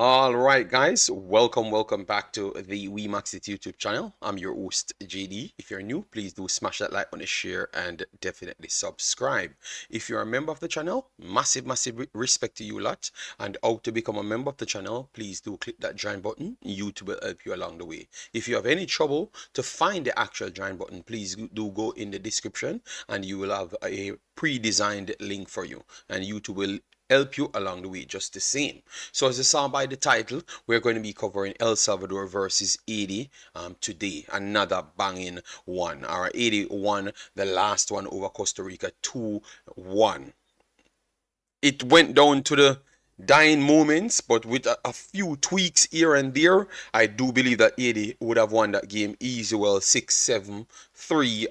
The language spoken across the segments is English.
All right, guys, welcome back to the Wemaxit YouTube channel. I'm your host, JD. If you're new, please do smash that like on the share and definitely subscribe. If you're a member of the channel, massive respect to you lot. And how to become a member of the channel, please do click that join button. YouTube will help you along the way. If you have any trouble to find the actual join button, please do go in the description and you will have a pre-designed link for you. And YouTube will help you along the way just the same. So as you saw by the title, we're going to be covering El Salvador versus Haiti today. Another banging one. All right, Haiti won the last one over Costa Rica 2-1. It went down to the dying moments, but with a few tweaks here and there, I do believe that Haiti would have won that game easy, well 6-7-3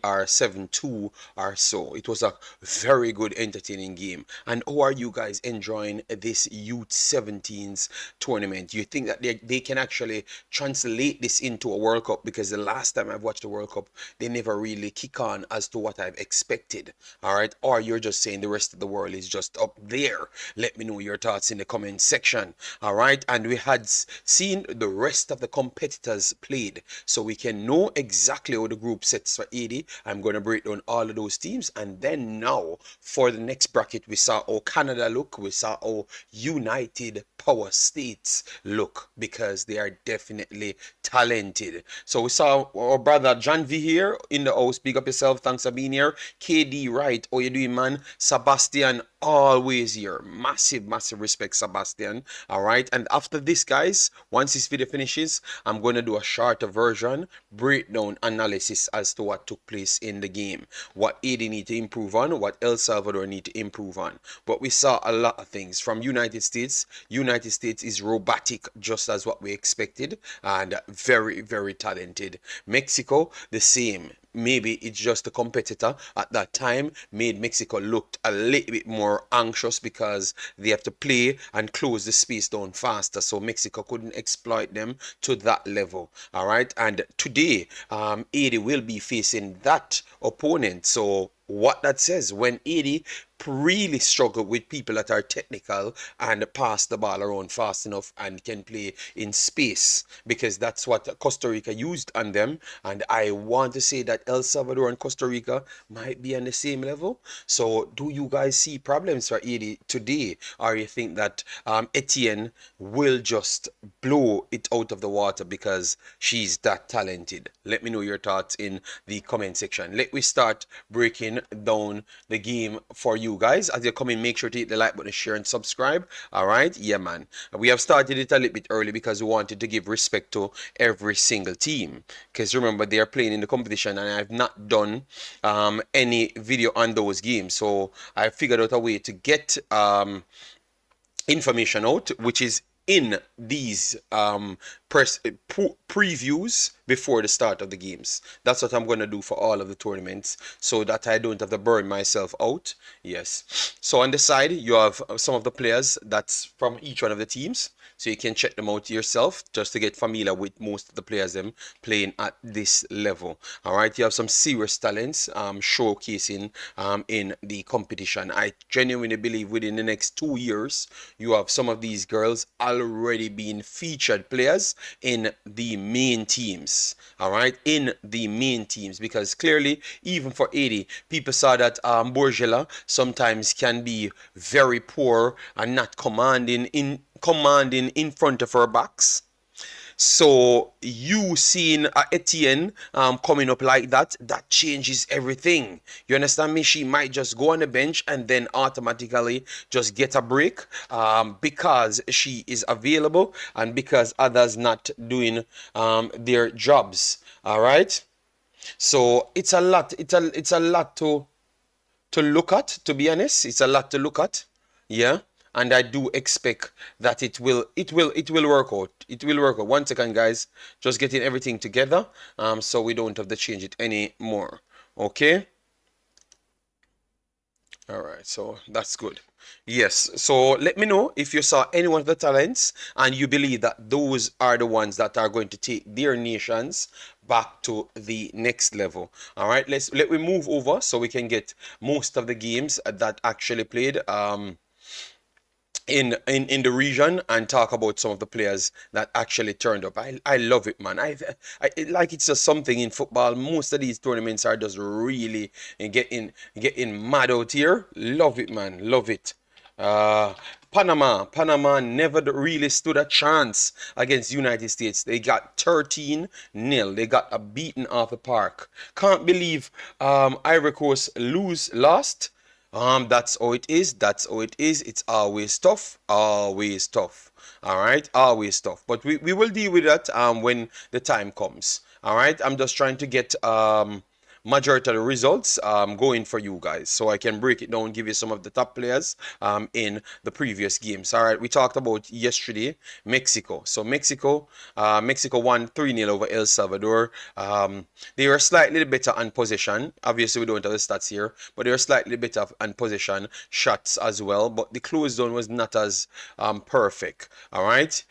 or 7-2 or so. It was a very good entertaining game. And how are you guys enjoying this U17s tournament? Do you think that they can actually translate this into a World Cup? Because the last time I've watched the World Cup, they never really kick on as to what I've expected. All right, or you're just saying the rest of the world is just up there. Let me know your thoughts in the comment section. All right, and we had seen the rest of the competitors played, so we can know exactly how the group sets for 80. I'm going to break down all of those teams, and then now for the next bracket, we saw how Canada look, we saw how United Power States look, because they are definitely talented. So we saw our brother John V here in the house. Big up yourself, thanks for being here. KD right, how you doing, man? Sebastian always here. Massive respect, Sebastian. All right, and after this, guys, once this video finishes, I'm going to do a shorter version breakdown analysis as to what took place in the game, what Haiti need to improve on, what El Salvador need to improve on. But we saw a lot of things from United States. United States is robotic, just as what we expected, and very talented. Mexico, the same. Maybe it's just the competitor at that time made Mexico looked a little bit more anxious because they have to play and close the space down faster, so Mexico couldn't exploit them to that level. All right, and today Haiti will be facing that opponent. So what that says, when Haiti really struggle with people that are technical and pass the ball around fast enough and can play in space, because that's what Costa Rica used on them. And I want to say that El Salvador and Costa Rica might be on the same level. So do you guys see problems for Haiti today, or you think that Etienne will just blow it out of the water because she's that talented? Let me know your thoughts in the comment section. Let me start breaking down the game for you guys. As you come in, make sure to hit the like button, share and subscribe. All right, yeah, man, we have started it a little bit early because we wanted to give respect to every single team, because remember, they are playing in the competition and I've not done any video on those games, so I figured out a way to get information out, which is in these previews before the start of the games. That's what I'm going to do for all of the tournaments, so that I don't have to burn myself out. Yes, so on the side you have some of the players that's from each one of the teams, so you can check them out yourself just to get familiar with most of the players them playing at this level. All right, you have some serious talents showcasing in the competition. I genuinely believe within the next 2 years you have some of these girls already being featured players in the main teams. All right, in the main teams, because clearly even for 80, people saw that Bourgela sometimes can be very poor and not commanding in front of her backs. So you seeing Etienne coming up like that, that changes everything. You understand me? She might just go on the bench and then automatically just get a break because she is available and because others not doing their jobs. All right. So it's a lot. It's a lot to look at. To be honest, it's a lot to look at. Yeah. And I do expect that it will work out. It will work out. 1 second, guys. Just getting everything together, so we don't have to change it anymore. Okay. All right. So that's good. Yes. So let me know if you saw any one of the talents and you believe that those are the ones that are going to take their nations back to the next level. All right. Let me move over so we can get most of the games that actually played. in the region and talk about some of the players that actually turned up. I love it, man. Like it's just something in football. Most of these tournaments are just really getting mad out here. Love it, man. Love it. Uh, Panama never really stood a chance against United States. They got 13-0. They got a beaten off the park. Can't believe Ivory Coast lost. That's how it is. That's how it is. It's always tough. Always tough. All right. Always tough. But we will deal with that when the time comes. All right. I'm just trying to get majority of the results going for you guys so I can break it down, give you some of the top players in the previous games. All right, we talked about yesterday Mexico. So Mexico won 3-0 over El Salvador. They were slightly better on possession. Obviously we don't have the stats here, but they were slightly better on possession shots as well, but the close down was not as perfect. All right.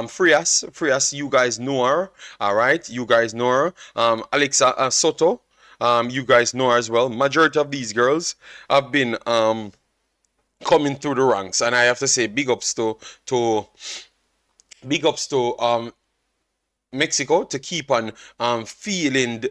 Frias, you guys know her. All right, you guys know her. Alexa Soto, you guys know as well. Majority of these girls have been coming through the ranks, and I have to say big ups to Mexico to keep on fielding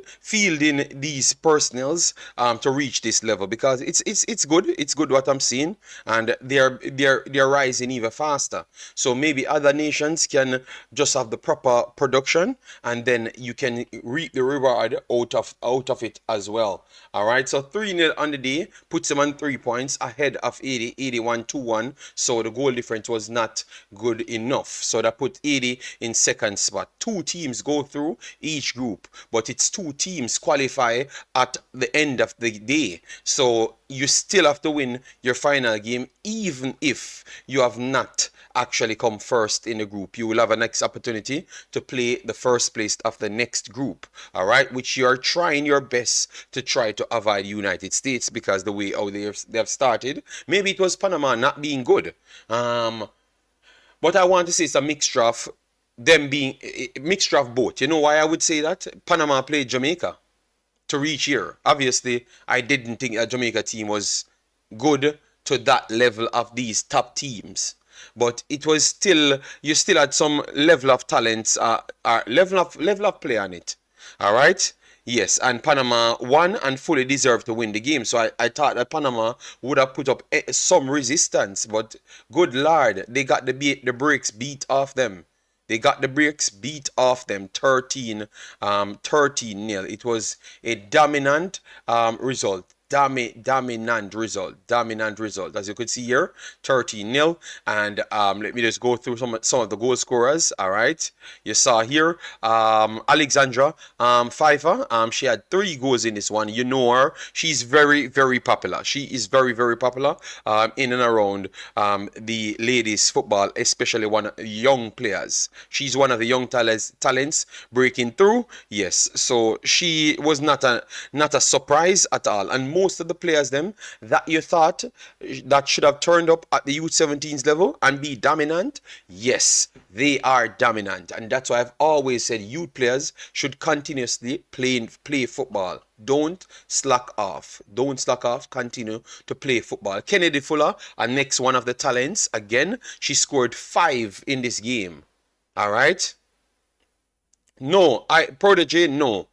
these personnels to reach this level, because it's good what I'm seeing, and they're rising even faster. So maybe other nations can just have the proper production, and then you can reap the reward out of it as well. All right, so 3-0 on the day puts them on 3 points ahead of 80, 81 2-1. So the goal difference was not good enough. So that put 80 in second spot. Two teams go through each group, but it's two teams qualify at the end of the day. So you still have to win your final game, even if you have not actually come first in the group. You will have a next opportunity to play the first place of the next group, all right, which you are trying your best to try to avoid United States, because the way how they have started, maybe it was Panama not being good, but I want to say it's a mixture of them being mixture of both. You know why I would say that? Panama played Jamaica to reach here. Obviously, I didn't think a Jamaica team was good to that level of these top teams, but it was still, you still had some level of talents, level of play on it. All right. Yes, and Panama won and fully deserved to win the game. So I thought that Panama would have put up some resistance, but good lord, they got the brakes beat off them. They got the brakes beat off them 13-0. It was a dominant result. Dominant result. As you could see here, 13-0. And let me just go through some of the goal scorers. All right, you saw here Alexandra Pfeiffer. She had 3 goals in this one. You know her. She's very, very popular. She is very, very popular in and around the ladies football, especially one of the young players. She's one of the young talents breaking through. Yes, so she was not a surprise at all. And most of the players them that you thought that should have turned up at the U17s level and be dominant, yes, they are dominant. And that's why I've always said youth players should continuously play football. Don't slack off. Don't slack off. Continue to play football. Kennedy Fuller, our next one of the talents. Again, she scored 5 in this game. All right. No, Protege, no.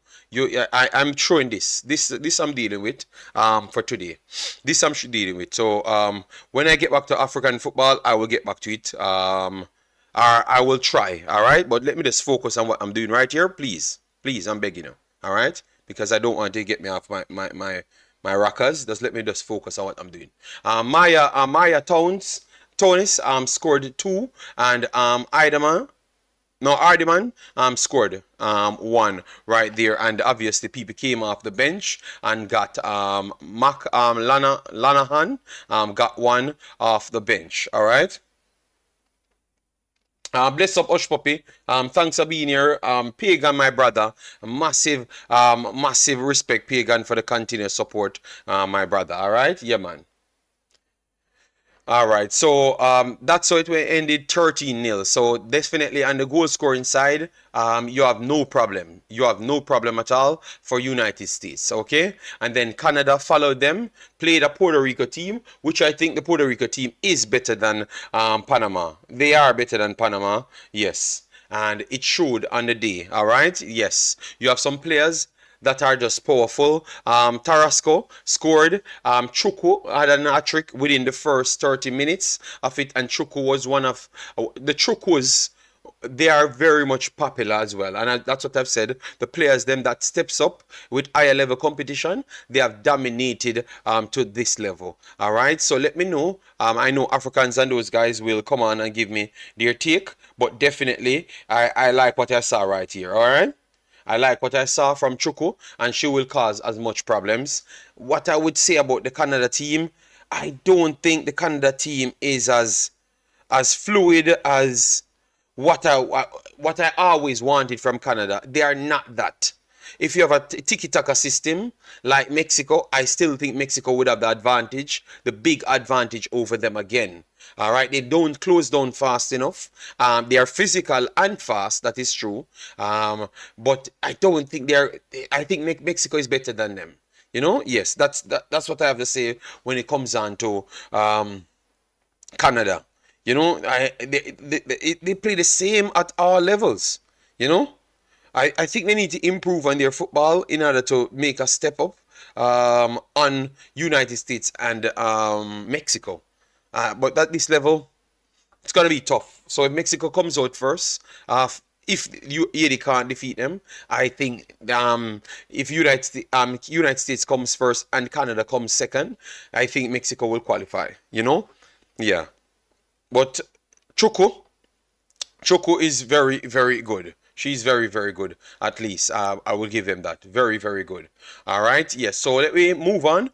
I'm throwing this I'm dealing with for today. This I'm dealing with. So when I get back to African football, I will get back to it. I will try. All right, but let me just focus on what I'm doing right here, please. Please, I'm begging you. All right, because I don't want to get me off my rockers. Just let me just focus on what I'm doing. Maya Tonis scored 2, and Ardiman scored 1 right there, and obviously people came off the bench and got Lanahan got 1 off the bench. All right. Bless up Hush Puppy. Thanks for being here. Pagan, my brother. Massive respect, Pagan, for the continuous support, my brother. All right, yeah, man. All right, so that's how it ended 13-0. So definitely on the goal scoring side, you have no problem. You have no problem at all for United States, okay? And then Canada followed them, played a Puerto Rico team, which I think the Puerto Rico team is better than Panama. They are better than Panama, yes. And it showed on the day, all right? Yes, you have some players that are just powerful. Tarasco scored. Chuku had an hat-trick within the first 30 minutes of it, and Chuku was one of the Chukus. They are very much popular as well, and that's what I've said. The players them that steps up with higher level competition, they have dominated to this level. All right, so let me know. I know Africans and those guys will come on and give me their take, but definitely I like what I saw right here. All right. I like what I saw from Chuku, and she will cause as much problems. What I would say about the Canada team, I don't think the Canada team is as fluid as what I always wanted from Canada. They are not that. If you have a tiki-taka system like Mexico, I still think Mexico would have the advantage, the big advantage over them again. All right, they don't close down fast enough. They are physical and fast. That is true. But I don't think they're. I think Mexico is better than them. You know, yes, that's what I have to say when it comes on to Canada. You know, they play the same at all levels. You know, I think they need to improve on their football in order to make a step up on United States and Mexico. But at this level, it's gonna be tough. So if Mexico comes out first, if Haiti can't defeat them, I think if United States comes first and Canada comes second, I think Mexico will qualify. You know, yeah. But Choco, Choco is very, very good. She's very, very good. At least I will give them that. Very, very good. All right. Yes. So let me move on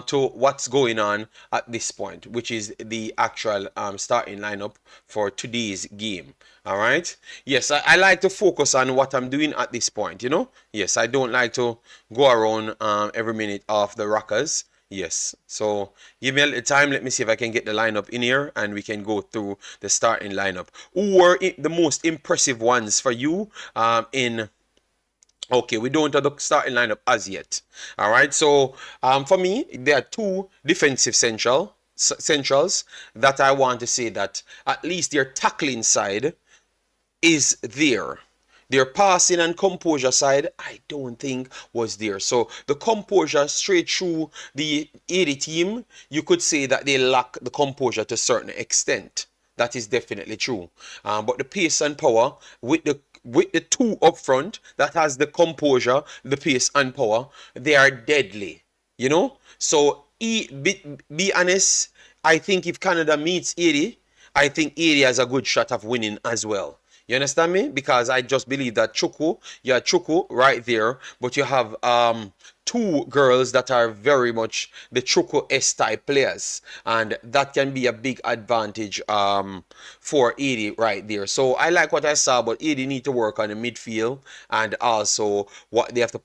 to what's going on at this point, which is the actual starting lineup for today's game. All right. Yes. I like to focus on what I'm doing at this point. You know. Yes. I don't like to go around every minute of the rockers. Yes, so give me a little time. Let me see if I can get the lineup in here and we can go through the starting lineup. Who were the most impressive ones for you in... Okay, we don't have the starting lineup as yet. All right, so for me, there are two defensive centrals that I want to say that at least their tackling side is there. Their passing and composure side, I don't think was there. So the composure straight through the 80 team, you could say that they lack the composure to a certain extent. That is definitely true. But the pace and power with the two up front that has the composure, the pace and power, they are deadly. You know? So be honest, I think if Canada meets 80, I think 80 has a good shot of winning as well. You understand me? Because I just believe that Chuku, you have Chuku right there, but you have two girls that are very much the Chuku S-type players, and that can be a big advantage for 80 right there. So I like what I saw, but 80 need to work on the midfield and also what they have to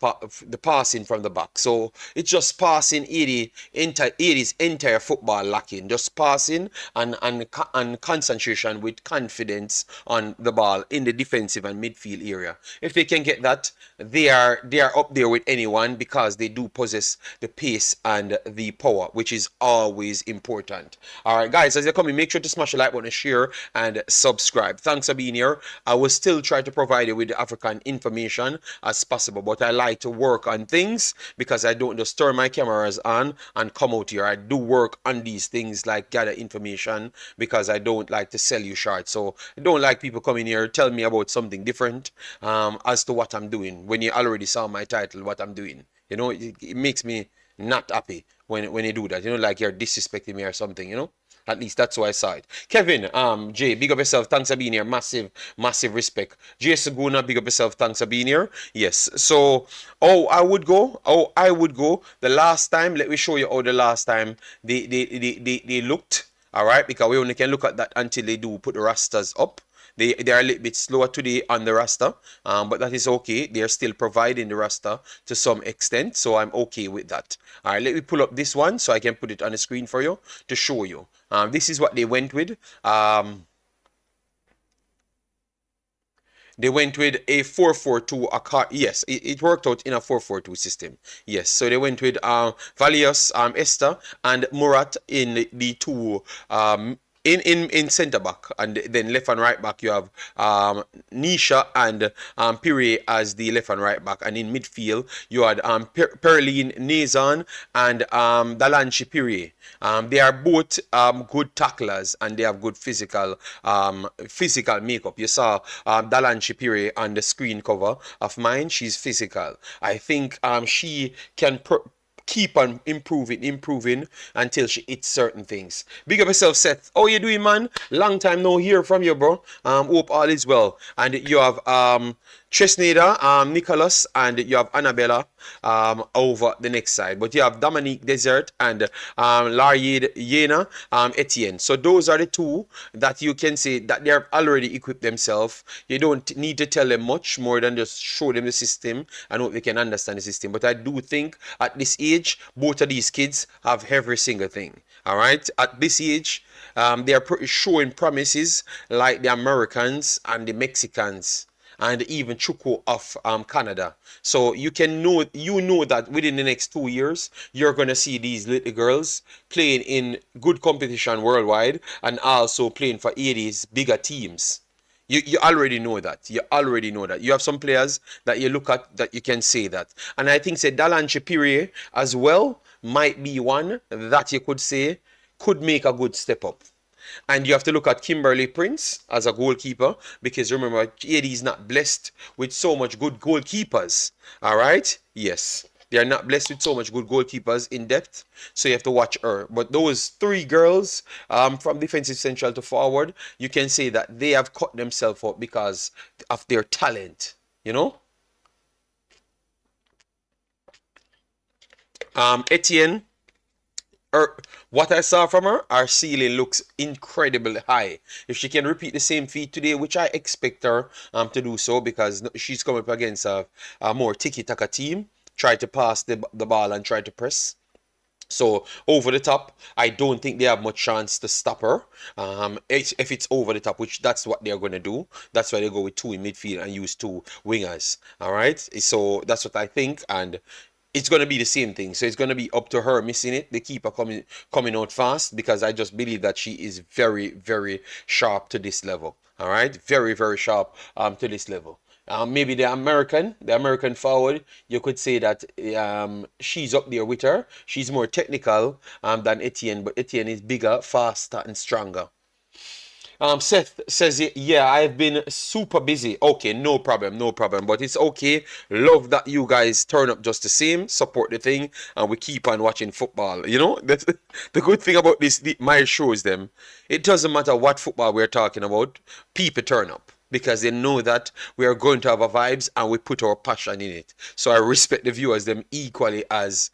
the passing from the back. So it's just passing 80's entire football lacking, just passing and concentration with confidence on the ball in the defensive and midfield area. If they can get that, they are up there with anyone because they do possess the pace and the power, which is always important. All right, guys, as you're coming, make sure to smash the like button, share, and subscribe. Thanks for being here. I will still try to provide you with the African information as possible, but I like to work on things because I don't just turn my cameras on and come out here. I do work on these things like gather information because I don't like to sell you short. So I don't like people coming here tell me about something different as to what I'm doing when you already saw my title, what I'm doing. You know, it makes me not happy when you do that. You know, like you're disrespecting me or something, you know. At least that's why I saw it. Kevin, Jay, big up yourself. Thanks for being here. Massive, massive respect. Jay Saguna, big up yourself. Thanks for being here. Yes. So, I would go. The last time, let me show you how the last time they looked. All right, because we only can look at that until they do put the rasters up. They are a little bit slower today on the raster, but that is okay. They are still providing the raster to some extent, so I'm okay with that. All right, let me pull up this one so I can put it on the screen for you to show you. This is what they went with. They went with a 4-4-2. Yes, it worked out in a 4-4-2 system. Yes, so they went with Valios, Esther, and Murat in the two in centre back, and then left and right back you have Nisha and Pire as the left and right back, and in midfield you had Perline Nazan and Dalanchi Pire. They are both good tacklers and they have good physical makeup. You saw Dalanchi Pire on the screen cover of mine. She's physical. I think she can keep on improving until she hits certain things. Big up yourself, Seth. How you doing, man? Long time no hear from you, bro. Hope all is well. And you have Chesneda, Nicholas, and you have Annabella over the next side. But you have Dominique Desert and Laryed Yena, Etienne. So those are the two that you can say that they have already equipped themselves. You don't need to tell them much more than just show them the system and hope they can understand the system. But I do think at this age, both of these kids have every single thing. All right, at this age, they are showing promises like the Americans and the Mexicans and even Chuko of Canada. So you know that within the next 2 years, you're going to see these little girls playing in good competition worldwide and also playing for 80s bigger teams. You already know that. You already know that. You have some players that you look at that you can say that. And I think say Dalan Shapiri as well might be one that you could say could make a good step up. And you have to look at Kimberly Prince as a goalkeeper because remember, AD is not blessed with so much good goalkeepers. All right? Yes. They are not blessed with so much good goalkeepers in depth. So you have to watch her. But those three girls from defensive central to forward, you can say that they have cut themselves up because of their talent. You know? Etienne. What I saw from her, our ceiling looks incredibly high. If she can repeat the same feat today, which I expect her to do so because she's coming up against a more tiki-taka team, try to pass the ball and try to press. So over the top, I don't think they have much chance to stop her. If it's over the top, which that's what they're going to do. That's why they go with two in midfield and use two wingers. All right. So that's what I think. And it's going to be the same thing. So it's going to be up to her missing it. The keeper coming out fast because I just believe that she is very, very sharp to this level. All right. Very, very sharp to this level. Maybe the American forward, you could say that she's up there with her. She's more technical than Etienne, but Etienne is bigger, faster, and stronger. Seth says, yeah, I've been super busy. Okay, no problem, no problem. But it's okay. Love that you guys turn up just the same, support the thing, and we keep on watching football. You know, that's the good thing about my shows, them. It doesn't matter what football we're talking about, people turn up. Because they know that we are going to have our vibes and we put our passion in it. So I respect the viewers them equally as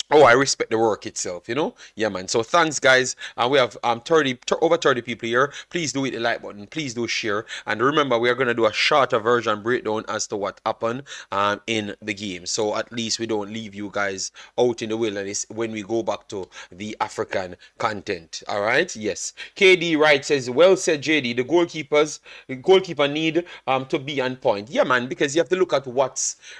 I respect the work itself, you know? Yeah, man. So thanks, guys. We have over 30 people here. Please do hit the like button. Please do share. And remember, we are going to do a shorter version breakdown as to what happened in the game. So at least we don't leave you guys out in the wilderness when we go back to the African content. All right? Yes. KD Wright says, well said, JD. The goalkeeper need to be on point. Yeah, man, because you have to look at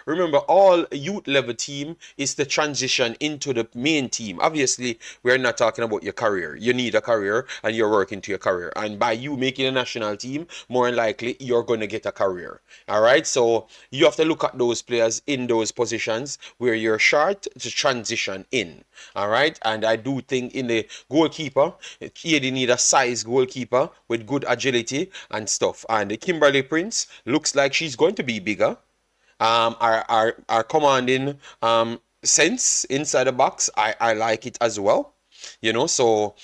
remember, all youth level team is the transition into the main team. Obviously, we're not talking about your career. You need a career and you're working to your career. And by you making a national team, more than likely, you're going to get a career. All right? So you have to look at those players in those positions where you're short to transition in. All right? And I do think in the goalkeeper, you need a size goalkeeper with good agility and stuff. And Kimberly Prince looks like she's going to be bigger. Our commanding sense inside the box, I like it as well, you know. So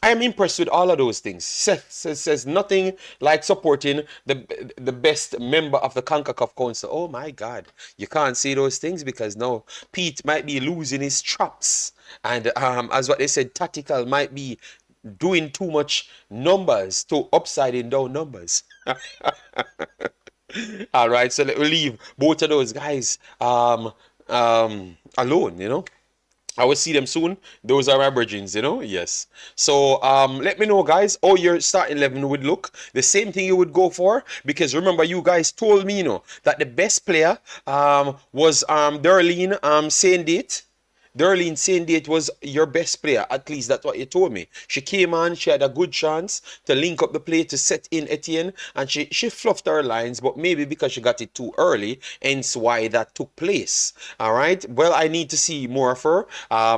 I am impressed with all of those things. Seth says nothing like supporting the best member of the Concacaf Council. Oh my God, you can't say those things because now Pete might be losing his traps, and as what they said, tactical might be doing too much numbers, to upside down numbers. All right, so let me leave both of those guys alone, you know. I will see them soon. Those are my bridgings, you know? Yes. So let me know, guys, how your starting 11 would look. The same thing you would go for. Because remember, you guys told me, you know, that the best player was Darlene Saint-Date. Darlene Saint-Date was your best player. At least that's what you told me. She came on, she had a good chance to link up the play to set in Etienne, and she fluffed her lines, but maybe because she got it too early, hence why that took place. All right. Well, I need to see more of her.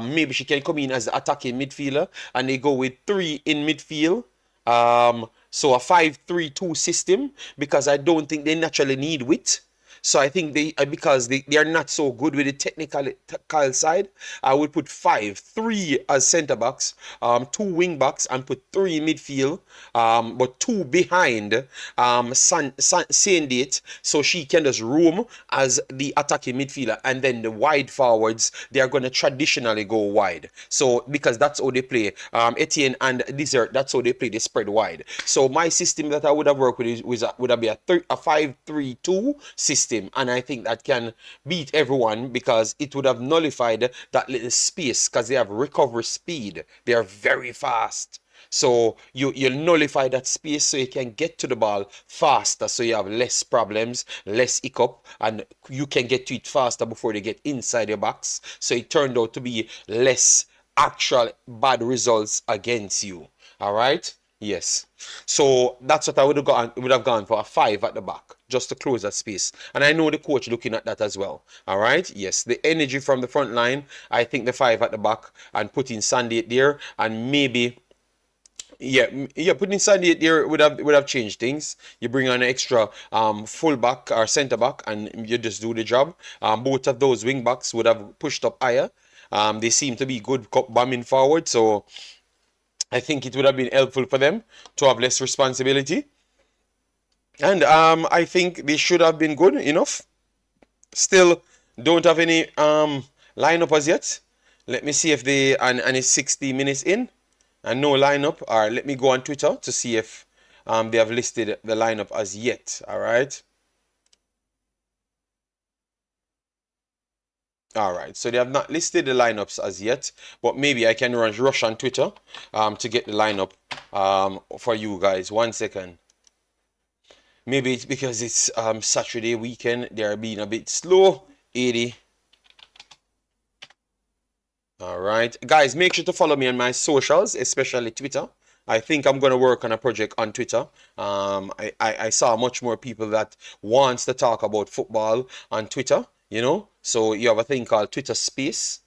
Maybe she can come in as the attacking midfielder, and they go with three in midfield. So a 5-3-2 system, because I don't think they naturally need width. So I think because they are not so good with the technical side, I would put 5-3 as centre backs, two wing backs, and put three in midfield, but two behind Saint-Date, so she can just roam as the attacking midfielder, and then the wide forwards, they are going to traditionally go wide. So because that's how they play. Etienne and Desert, that's how they play. They spread wide. So my system that I would have worked with would have been a 5-3-2 system, and I think that can beat everyone because it would have nullified that little space because they have recovery speed. They are very fast. So you nullify that space so you can get to the ball faster, so you have less problems, less hiccup, and you can get to it faster before they get inside your box. So it turned out to be less actual bad results against you. All right. Yes. So that's what I would have gone for, a 5 at the back, just to close that space. And I know the coach looking at that as well. All right. Yes. The energy from the front line, I think the 5 at the back and putting Sandy there, and maybe putting Sandy there would have changed things. You bring on an extra full back or centre back, and you just do the job. Both of those wing backs would have pushed up higher. They seem to be good bombing forward, so I think it would have been helpful for them to have less responsibility. And I think they should have been good enough. Still don't have any lineup as yet. Let me see if they, and it's 60 minutes in and no lineup. All right, let me go on Twitter to see if they have listed the lineup as yet. All right. All right, so they have not listed the lineups as yet, but maybe I can rush on Twitter to get the lineup for you guys. 1 second. Maybe it's because it's Saturday weekend. They are being a bit slow. 80. All right, guys, make sure to follow me on my socials, especially Twitter. I think I'm going to work on a project on Twitter. I saw much more people that wants to talk about football on Twitter, you know. So you have a thing called Twitter Space.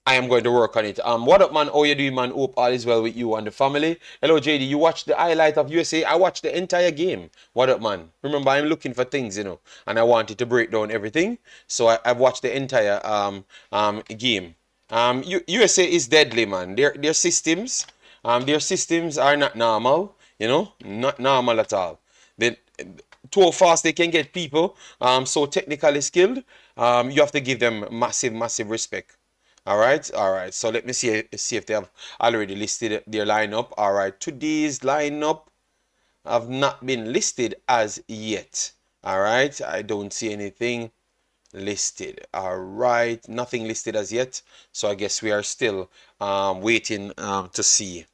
I am going to work on it. What up, man? How you doing, man? Hope all is well with you and the family. Hello, JD. You watched the highlight of USA? I watched the entire game. What up, man? Remember, I'm looking for things, you know, and I wanted to break down everything. So I've watched the entire game. USA is deadly, man. Their systems are not normal, you know, not normal at all. They too fast they can get people. So technically skilled. You have to give them massive, massive respect. All right, all right. So let me see if they have already listed their lineup. All right, today's lineup have not been listed as yet. All right, I don't see anything listed. All right, nothing listed as yet. So I guess we are still waiting to see.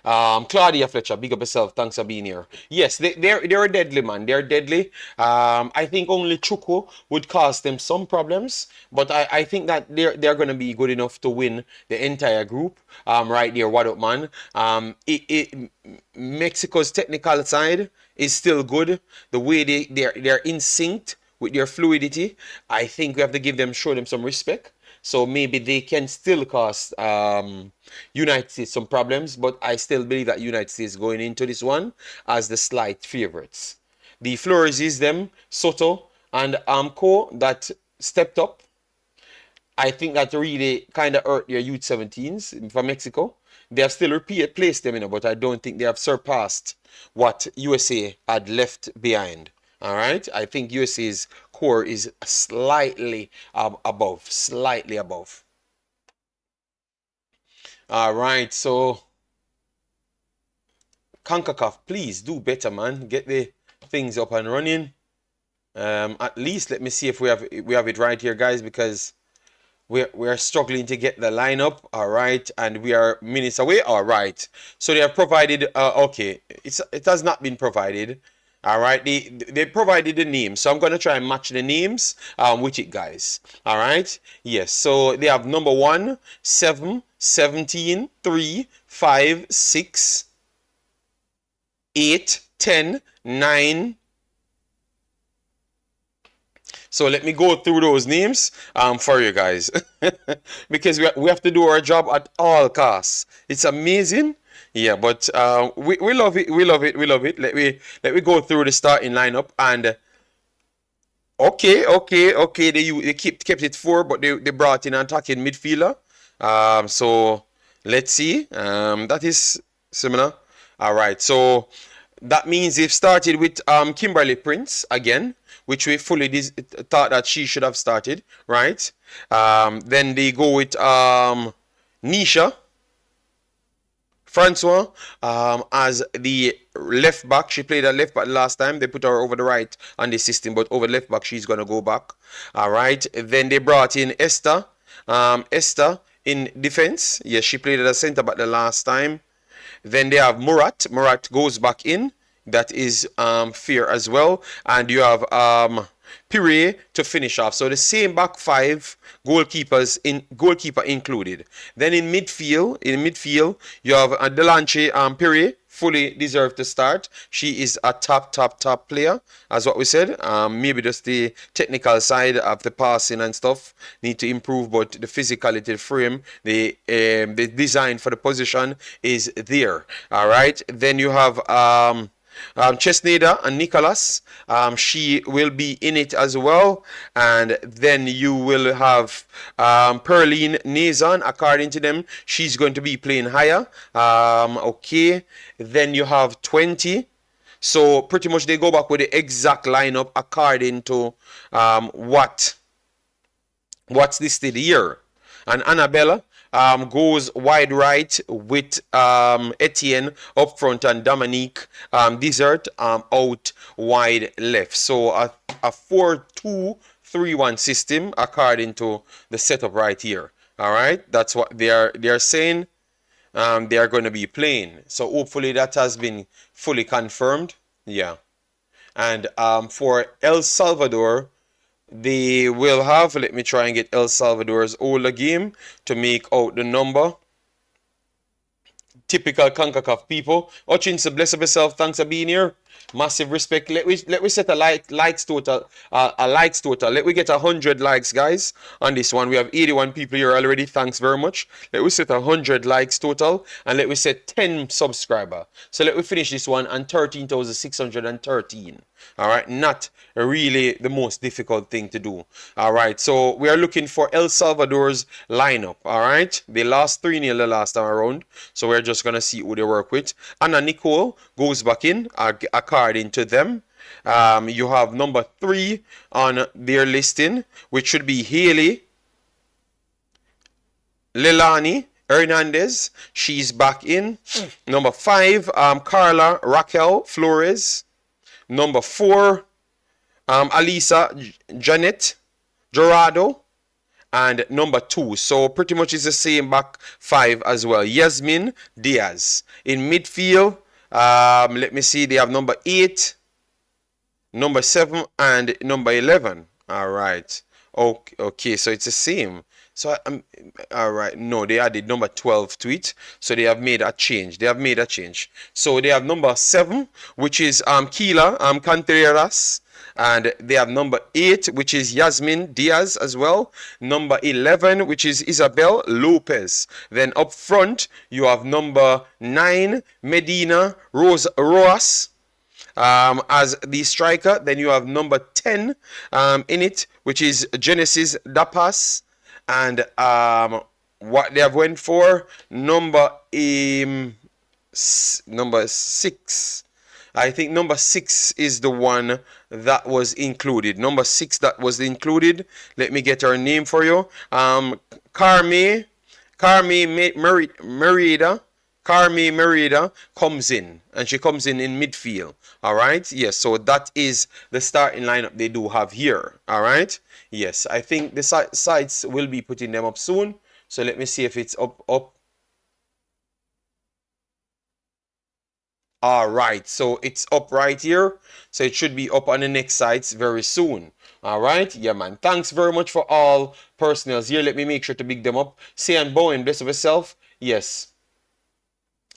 Claudia Fletcher, big up yourself. Thanks for being here. Yes, they're deadly, man. They're deadly. I think only Chuku would cause them some problems, but I think that they're gonna be good enough to win the entire group. Right there, what up, man? Mexico's technical side is still good. The way they're in sync with their fluidity, I think we have to show them some respect. So maybe they can still cause United States some problems, but I still believe that United States going into this one as the slight favorites. The Flores is them, Soto and Amco that stepped up. I think that really kind of hurt their U17s for Mexico. They have still placed them, you know, but I don't think they have surpassed what USA had left behind. All right, I think USA's core is slightly above, slightly above. All right, so Concacaf, please do better, man. Get the things up and running. At least let me see if we have it right here, guys, because we are struggling to get the lineup. All right, and we are minutes away. All right, so they have provided. Okay, it has not been provided. All right, they provided the names, so I'm gonna try and match the names with it, guys. All right, yes. So they have number 1, 7, 17, 3, 5, 6, 8, 10, 9. So let me go through those names for you guys because we have to do our job at all costs. It's amazing. Yeah, but we love it. We love it. We love it. Let me go through the starting lineup and okay. They kept it 4, but they brought in an attacking midfielder. So let's see. That is similar. All right. So that means they've started with Kimberly Prince again, which we fully thought that she should have started, right? Then they go with Nisha Francois as the left back. She played at left back last time. They put her over the right on the system, but over left back she's gonna go back. All right. Then they brought in Esther. Esther in defense. Yes, she played at the centre back the last time. Then they have Murat. Murat goes back in. That is fair as well. And you have Pire to finish off. So the same back 5 goalkeeper included. Then in midfield, you have Delanche Pire, fully deserved to start. She is a top player, as what we said. Maybe just the technical side of the passing and stuff need to improve, but the physicality, the frame, the design for the position is there. All right. Then you have Chesneda and Nicholas. She will be in it as well. And then you will have Perline Nazan. According to them, she's going to be playing higher. Okay. Then you have 20. So pretty much they go back with the exact lineup according to what's listed here. And Annabella goes wide right with Etienne up front and Dominique Desert out wide left. So a 4-2-3-1 system according to the setup right here. All right, that's what they are saying. They are going to be playing. So hopefully that has been fully confirmed. Yeah. And for El Salvador, they will have, let me try and get El Salvador's older game to make out the number. Typical Concacaf people. Hutchinson, bless up yourself. Thanks for being here. Massive respect. Let we set a likes total. Let we get 100 likes, guys, on this one. We have 81 people here already. Thanks very much. Let we set 100 likes total, and let we set 10 subscriber. So let we finish this one on 13,613. All right, not really the most difficult thing to do. All right, so we are looking for El Salvador's lineup. All right, they lost 3-0 the last time around, so we're just gonna see who they work with. Anna Nicole goes back in according to them. You have number 3 on their listing, which should be Haley Lelani Hernandez. She's back in. Number 5, Carla Raquel Flores. Number 4, Alisa Janet Gerardo. And number 2. So pretty much it's the same back 5 as well. Yasmin Diaz. In midfield, let me see. They have number 8, number 7, and number 11. All right. Okay, so it's the same. So all right. No, they added number 12 to it. So they have made a change. So they have number 7, which is Keila Contreras. And they have number 8, which is Yasmin Diaz as well. Number 11, which is Isabel Lopez. Then up front, you have number 9, Medina Roas. As the striker. Then you have number 10 in it, which is Genesis Dapas. And what they have went for, number 6. I think number 6 is the one that was included. Number 6 that was included. Let me get her name for you. Carme Merida. Carmi Merida comes in, and she comes in midfield. All right. Yes. So that is the starting lineup they do have here. All right. Yes. I think the sites will be putting them up soon. So let me see if it's up. All right. So it's up right here. So it should be up on the next sites very soon. All right. Yeah, man. Thanks very much for all personnels here. Let me make sure to big them up. Say and Bowen, bless of yourself. Yes.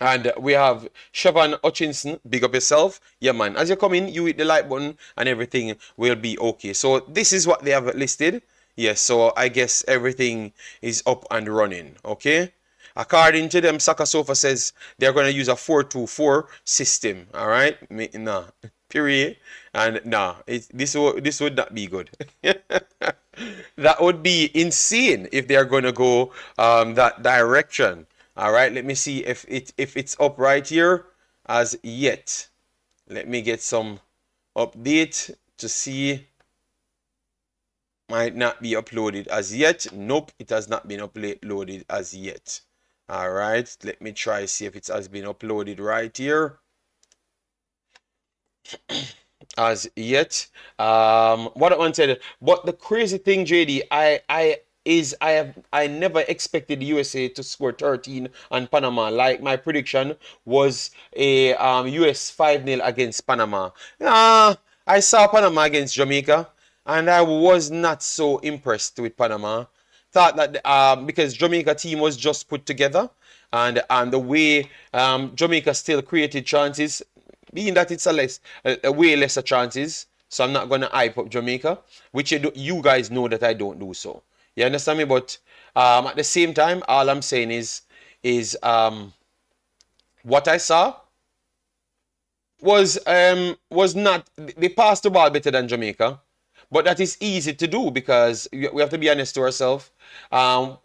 And we have Siobhan Hutchinson, big up yourself. Yeah, man. As you come in, you hit the like button and everything will be okay. So this is what they have listed. Yes, so I guess everything is up and running. Okay. According to them, Saka Sofa says they're going to use a 4-2-4 system. All right. Nah. Period. And nah, this would not be good. That would be insane if they are going to go that direction. All right, let me see if it's up right here as yet. Let me get some update to see. Might not be uploaded as yet. Nope, it has not been uploaded as yet. All right, let me try see if it has been uploaded right here as yet. What I wanted, but the crazy thing, JD, I never expected the USA to score 13 on Panama. Like my prediction was a US 5-0 against Panama. I saw Panama against Jamaica, and I was not so impressed with Panama. Thought that because Jamaica team was just put together, and the way Jamaica still created chances, being that it's a way lesser chances, so I'm not gonna hype up Jamaica, which you guys know that I don't do so. You understand me? But at the same time, all I'm saying is what I saw was not, they passed the ball better than Jamaica, but that is easy to do because we have to be honest to ourselves. Our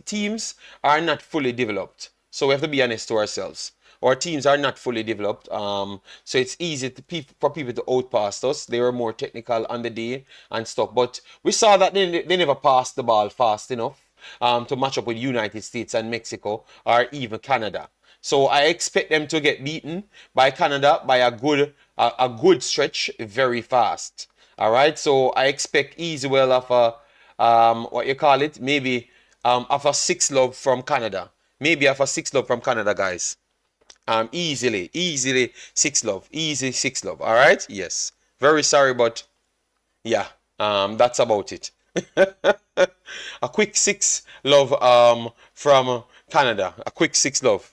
teams are not fully developed, so we have to be honest to ourselves. Our teams are not fully developed, so it's easy for people to outpass us. They were more technical on the day and stuff, but we saw that they never passed the ball fast enough to match up with United States and Mexico or even Canada. So I expect them to get beaten by Canada by a good stretch very fast. All right, so I expect easy well of a what you call it, maybe of a 6-love from Canada, maybe of a 6-love from Canada, guys. Easily 6-love, easy 6-love. All right, yes. Very sorry, but yeah, that's about it. A quick 6-love from Canada. A quick 6-love.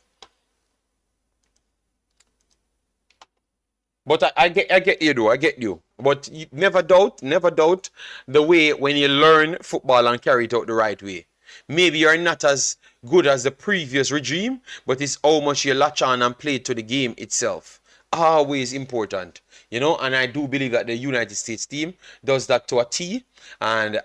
But I get you though. I get you. But you never doubt the way when you learn football and carry it out the right way. Maybe you're not as good as the previous regime, but it's how much you latch on and play to the game itself. Always important, you know, and I do believe that the United States team does that to a T, and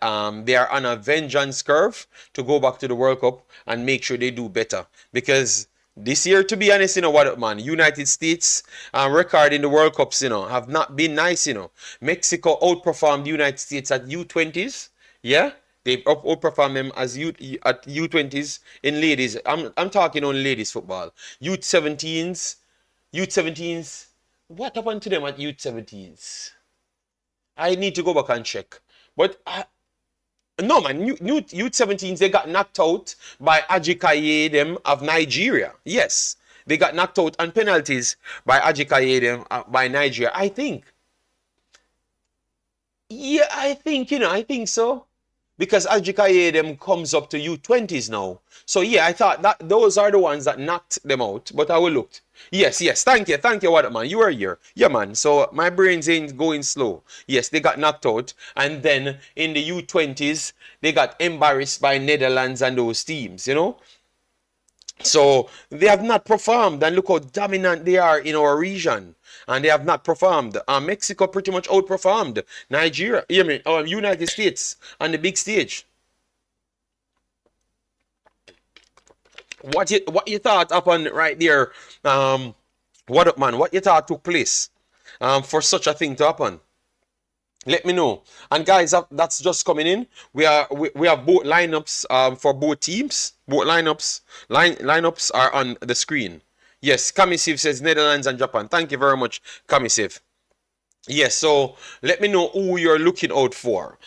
they are on a vengeance curve to go back to the World Cup and make sure they do better. Because this year, to be honest, you know what, man, United States record in the World Cups, you know, have not been nice, you know. Mexico outperformed the United States at U20s, yeah. They outperform them as at U20s in ladies. I'm talking on ladies football. U17s. What happened to them at U17s? I need to go back and check. But no, man, U17s, they got knocked out by Ajikaye them of Nigeria. Yes, they got knocked out on penalties by Ajikaye them by Nigeria. I think. Yeah, I think, you know, I think so. Because Ajikaye them comes up to U20s now. So yeah, I thought that those are the ones that knocked them out. But I will look. Yes, thank you, what man. You are here. Yeah, man. So my brain's ain't going slow. Yes, they got knocked out. And then in the U20s, they got embarrassed by Netherlands and those teams, you know. So they have not performed, and look how dominant they are in our region. And they have not performed. Mexico pretty much outperformed Nigeria, United States on the big stage. What you thought happened right there? What up, man? What you thought took place for such a thing to happen? Let me know. And guys, that's just coming in. We have both lineups for both teams. Both lineups are on the screen. Yes, Kamisiv says Netherlands and Japan. Thank you very much, Kamisiv. Yes, so let me know who you're looking out for.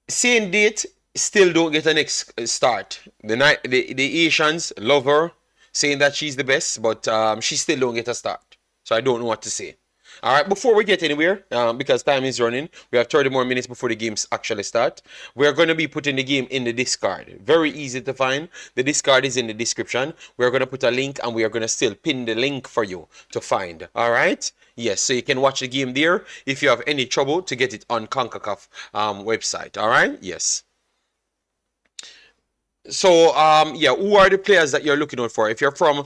Same date, still don't get a next start. The Asians love her, saying that she's the best, but she still don't get a start. So I don't know what to say. All right, before we get anywhere, because time is running, we have 30 more minutes before the games actually start. We're going to be putting the game in the Discord. Very easy to find. The Discord is in the description. We're going to put a link, and we are going to still pin the link for you to find. All right? Yes, so you can watch the game there if you have any trouble to get it on Concacaf website. All right? Yes. So, yeah, who are the players that you're looking out for? If you're from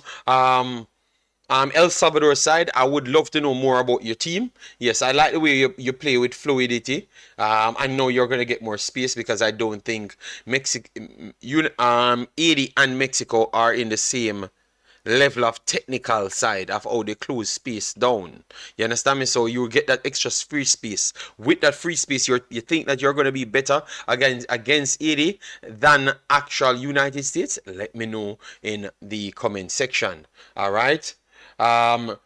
El Salvador side, I would love to know more about your team. Yes, I like the way you play with fluidity. I know you're going to get more space because I don't think Haiti and Mexico are in the same level of technical side of how they close space down. You understand me? So you get that extra free space. With that free space, you think that you're going to be better against Haiti than actual United States? Let me know in the comment section. All right. What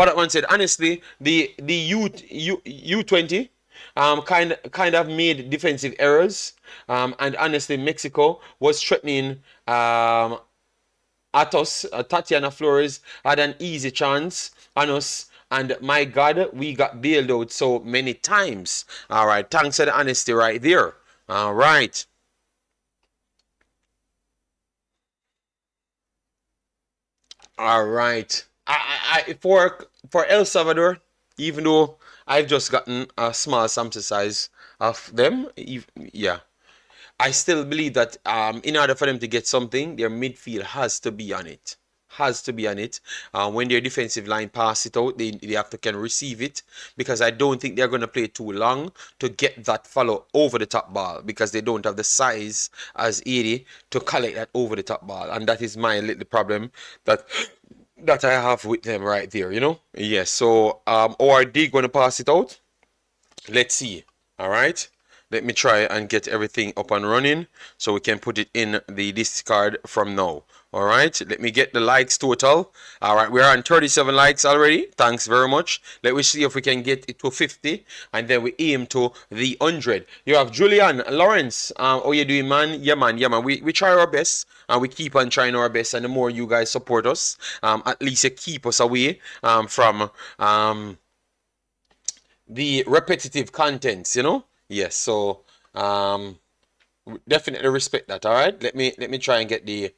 I said, honestly, the U20 kind of made defensive errors, and honestly, Mexico was threatening at us. Tatiana Flores had an easy chance on us, and my God, we got bailed out so many times. All right, thanks for the honesty right there. All right. All right. For El Salvador, even though I've just gotten a small sample size of them, yeah, I still believe that in order for them to get something, their midfield has to be on it. Has to be on it. When their defensive line pass it out, they have to can receive it, because I don't think they're going to play too long to get that follow over the top ball, because they don't have the size as 80 to collect that over the top ball, and that is my little problem that I have with them right there, you know. Yes. So or are they going to pass it out? Let's see. All right. Let me try and get everything up and running so we can put it in the Discord from now. All right, let me get the likes total. All right, we're on 37 likes already. Thanks very much. Let me see if we can get it to 50, and then we aim to the 100. You have Julian, Lawrence. How you doing, man? Yeah, man. Yeah, man. We try our best, and we keep on trying our best. And the more you guys support us, at least you keep us away from the repetitive contents, you know. Yes, so definitely respect that. All right, let me try and get the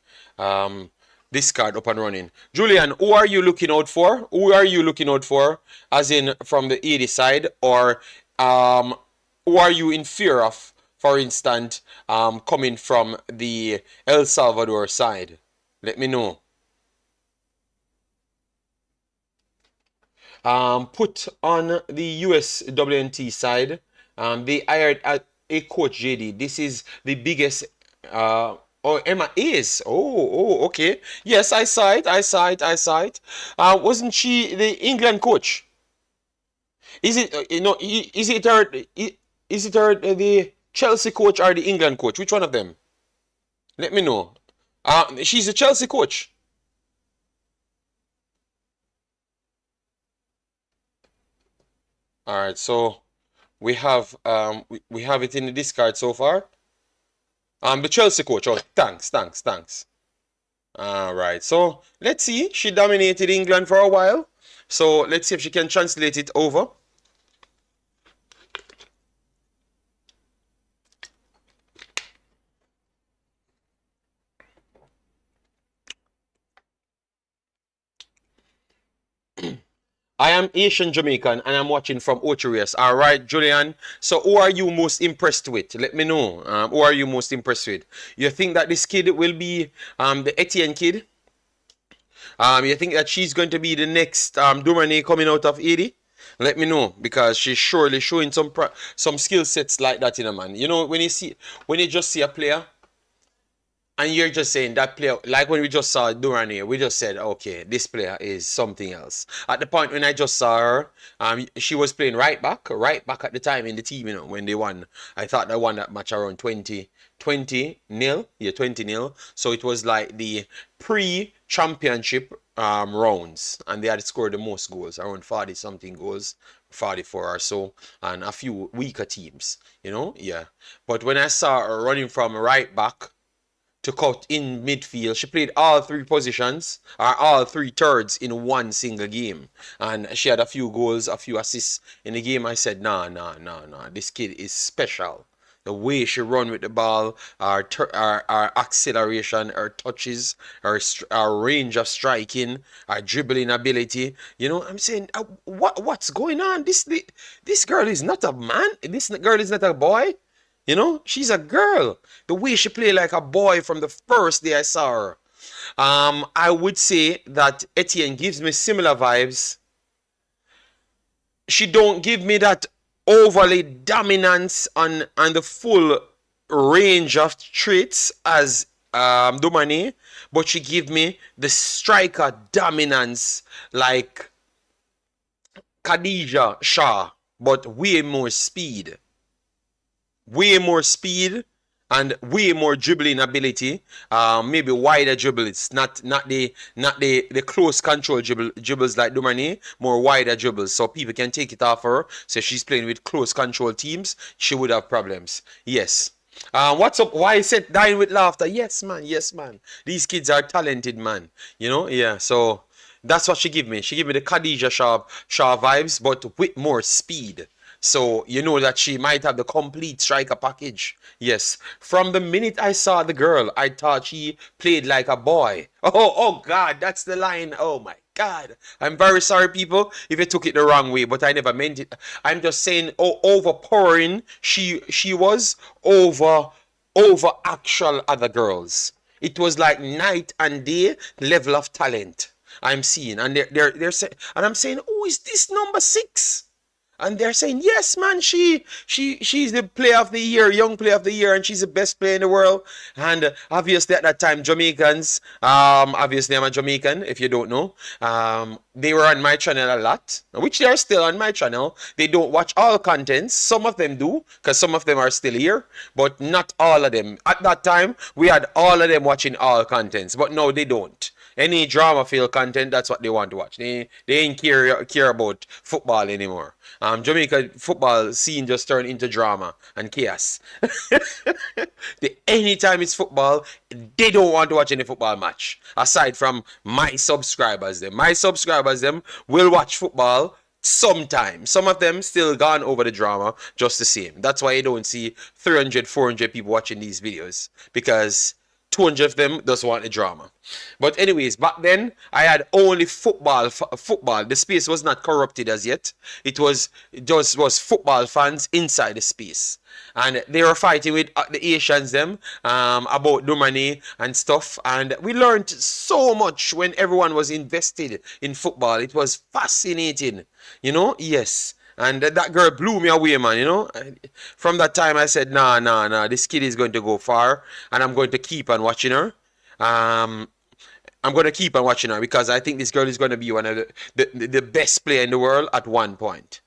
Discord up and running. Julian, who are you looking out for? Who are you looking out for, as in from the 80 side, or who are you in fear of, for instance, coming from the El Salvador side? Let me know. Put on the USWNT side, they hired a coach, JD. This is the biggest. Oh, Emma is. Oh, okay. Yes, I saw it. I saw it. I saw it. Wasn't she the England coach? Is it Is it her? Is it her the Chelsea coach or the England coach? Which one of them? Let me know. She's a Chelsea coach. All right, so we have it in the Discord so far. The Chelsea coach. Oh, thanks. All right, so let's see. She dominated England for a while, so let's see if she can translate it over. I am Asian Jamaican and I'm watching from Ocherias. All right, Julian. So who are you most impressed with? Let me know. Who are you most impressed with? You think that this kid will be the Etienne kid? You think that she's going to be the next Dumane coming out of 80? Let me know, because she's surely showing some skill sets like that in a man. You know, when you just see a player. And you're just saying that player, like when we just saw Durani, we just said, okay, this player is something else. At the point when I just saw her, she was playing right back at the time in the team, you know, when they won. I thought they won that match around 20 nil, yeah, 20 nil. So it was like the pre-championship rounds, and they had scored the most goals, around 40 something goals, 44 or so, and a few weaker teams, you know, yeah. But when I saw her running from right back to cut in midfield. She played all three positions, or all three thirds in one single game. And she had a few goals, a few assists in the game. I said, nah. This kid is special. The way she run with the ball, our acceleration, her touches, her range of striking, her dribbling ability. You know, I'm saying, what's going on? This girl is not a man. This girl is not a boy. You know, she's a girl. The way she played like a boy from the first day I saw her. I would say that Etienne gives me similar vibes. She don't give me that overly dominance on the full range of traits as Domane, but she give me the striker dominance like Khadija Shah, but way more speed. Way more speed and way more dribbling ability. Maybe wider dribbles, not the close control dribbles like Dumani, more wider dribbles, so people can take it off her. So she's playing with close control teams, she would have problems. Yes. What's up? Why is it dying with laughter? Yes, man. Yes, man. These kids are talented, man. You know, yeah. So that's what she give me. She give me the Khadija Shaw vibes, but with more speed. So you know that she might have the complete striker package. Yes. From the minute I saw the girl, I thought she played like a boy. Oh God, that's the line. Oh my God. I'm very sorry, people, if you took it the wrong way, but I never meant it. I'm just saying, overpowering she was over actual other girls. It was like night and day level of talent I'm seeing, and they're saying, and I'm saying, oh, is this number 6? And they're saying, yes, man, she's the player of the year, young player of the year, and she's the best player in the world. And obviously at that time, Jamaicans, obviously I'm a Jamaican, if you don't know, they were on my channel a lot, which they are still on my channel. They don't watch all contents. Some of them do, because some of them are still here, but not all of them. At that time, we had all of them watching all contents, but no, they don't. Any drama feel content, that's what they want to watch. They ain't care about football anymore. Jamaica football scene just turned into drama and chaos. Anytime it's football, they don't want to watch any football match. Aside from my subscribers, my subscribers will watch football sometimes. Some of them still gone over the drama just the same. That's why you don't see 300, 400 people watching these videos, because 200 of them just want the drama. But anyways, back then I had only football. The space was not corrupted as yet. It was football fans inside the space, and they were fighting with the Asians about Domani and stuff. And we learned so much when everyone was invested in football. It was fascinating, you know. Yes. And that girl blew me away, man, you know. From that time, I said, nah, this kid is going to go far, and I'm going to keep on watching her. I'm going to keep on watching her, because I think this girl is going to be one of the best player in the world at one point.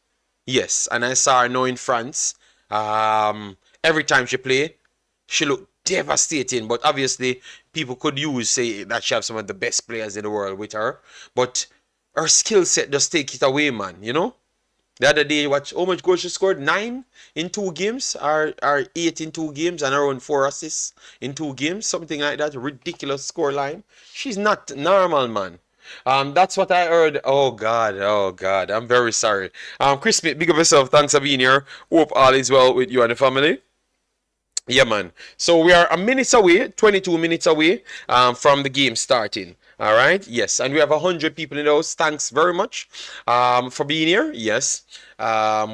Yes, and I saw her now in France. Every time she played, she looked devastating, but obviously people could say that she has some of the best players in the world with her. But her skill set just take it away, man, you know. The other day, how much goals she scored? 9 in 2 games, or 8 in 2 games, and around 4 assists in 2 games, something like that. Ridiculous score line. She's not normal, man. That's what I heard. Oh God, I'm very sorry. Chris, big up yourself. Thanks for being here. Hope all is well with you and the family. Yeah, man. So we are a minute away, 22 minutes away from the game starting. All right. Yes. And we have 100 people in the house. Thanks very much for being here. Yes.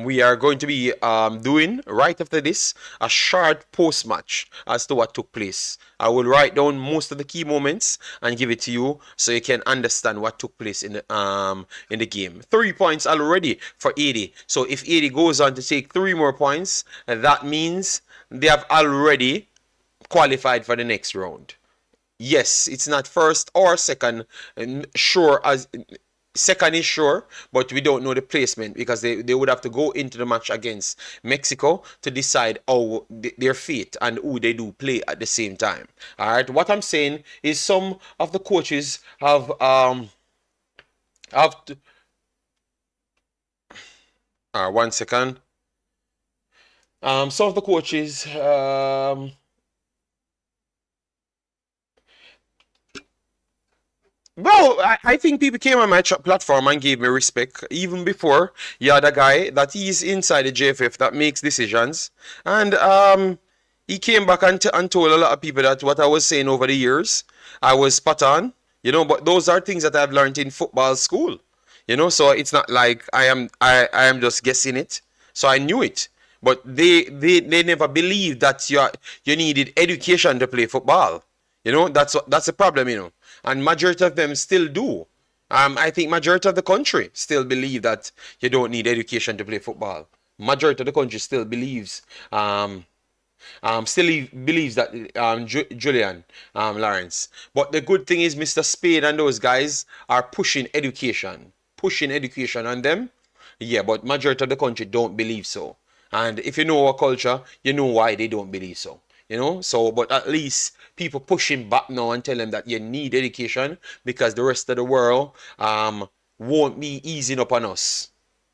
We are going to be doing, right after this, a short post-match as to what took place. I will write down most of the key moments and give it to you so you can understand what took place in the game. 3 points already for 80. So if 80 goes on to take 3 more points, that means they have already qualified for the next round. Yes, it's not first or second. Sure, as second is sure, but we don't know the placement because they would have to go into the match against Mexico to decide how their fate and who they do play at the same time. All right. What I'm saying is some of the coaches have to, 1 second. Some of the coaches Bro, I think people came on my platform and gave me respect even before you had a guy that he's inside the JFF that makes decisions. And he came back and told a lot of people that what I was saying over the years, I was spot on. But those are things that I've learned in football school. So it's not like I am just guessing it. So I knew it. But they never believed that you needed education to play football. That's the problem. And majority of them still do. I think majority of the country still believe that you don't need education to play football. Majority of the country still believes that Julian Lawrence. But the good thing is Mr. Spade and those guys are pushing education on them. Yeah, but majority of the country don't believe so. And if you know our culture, you know why they don't believe so. So but at least people pushing back now and tell them that you need education because the rest of the world won't be easing up on us.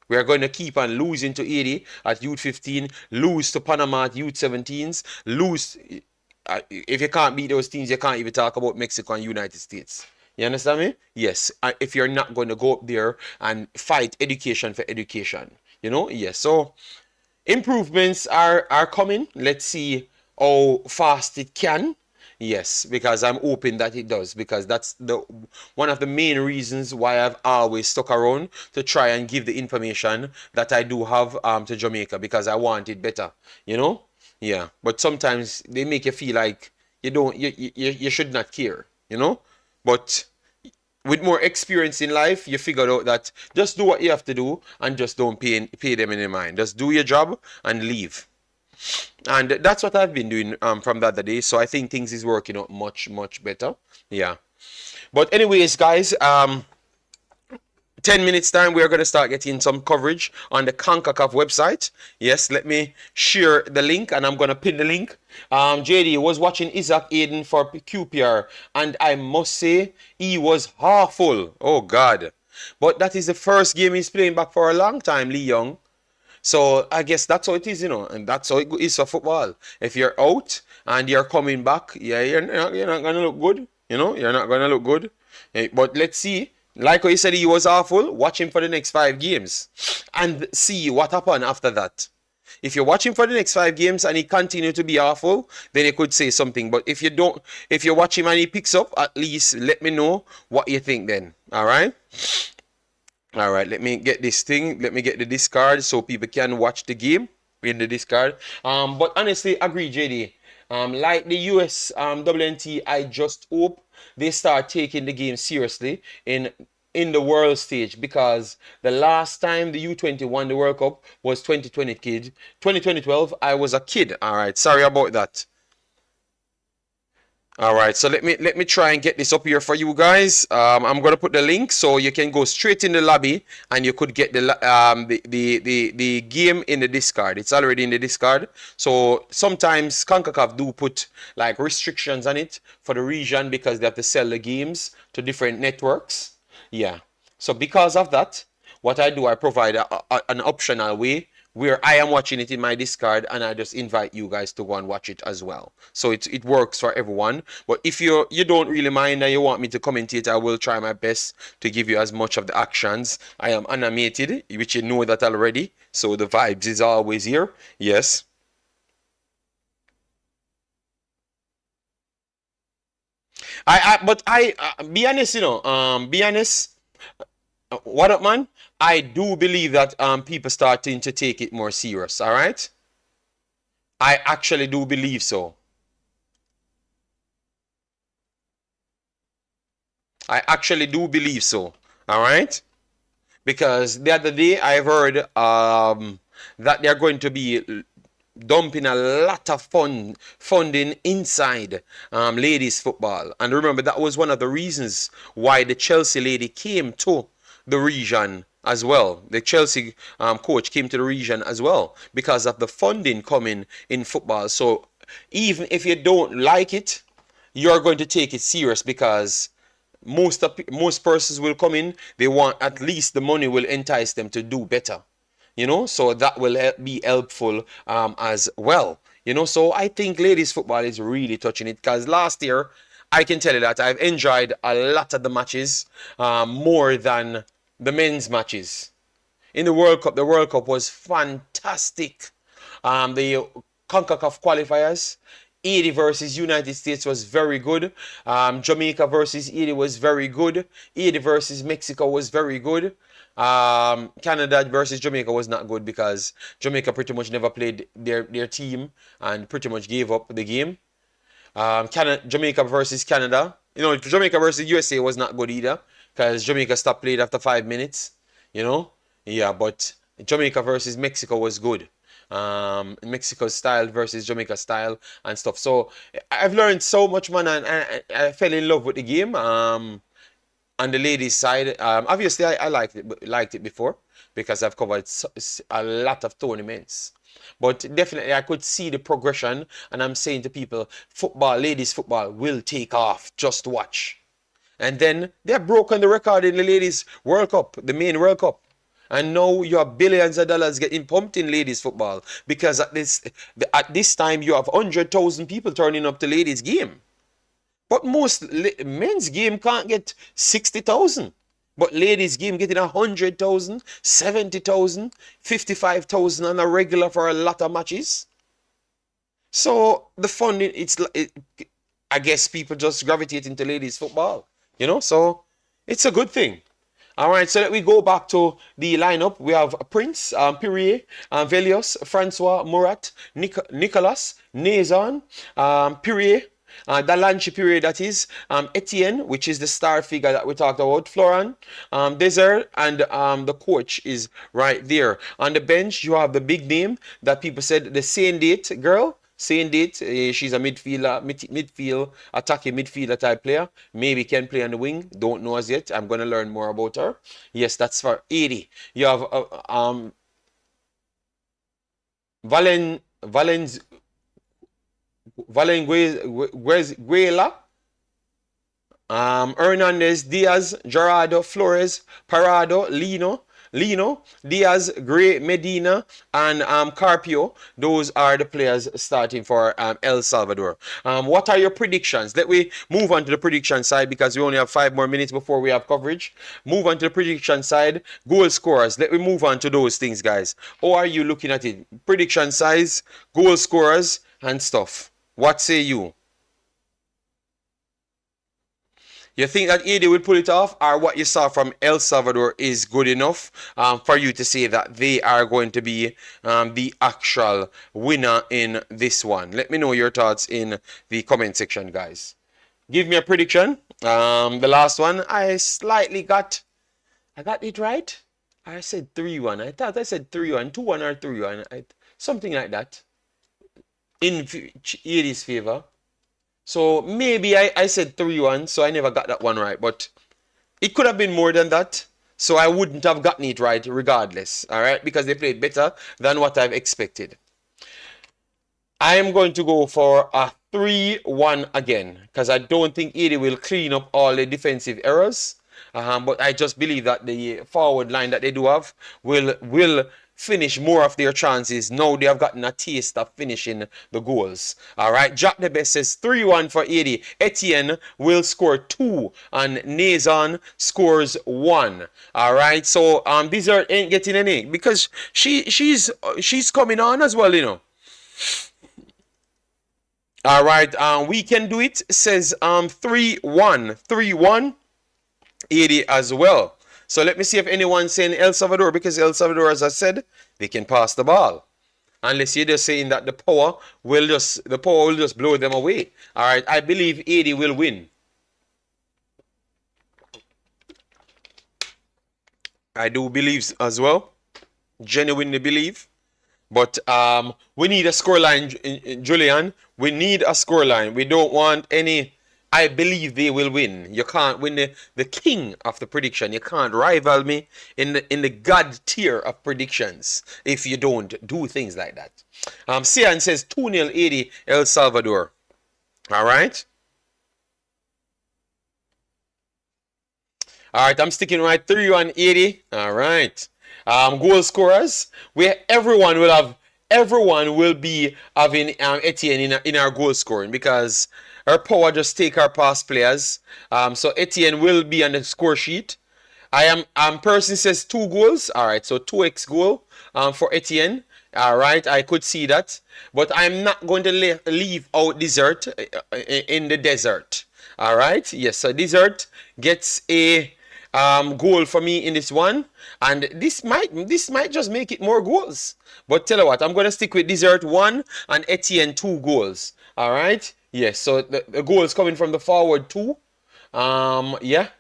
We are going to keep on losing to Haiti at U15, lose to Panama at U17s, lose. If you can't beat those teams, you can't even talk about Mexico and United States. You understand me? Yes. If you're not going to go up there and fight education for education. Yes. So improvements are coming. Let's see how fast it can. Yes, because I'm hoping that it does, because that's one of the main reasons why I've always stuck around to try and give the information that I do have to Jamaica, because I want it better. Yeah. But sometimes they make you feel like you should not care. But with more experience in life, you figure out that just do what you have to do and just don't pay them any mind. Just do your job and leave. And that's what I've been doing from the other day. So I think things is working out much, much better. Yeah. But anyways, guys, 10 minutes time, we are going to start getting some coverage on the Concacaf website. Yes, let me share the link and I'm going to pin the link. JD was watching Isaac Aiden for QPR and I must say he was awful. Oh, God. But that is the first game he's playing back for a long time, Lee Young. So I guess that's how it is, and that's how it is for football. If you're out and you're coming back, yeah, you're not going to look good. You're not going to look good. But let's see. Like I said, he was awful. Watch him for the next 5 games and see what happened after that. If you watch him for the next 5 games and he continue to be awful, then you could say something. But if you watch him and he picks up, at least let me know what you think then. All right? All right, let me get this thing. Let me get the discard so people can watch the game in the discard. But honestly, agree, JD. Like the US WNT, I just hope they start taking the game seriously in the world stage, because the last time the U20 won the World Cup was 2012. I was a kid. All right, sorry about that. All right, so let me try and get this up here for you guys. I'm gonna put the link so you can go straight in the lobby and you could get the game in the discard. It's already in the discard. So sometimes Concacaf do put like restrictions on it for the region because they have to sell the games to different networks. Yeah. So because of that, what I do, I provide an optional way where I am watching it in my discard and I just invite you guys to go and watch it as well. So it works for everyone. But if you don't really mind and you want me to commentate, I will try my best to give you as much of the actions. I am animated, which you know that already. So the vibes is always here. Yes. But be honest, be honest. What up, man? I do believe that people starting to take it more serious. All right. I actually do believe so. I actually do believe so. All right. Because the other day I've heard that they're going to be dumping a lot of funding inside ladies football. And remember, that was one of the reasons why the Chelsea lady came to the region as well. The Chelsea coach came to the region as well because of the funding coming in football. So even if you don't like it, you're going to take it serious because most persons will come in, they want at least the money will entice them to do better, so that will be helpful as well, so I think ladies football is really touching it because last year I can tell you that I've enjoyed a lot of the matches more than the men's matches in the World Cup. The World Cup was fantastic. The Concacaf Qualifiers, Haiti versus United States was very good. Jamaica versus Haiti was very good. Haiti versus Mexico was very good. Canada versus Jamaica was not good because Jamaica pretty much never played their team and pretty much gave up the game. Jamaica versus Canada. Jamaica versus USA was not good either because Jamaica stopped playing after 5 minutes. Yeah, but Jamaica versus Mexico was good. Mexico style versus Jamaica style and stuff. So I've learned so much, man, and I fell in love with the game. On the ladies' side, obviously I liked it before because I've covered a lot of tournaments. But definitely I could see the progression, and I'm saying to people, ladies football will take off. Just watch. And then they've broken the record in the ladies World Cup, the main World Cup. And now you have billions of dollars getting pumped in ladies football because at this time you have 100,000 people turning up to ladies game. But most men's game can't get 60,000. But ladies game getting 100,000, 70,000, 55,000 on a regular for a lot of matches. So the funding, I guess people just gravitate into ladies football, so it's a good thing. All right, so let me go back to the lineup. We have Prince, Pierre, Velios, Francois, Murat, Nicolas, Nazan, Pierre, Dalanchi Pierre, that is, Etienne, which is the star figure that we talked about, Florent, Desert, and the coach is right there. On the bench, you have the big name that people said, the same date girl. Saying date, she's a attacking midfielder type player. Maybe can play on the wing. Don't know as yet. I'm going to learn more about her. Yes, that's for 80. You have Valenzuela, Hernandez, Diaz, Gerardo, Flores, Parado, Lino, Diaz, Gray, Medina, and Carpio. Those are the players starting for El Salvador. What are your predictions? Let me move on to the prediction side because we only have 5 more minutes before we have coverage. Move on to the prediction side. Goal scorers. Let me move on to those things, guys. How are you looking at it? Prediction size, goal scorers, and stuff. What say you? You think that Haiti will pull it off, or what you saw from El Salvador is good enough for you to say that they are going to be the actual winner in this one? Let me know your thoughts in the comment section, guys. Give me a prediction. The last one, I got it right. I said 3-1. I thought I said 3-1, 2-1 or 3-1, something like that. In Haiti's favor. So maybe I said 3-1, so I never got that one right. But it could have been more than that. So I wouldn't have gotten it right regardless. All right? Because they played better than what I've expected. I am going to go for a 3-1 again. Because I don't think Haiti will clean up all the defensive errors. But I just believe that the forward line that they do have will finish more of their chances. Now they have gotten a taste of finishing the goals. All right, Jack the Best says 3-1 for Haiti. Etienne will score 2 and Nazan scores 1. All right, so these ain't getting any because she's coming on as well, All right, we can do it. Says 3-1 Haiti as well. So let me see if anyone's saying El Salvador, because El Salvador, as I said, they can pass the ball. Unless you're just saying that the power will just blow them away. All right, I believe Haiti will win. I do believe as well. Genuinely believe But we need a scoreline, Julian. We need a scoreline. We don't want any. I believe they will win. You can't win the king of the prediction. You can't rival me in the god tier of predictions if you don't do things like that. Sian says 2-0 Haiti El Salvador. All right. All right, I'm sticking right 3-1 Haiti. All right. Goal scorers, where everyone will be having Etienne in our goal scoring because our power just take our past players. So Etienne will be on the score sheet. Person says 2 goals. All right, so 2x goal for Etienne. All right, I could see that, but I'm not going to leave out Desert in the desert. All right, yes, so Desert gets a goal for me in this one, and this might just make it more goals. But tell you what, I'm gonna stick with Desert 1 and Etienne 2 goals. All right, yes, so the goals coming from the forward 2. Yeah.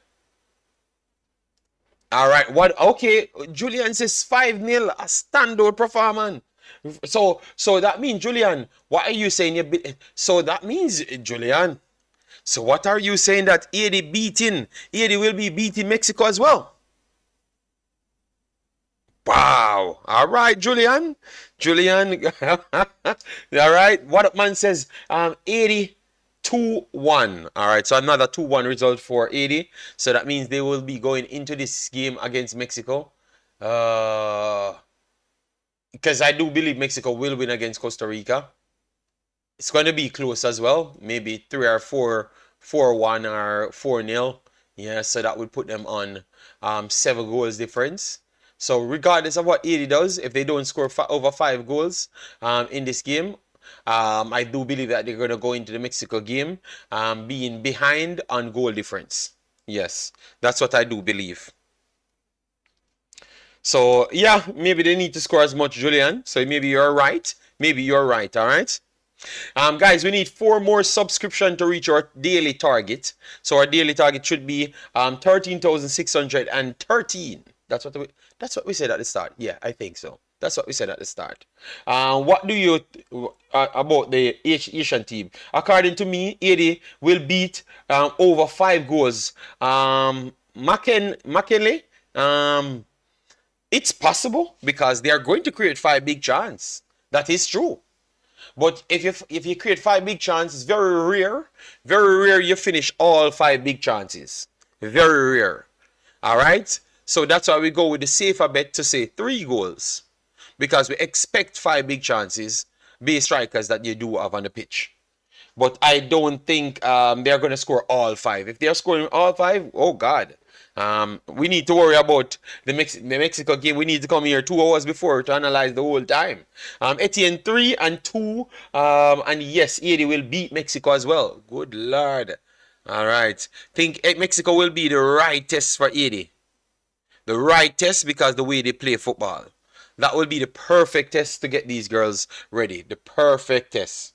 All right. What? Okay. Julian says 5-0, a standout performance. So that means, Julian, what are you saying? So that means, Julian. So what are you saying that Haiti will be beating Mexico as well? Wow. All right, Julian. All right. What up, man says 80 2-1. All right, so another 2-1 result for Haiti. So that means they will be going into this game against Mexico. Because I do believe Mexico will win against Costa Rica. It's going to be close as well. Maybe 3 or 4, 4-1 or 4-0. Yeah, so that would put them on 7 goals difference. So regardless of what Haiti does, if they don't score over 5 goals in this game, I do believe that they're going to go into the Mexico game being behind on goal difference. Yes, that's what I do believe. So, yeah, maybe they need to score as much, Julian. So maybe you're right. Maybe you're right, all right? Guys, we need 4 more subscriptions to reach our daily target. So our daily target should be 13,613. That's what we said at the start. Yeah, I think so. That's what we said at the start. What do you about the Asian team? According to me, Haiti will beat over 5 goals. McKinley, it's possible because they are going to create 5 big chances. That is true. But if you create 5 big chances, very rare you finish all 5 big chances. Very rare. All right? So that's why we go with the safer bet to say 3 goals. Because we expect 5 big chances based strikers that you do have on the pitch. But I don't think they're going to score all 5. If they're scoring all 5, oh God. We need to worry about the Mexico game. We need to come here 2 hours before to analyze the whole time. Etienne 3 and 2. And yes, Haiti will beat Mexico as well. Good Lord. All right. Think Mexico will be the right test for Haiti. The right test because the way they play football. That will be the perfect test to get these girls ready. The perfect test.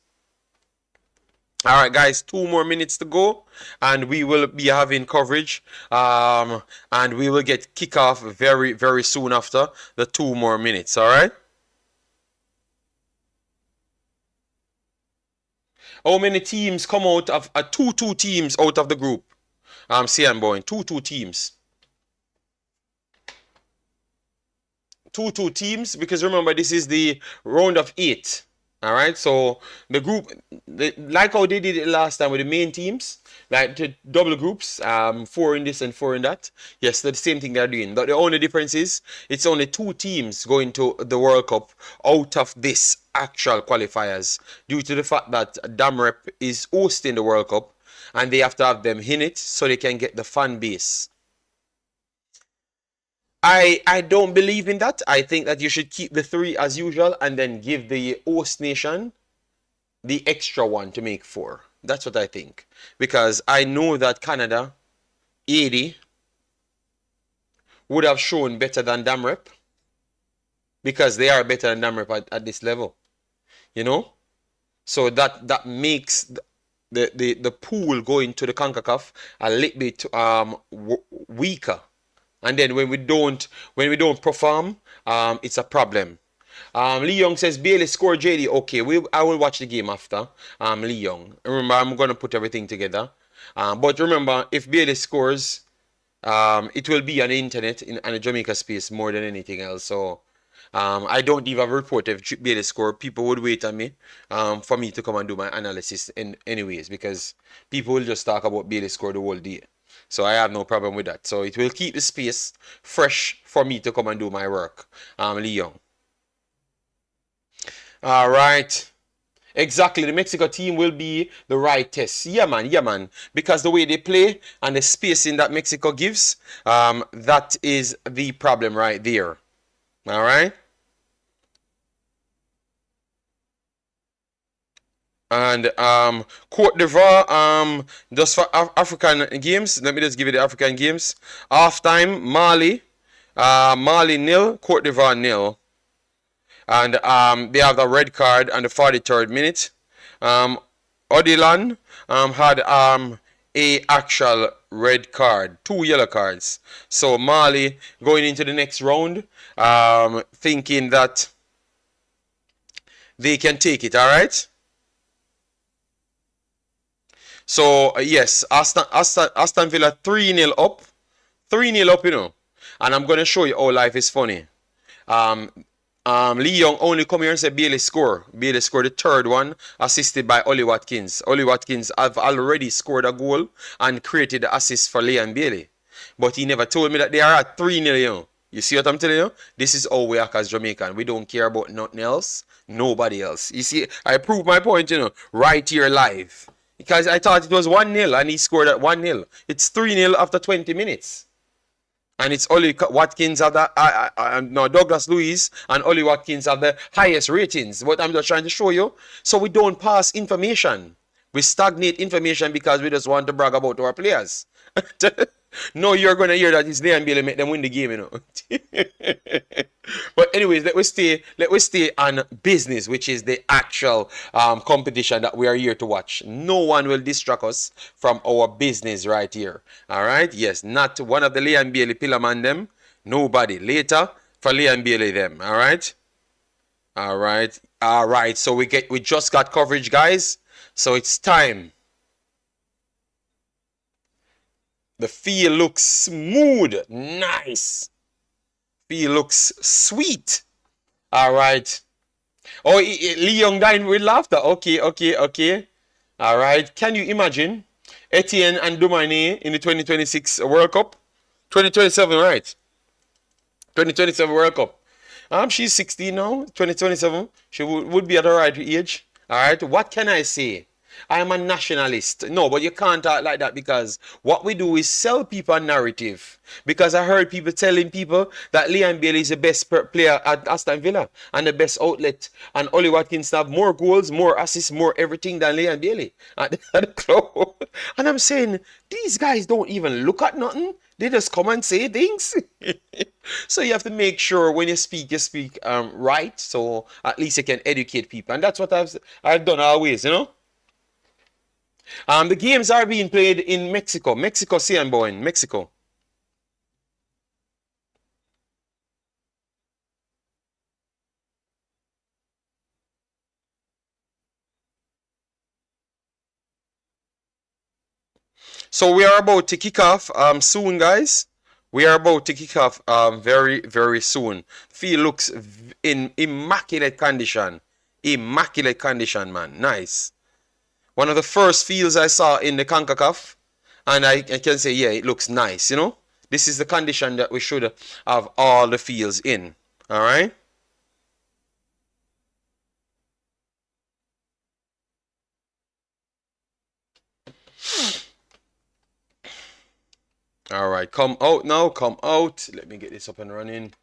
All right, guys, 2 more minutes to go, and we will be having coverage, and we will get kickoff very, very soon after the 2 more minutes. All right. How many teams come out of 2-2 teams out of the group? CM boy, 2-2 teams. 2-2 teams, because remember this is the round of 8. All right, so the group, like how they did it last time with the main teams, like the double groups, 4 in this and 4 in that. Yes, the same thing they're doing. But the only difference is it's only 2 teams going to the World Cup out of this actual qualifiers, due to the fact that Damrep is hosting the World Cup and they have to have them in it so they can get the fan base. I don't believe in that. I think that you should keep the 3 as usual and then give the host nation the extra one to make 4. That's what I think. Because I know that Canada, 80, would have shown better than Damrep. Because they are better than Damrep at this level. You know? So that makes the pool going to the Concacaf a little bit weaker. And then when we don't perform, it's a problem. Lee Young says Bailey score JD. Okay, I will watch the game after. Lee Young. Remember, I'm gonna put everything together. But remember, if Bailey scores, it will be on the internet in the Jamaica space more than anything else. So I don't even report if Bailey score. People would wait on me for me to come and do my analysis anyways, because people will just talk about Bailey score the whole day. So I have no problem with that. So it will keep the space fresh for me to come and do my work. Lee Young. All right. Exactly. The Mexico team will be the right test. Yeah, man. Yeah, man. Because the way they play and the spacing that Mexico gives, that is the problem right there. All right. And Cote d'Ivoire, just for African games, let me just give you the African games. Halftime, Mali, Mali nil, Cote d'Ivoire nil. And they have the red card on the 43rd minute. Odilan had a actual red card, 2 yellow cards. So Mali going into the next round, thinking that they can take it, all right? So, yes, Aston Villa 3-0 up. 3-0 up, you know. And I'm going to show you how life is funny. Lee Young only come here and say Bailey score. Bailey scored the 3rd one, assisted by Ollie Watkins. Ollie Watkins have already scored a goal and created the assist for Leon Bailey. But he never told me that they are at 3-0, you know. You see what I'm telling you? This is how we act as Jamaican. We don't care about nothing else, nobody else. You see, I proved my point, you know, right here live. Because I thought it was 1-0 and he scored at 1-0. It's 3-0 after 20 minutes. And it's Ollie Watkins have the, no, Douglas Luiz and Ollie Watkins have the highest ratings. What I'm just trying to show you. So we don't pass information. We stagnate information because we just want to brag about our players. No, you're going to hear that it's there and Bailey make them win the game, you know. But anyways, let we stay on business, which is the actual competition that we are here to watch. No one will distract us from our business right here. All right? Yes, not one of the Leon Bailey Pillarman them. Nobody. Later for Leon Bailey them. All right? All right. All right. So we just got coverage, guys. So it's time. The feel looks smooth. Nice. Feel looks sweet. All right. Oh, Lee Young dying with laughter. Okay. All right. Can you imagine Etienne and Dumani in the 2026 World Cup? 2027, right? 2027 World Cup. She's 16 now. 2027. She would be at the right age. All right. What can I say? I am a nationalist. No, but you can't talk like that, because what we do is sell people a narrative. Because I heard people telling people that Leon Bailey is the best player at Aston Villa and the best outlet. And Ollie Watkins have more goals, more assists, more everything than Leon Bailey at the club. And I'm saying, these guys don't even look at nothing. They just come and say things. So you have to make sure when you speak right. So at least you can educate people. And that's what I've done always, you know. The games are being played in Mexico. Mexico City, in Mexico. So we are about to kick off soon, guys. We are about to kick off very, very soon. Field looks in immaculate condition. Immaculate condition, man. Nice. One of the first fields I saw in the Concacaf, and I can say, yeah, it looks nice, you know. This is the condition that we should have all the fields in, all right? All right, come out now, come out. Let me get this up and running.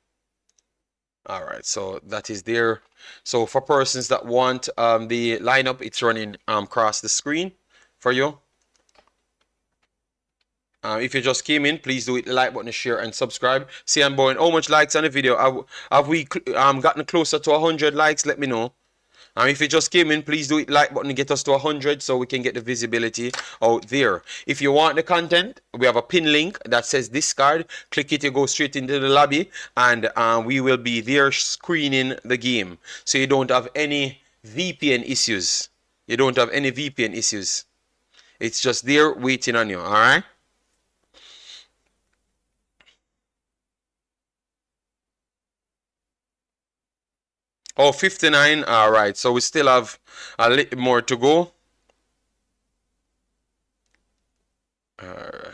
All right, so that is there. So for persons that want the lineup, it's running across the screen for you. If you just came in, please do hit the like button, share, and subscribe. See, I'm boring. How much likes on the video? Have we gotten closer to 100 likes? Let me know. If you just came in, please do it like button to get us to 100 so we can get the visibility out there. If you want the content, we have a pin link that says discard. Click it, you go straight into the lobby, and we will be there screening the game. So you don't have any VPN issues. You don't have any VPN issues. It's just there waiting on you, alright? Oh, 59. All right. So we still have a little more to go. Uh,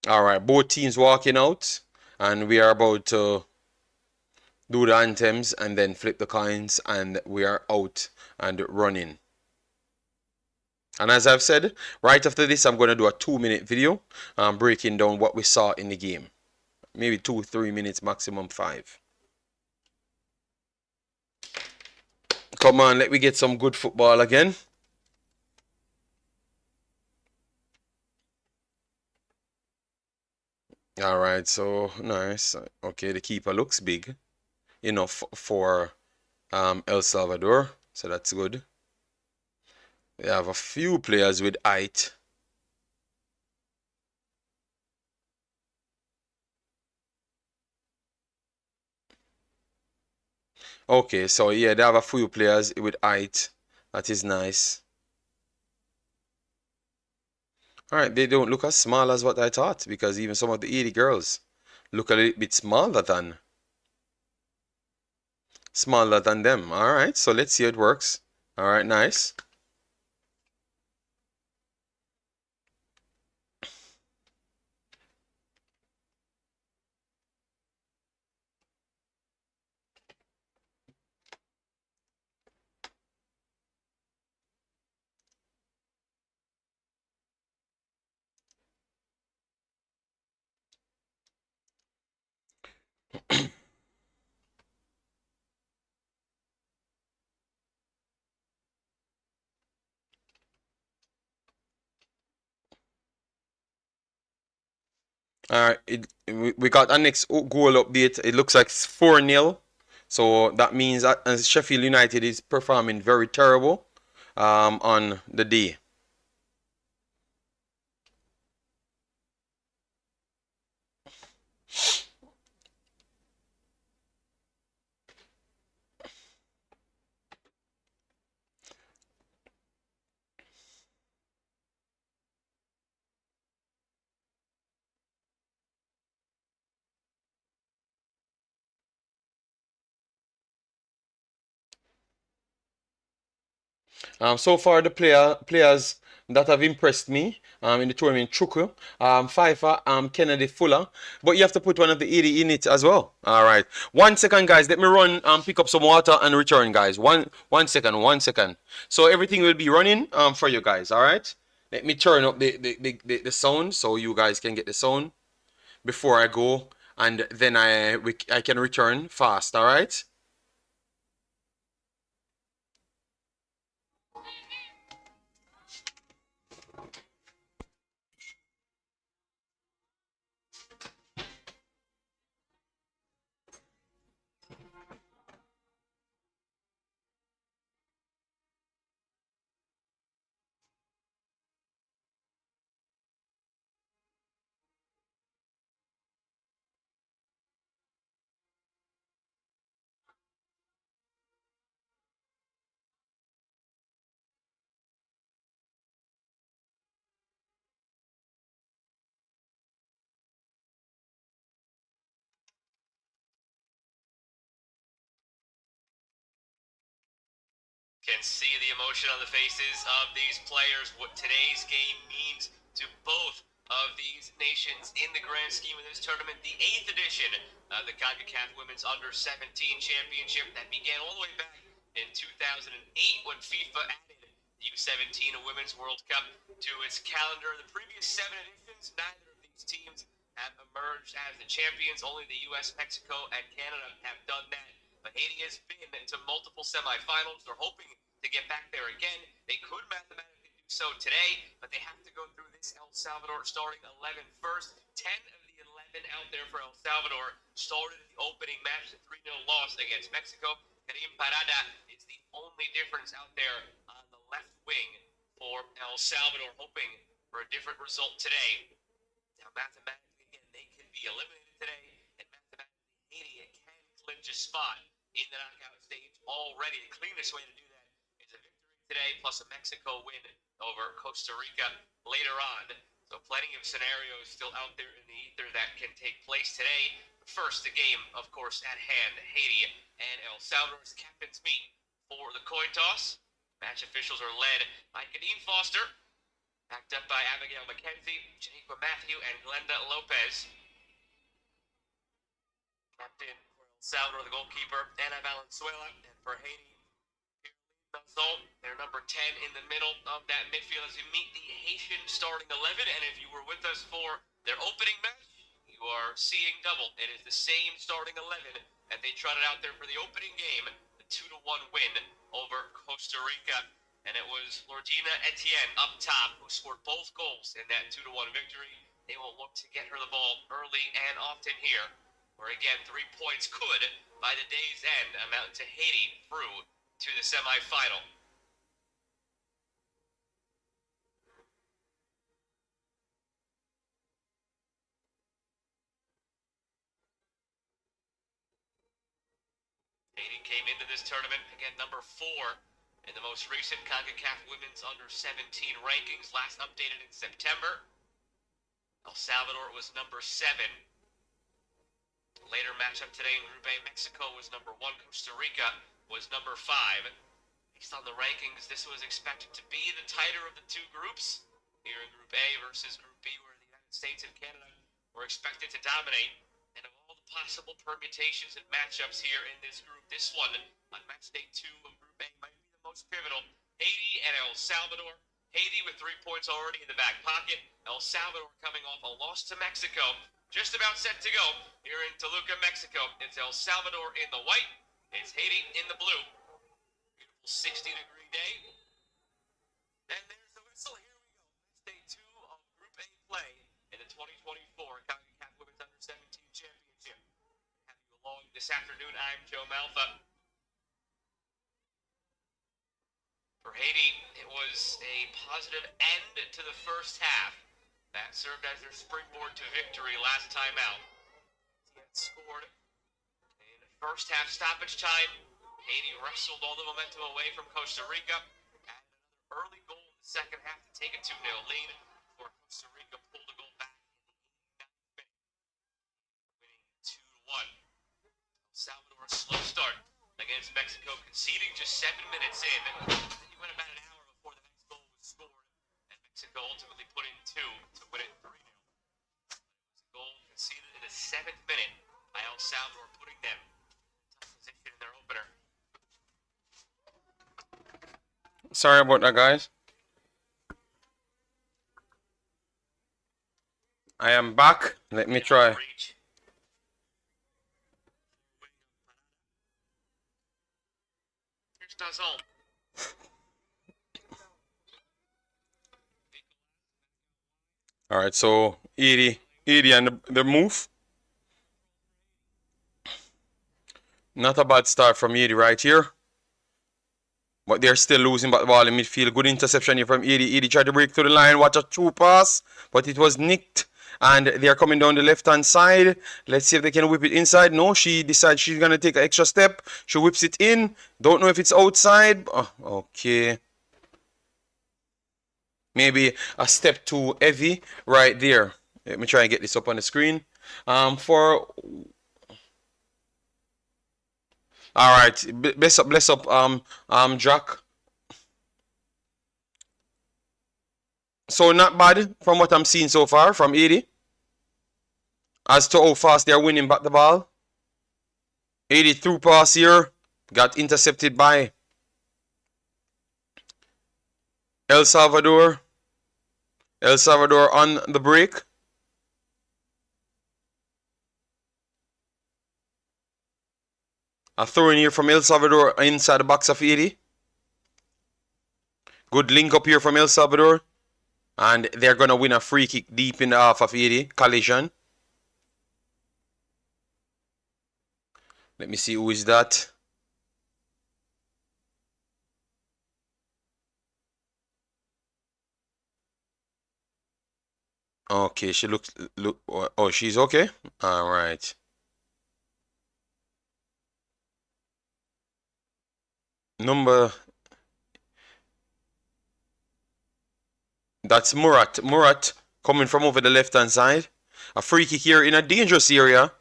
all right. Both teams walking out, and we are about to do the anthems and then flip the coins, and we are out and running. And as I've said, right after this, I'm going to do a 2-minute video breaking down what we saw in the game. Maybe 2-3 minutes, maximum 5. Come on, let me get some good football again. All right, so nice. Okay, the keeper looks big enough for El Salvador, so that's good. We have a few players with height. Okay, so yeah, they have a few players with height. That is nice. All right, they don't look as small as what I thought, because even some of the 80 girls look a little bit smaller than them. All right, so let's see how it works. All right, nice. All right, we got our next goal update. It looks like 4-0. So that means that Sheffield United is performing very terrible on the day. So far, the players that have impressed me in the tournament, Chuku, Pfeiffer, Kennedy, Fuller. But you have to put one of the 80 in it as well. All right. 1 second, guys. Let me run pick up some water and return, guys. One second. So everything will be running for you guys. All right. Let me turn up the sound so you guys can get the sound before I go, and then I can return fast. All right. Can see the emotion on the faces of these players, what today's game means to both of these nations in the grand scheme of this tournament, the 8th edition of the Concacaf Women's Under-17 Championship that began all the way back in 2008 when FIFA added the U17 Women's World Cup to its calendar. The previous 7 editions, neither of these teams have emerged as the champions. Only the US, Mexico, and Canada have done that. But Haiti has been to multiple semifinals. They're hoping to get back there again. They could mathematically do so today, but they have to go through this El Salvador starting 11 first. 10 of the 11 out there for El Salvador started in the opening match, a 3-0 loss against Mexico. Karim Parada is the only difference out there on the left wing for El Salvador, hoping for a different result today. Now, mathematically, again, they can be eliminated today, and mathematically, Haiti can clinch a spot in the knockout stage already. The cleanest way to do that is a victory today, plus a Mexico win over Costa Rica later on. So plenty of scenarios still out there in the ether that can take place today. First, the game, of course, at hand. Haiti and El Salvador's captains meet for the coin toss. Match officials are led by Kadeem Foster, backed up by Abigail McKenzie, Janiqua Matthew, and Glenda Lopez. Captain for El Salvador, the goalkeeper, Ana Valenzuela, and for Haiti, they're number 10 in the middle of that midfield as you meet the Haitian starting 11. And if you were with us for their opening match, you are seeing double. It is the same starting 11 that they trotted out there for the opening game, the 2-1 win over Costa Rica. And it was Lordina Etienne up top who scored both goals in that 2-1 victory. They will look to get her the ball early and often here, where again 3 points could, by the day's end, amount to Haiti through to the semifinal. Haiti came into this tournament, again, number 4 in the most recent Concacaf Women's Under-17 rankings, last updated in September. El Salvador was number 7. Later matchup today in Group A, Mexico was number 1, Costa Rica was number 5. Based on the rankings, this was expected to be the tighter of the two groups. Here in Group A versus Group B, where the United States and Canada were expected to dominate. And of all the possible permutations and matchups here in this group, this one on match day 2 of Group A might be the most pivotal. Haiti and El Salvador. Haiti with 3 points already in the back pocket. El Salvador coming off a loss to Mexico. Just about set to go here in Toluca, Mexico. It's El Salvador in the white. It's Haiti in the blue. Beautiful 60-degree day. And there's the whistle. Here we go. It's day 2 of Group A play in the 2024 Concacaf Women's Under-17 Championship. Have you along this afternoon. I'm Joe Malfa. For Haiti, it was a positive end to the first half. That served as their springboard to victory last time out. He had scored in first half stoppage time. Haiti wrestled all the momentum away from Costa Rica. Added another early goal in the second half to take a 2-0 lead before Costa Rica pulled a goal back in the 89th minute, winning 2-1. El Salvador a slow start against Mexico, conceding just 7 minutes in. Then you went about an hour before the next goal was scored. Mexico ultimately put in 2 to win it 3-0. It was a goal conceded in the 7th minute by El Salvador, putting them in a tough position in their opener. Sorry about that, guys. I am back. Let me try. Here's Dazon. All right, so 80 and the move. Not a bad start from 80 right here. But they're still losing back the ball in midfield. Good interception here from 80. 80 tried to break through the line. Watch a true pass, but it was nicked. And they're coming down the left-hand side. Let's see if they can whip it inside. No, she decides she's going to take an extra step. She whips it in. Don't know if it's outside. Oh, okay. Maybe a step too heavy right there. Let me try and get this up on the screen. All right, bless up, Jack. So not bad from what I'm seeing so far from 80. As to how fast they're winning back the ball. 80 through pass here. Got intercepted by El Salvador. El Salvador on the break. A throw in here from El Salvador inside the box of 80. Good link up here from El Salvador. And they're going to win a free kick deep in the half of Haiti. Collision. Let me see who is that. Okay, she looks... Oh, she's okay? Alright. Number... That's Murat. Murat coming from over the left-hand side. A free kick here in a dangerous area.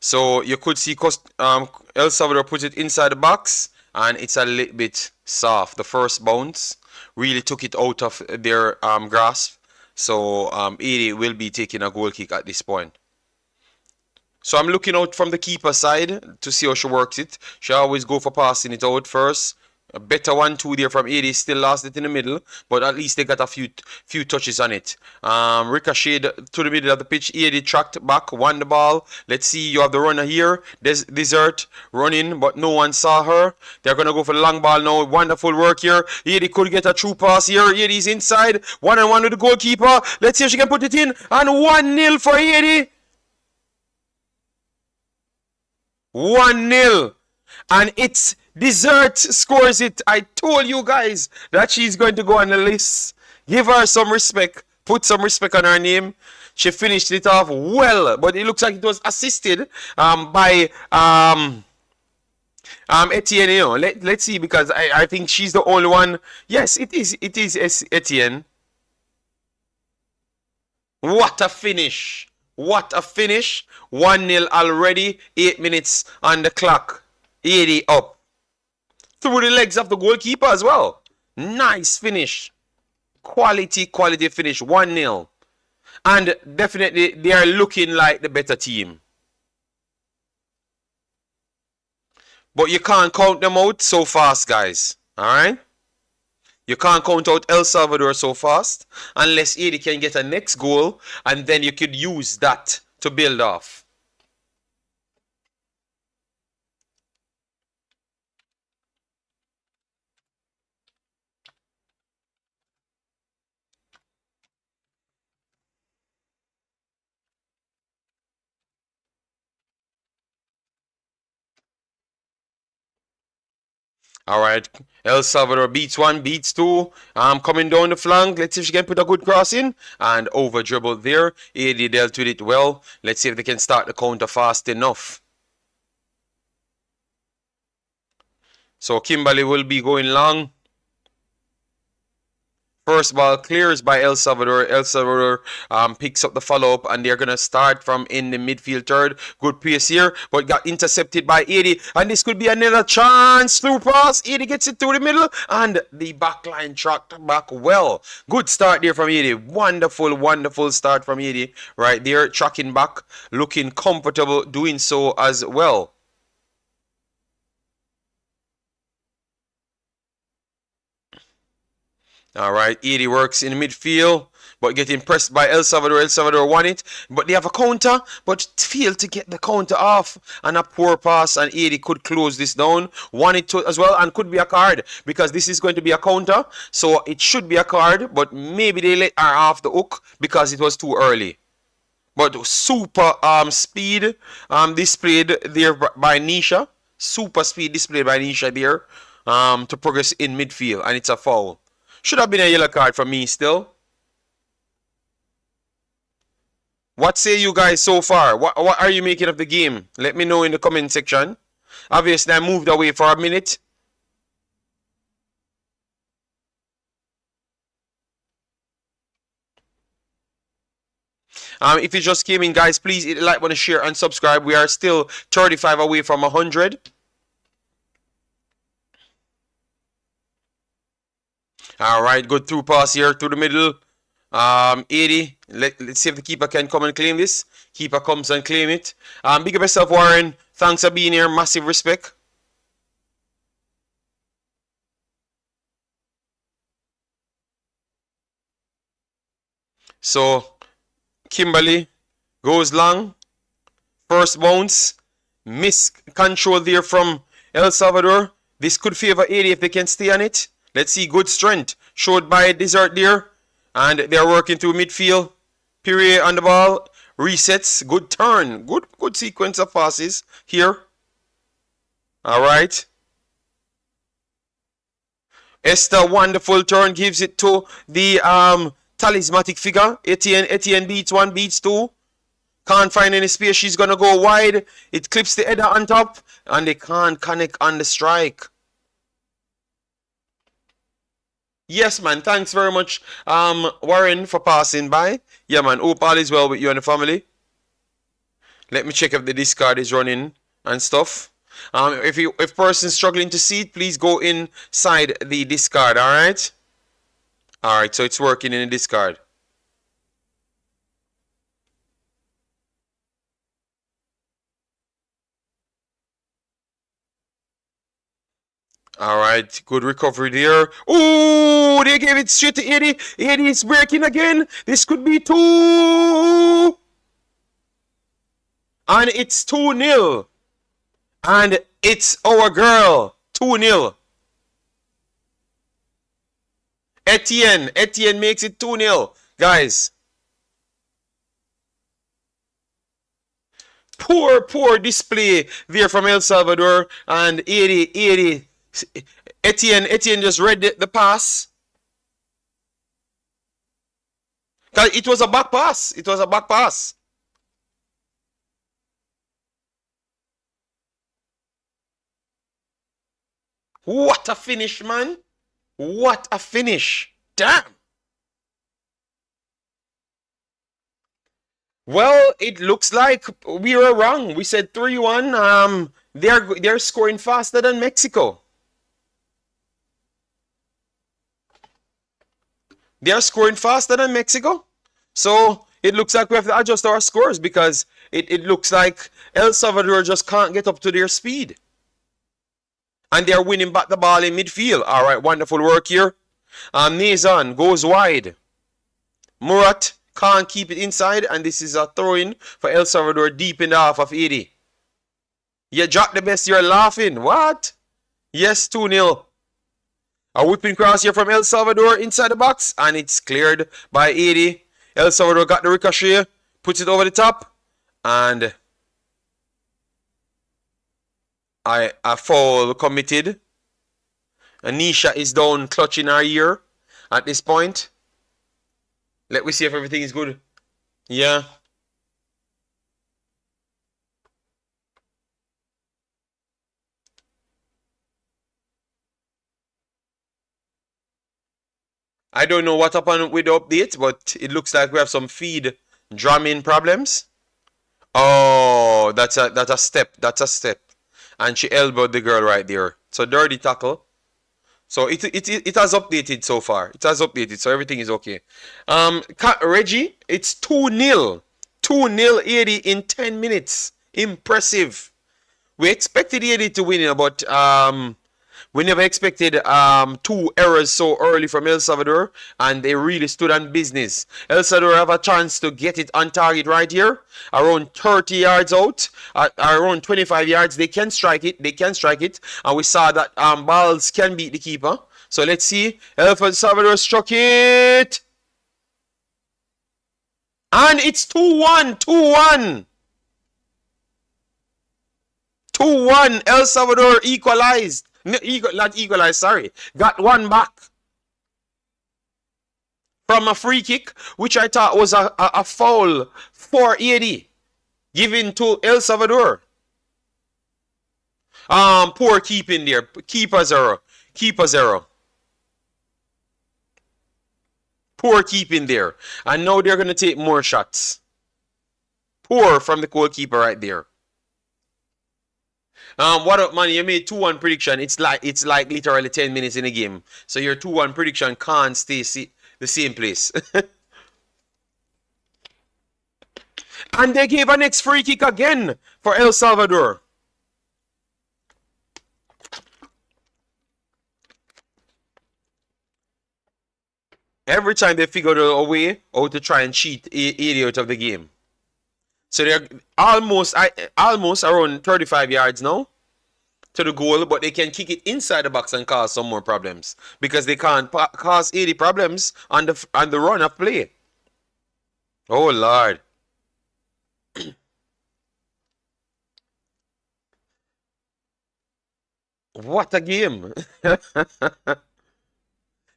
So you could see El Salvador put it inside the box. And it's a little bit soft. The first bounce really took it out of their grasp. So Haiti will be taking a goal kick at this point. So I'm looking out from the keeper side to see how she works it. She always go for passing it out first. A better 1-2 there from Haiti. Still lost it in the middle, but at least they got a few touches on it. Ricocheted to the middle of the pitch. Haiti tracked back, won the ball. Let's see, you have the runner here. Desert running, but no one saw her. They're going to go for the long ball now. Wonderful work here. Haiti could get a true pass here. Haiti's inside. 1-on-1 with the goalkeeper. Let's see if she can put it in. And 1-0 for Haiti. 1-0. And it's Desert scores it. I told you guys that she's going to go on the list. Give her some respect. Put some respect on her name. She finished it off well, but it looks like it was assisted by Etienne. You know. Let's see, because I think she's the only one. Yes, it is Etienne. What a finish. What a finish. 1-0 already. 8 minutes on the clock. 80 up. Through the legs of the goalkeeper as well. Nice finish. Quality finish. 1-0. And definitely they are looking like the better team. But you can't count them out so fast, guys. Alright? You can't count out El Salvador so fast unless Haiti can get a next goal, and then you could use that to build off. Alright, El Salvador beats 1, beats 2. Coming down the flank. Let's see if she can put a good cross in. And over dribbled there. Haiti dealt with it well. Let's see if they can start the counter fast enough. So Kimberly will be going long. First ball clears by El Salvador. El Salvador picks up the follow-up, and they're going to start from in the midfield third. Good pace here, but got intercepted by Haiti. And this could be another chance. Through pass. Haiti gets it through the middle, and the back line tracked back well. Good start there from Haiti. Wonderful start from Haiti. Right there, tracking back, looking comfortable doing so as well. Alright, Haiti works in the midfield, but getting pressed by El Salvador. El Salvador won it, but they have a counter, but failed to get the counter off. And a poor pass, and Haiti could close this down. Won it as well, and could be a card, because this is going to be a counter. So it should be a card, but maybe they let her off the hook because it was too early. But super speed displayed there by Nisha. Super speed displayed by Nisha there to progress in midfield, and it's a foul. Should have been a yellow card for me still. What say you guys so far? What are you making of the game? Let me know in the comment section. Obviously, I moved away for a minute. If you just came in, guys, please hit the like button, share, and subscribe. We are still 35 away from 100. Alright, good through pass here through the middle. 80. Let's see if the keeper can come and claim this. Keeper comes and claim it. Big up yourself, Warren. Thanks for being here. Massive respect. So, Kimberly goes long. First bounce. Miss control there from El Salvador. This could favor Haiti if they can stay on it. Let's see, good strength showed by Desert there. And they're working through midfield. Perrier on the ball. Resets. Good turn. Good sequence of passes here. Alright. Esther, wonderful turn, gives it to the talismanic figure. Etienne beats one, beats two. Can't find any space. She's going to go wide. It clips the header on top. And they can't connect on the strike. Yes, man. Thanks very much, Warren, for passing by. Yeah, man. Hope all is well with you and the family. Let me check if the discard is running and stuff. If person's struggling to see it, please go inside the discard, alright? Alright, so it's working in the discard. Alright, good recovery there. Ooh, they gave it straight to 80. 80 is breaking again. This could be 2. And it's 2-0. And it's our girl. 2-0. Etienne makes it 2-0. Guys. Poor display there from El Salvador. And 80. Etienne just read the pass. It was a back pass. It was a back pass. What a finish, man. What a finish. Damn. Well, it looks like we were wrong. We said 3-1. They're scoring faster than Mexico. They're scoring faster than Mexico. So it looks like we have to adjust our scores because it looks like El Salvador just can't get up to their speed. And they're winning back the ball in midfield. All right, wonderful work here. Nazan goes wide. Murat can't keep it inside. And this is a throw-in for El Salvador deep in the half of 80. You dropped the best, you're laughing. What? Yes, 2-0. A whipping cross here from El Salvador inside the box. And it's cleared by 80. El Salvador got the ricochet. Puts it over the top. And a foul committed. Anisha is down clutching her ear at this point. Let me see if everything is good. Yeah. I don't know what happened with the update, but it looks like we have some feed drumming problems. Oh, that's a step. That's a step. And she elbowed the girl right there. So dirty tackle. So it has updated so far. It has updated, so everything is okay. Reggie, it's 2-0. 2-0 80 in 10 minutes. Impressive. We expected 80 to win, but we never expected 2 errors so early from El Salvador, and they really stood on business. El Salvador have a chance to get it on target right here, around 30 yards out, around 25 yards. They can strike it. They can strike it, and we saw that balls can beat the keeper. So let's see. El Salvador struck it, and it's 2-1. 2-1. 2-1. El Salvador equalized. Not equalized, sorry. Got one back from a free kick, which I thought was a foul for 80 given to El Salvador. Poor keeping there. Keeper's error. Keeper's error. Poor keeping there. And now they're going to take more shots. Poor from the goalkeeper right there. What up, man? You made 2-1 prediction. It's like literally 10 minutes in a game. So your 2-1 prediction can't stay the same place. And they gave a next free kick again for El Salvador. Every time they figured out a way how to try and cheat 80 out of the game. So they're almost around 35 yards now. to the goal, but they can kick it inside the box and cause some more problems because they can't cause 80 problems on the run of play. Oh Lord. What a game.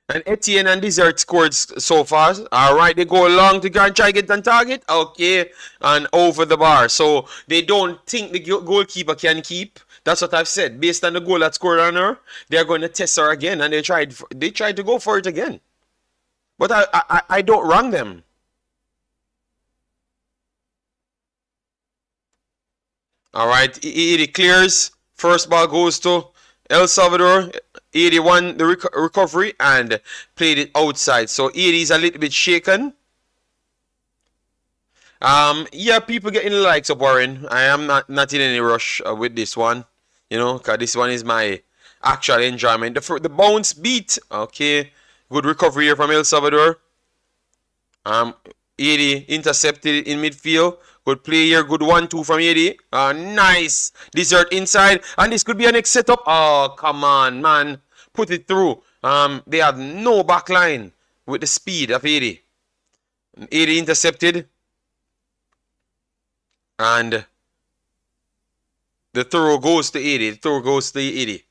And Etienne and Desert scored so far. All right, they go along to try and get on target. Okay, and over the bar. So they don't think the goalkeeper can keep. That's what I've said. Based on the goal that scored on her, they're going to test her again, and they tried to go for it again. But I don't wrong them. All right, it clears. First ball goes to El Salvador. 81 the recovery and played it outside. So 80 is a little bit shaken. Yeah, people getting the likes of Warren. I am not in any rush with this one, you know, because this one is my actual enjoyment. The bounce beat. Okay, good recovery here from El Salvador. 80 intercepted in midfield. Good play here. Good 1-2 from 80. Nice. Desert inside. And this could be an next setup. Oh, come on, man. Put it through. They have no back line with the speed of 80. 80 intercepted. And the throw goes to 80. The throw goes to 80.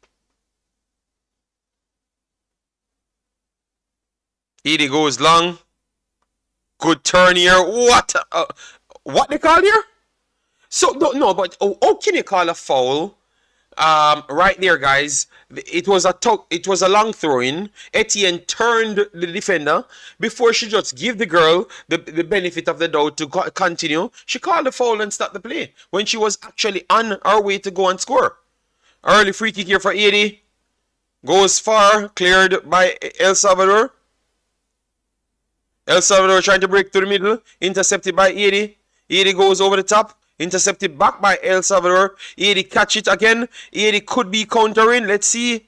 80 goes long. Good turn here. What they call here? So no, but how can you call a foul? Right there, guys. It was a long throw in. Etienne turned the defender before she just give the girl the benefit of the doubt to continue. She called the foul and stopped the play when she was actually on her way to go and score. Early free kick here for 80. Goes far, cleared by El Salvador. El Salvador trying to break through the middle. Intercepted by 80. 80 goes over the top. Intercepted back by El Salvador. 80 catch it again. 80 could be countering. Let's see.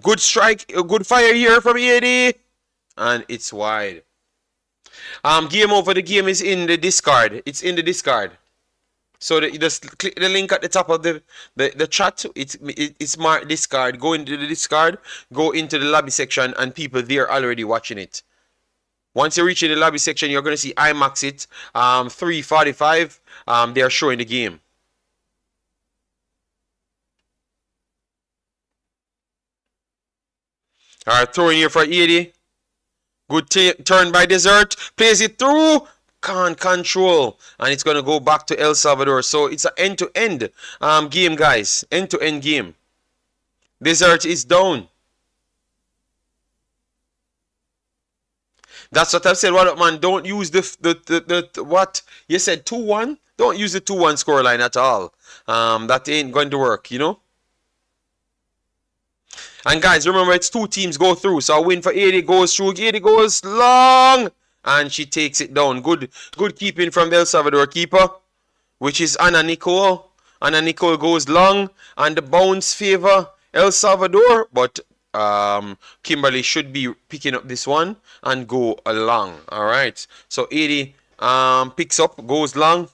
Good strike. Good fire here from 80. And it's wide. Game over. The game is in the discard. It's in the discard. So just click the link at the top of the chat. It's marked discard. Go into the discard. Go into the lobby section and people there already watching it. Once you reach in the lobby section, you're going to see Wemaxit 345. They are showing the game. All right, throwing here for 80. Good turn by Desert. Plays it through. Can't control. And it's going to go back to El Salvador. So it's an end-to-end game, guys. End-to-end game. Desert is down. That's what I've said. What up, man? Don't use the what you said 2-1. Don't use the 2-1 scoreline at all. That ain't going to work, you know. And guys, remember it's two teams go through. So a win for 80 goes through. 80 goes long, and she takes it down. Good keeping from the El Salvador keeper, which is Anna Nicole. Anna Nicole goes long, and the bounce favor El Salvador, but Kimberly should be picking up this one and go along. All right, so 80 picks up, goes long.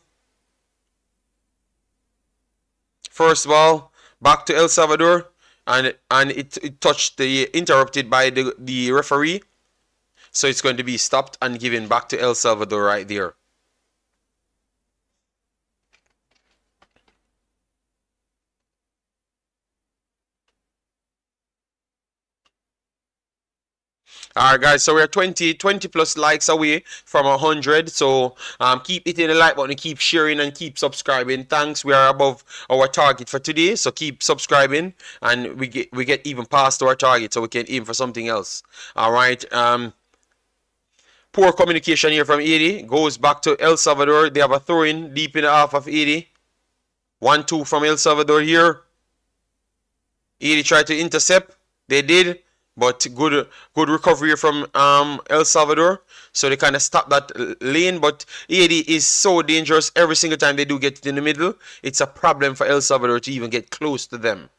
First ball back to El Salvador, and it touched the interrupted by the referee, so it's going to be stopped and given back to El Salvador right there. Alright guys, so we're 20 plus likes away from 100. So keep hitting the like button, keep sharing and keep subscribing. Thanks. We are above our target for today, so keep subscribing and we get even past our target, so we can aim for something else. Alright. Poor communication here from 80. Goes back to El Salvador. They have a throw in deep in the half of 80. 1-2 from El Salvador here. 80 tried to intercept. They did. But good recovery from El Salvador. So they kind of stopped that lane. But 80 is so dangerous every single time they do get it in the middle. It's a problem for El Salvador to even get close to them.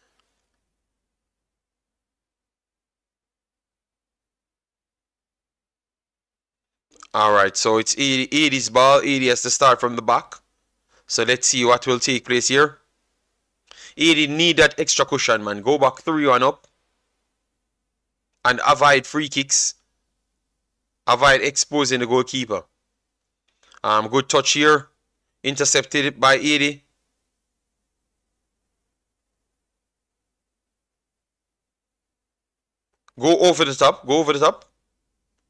Alright, so it's 80's ball. 80 has to start from the back. So let's see what will take place here. Haiti need that extra cushion, man. Go back 3-1 up. And avoid free kicks. Avoid exposing the goalkeeper. Good touch here. Intercepted by Haiti. Go over the top. Go over the top.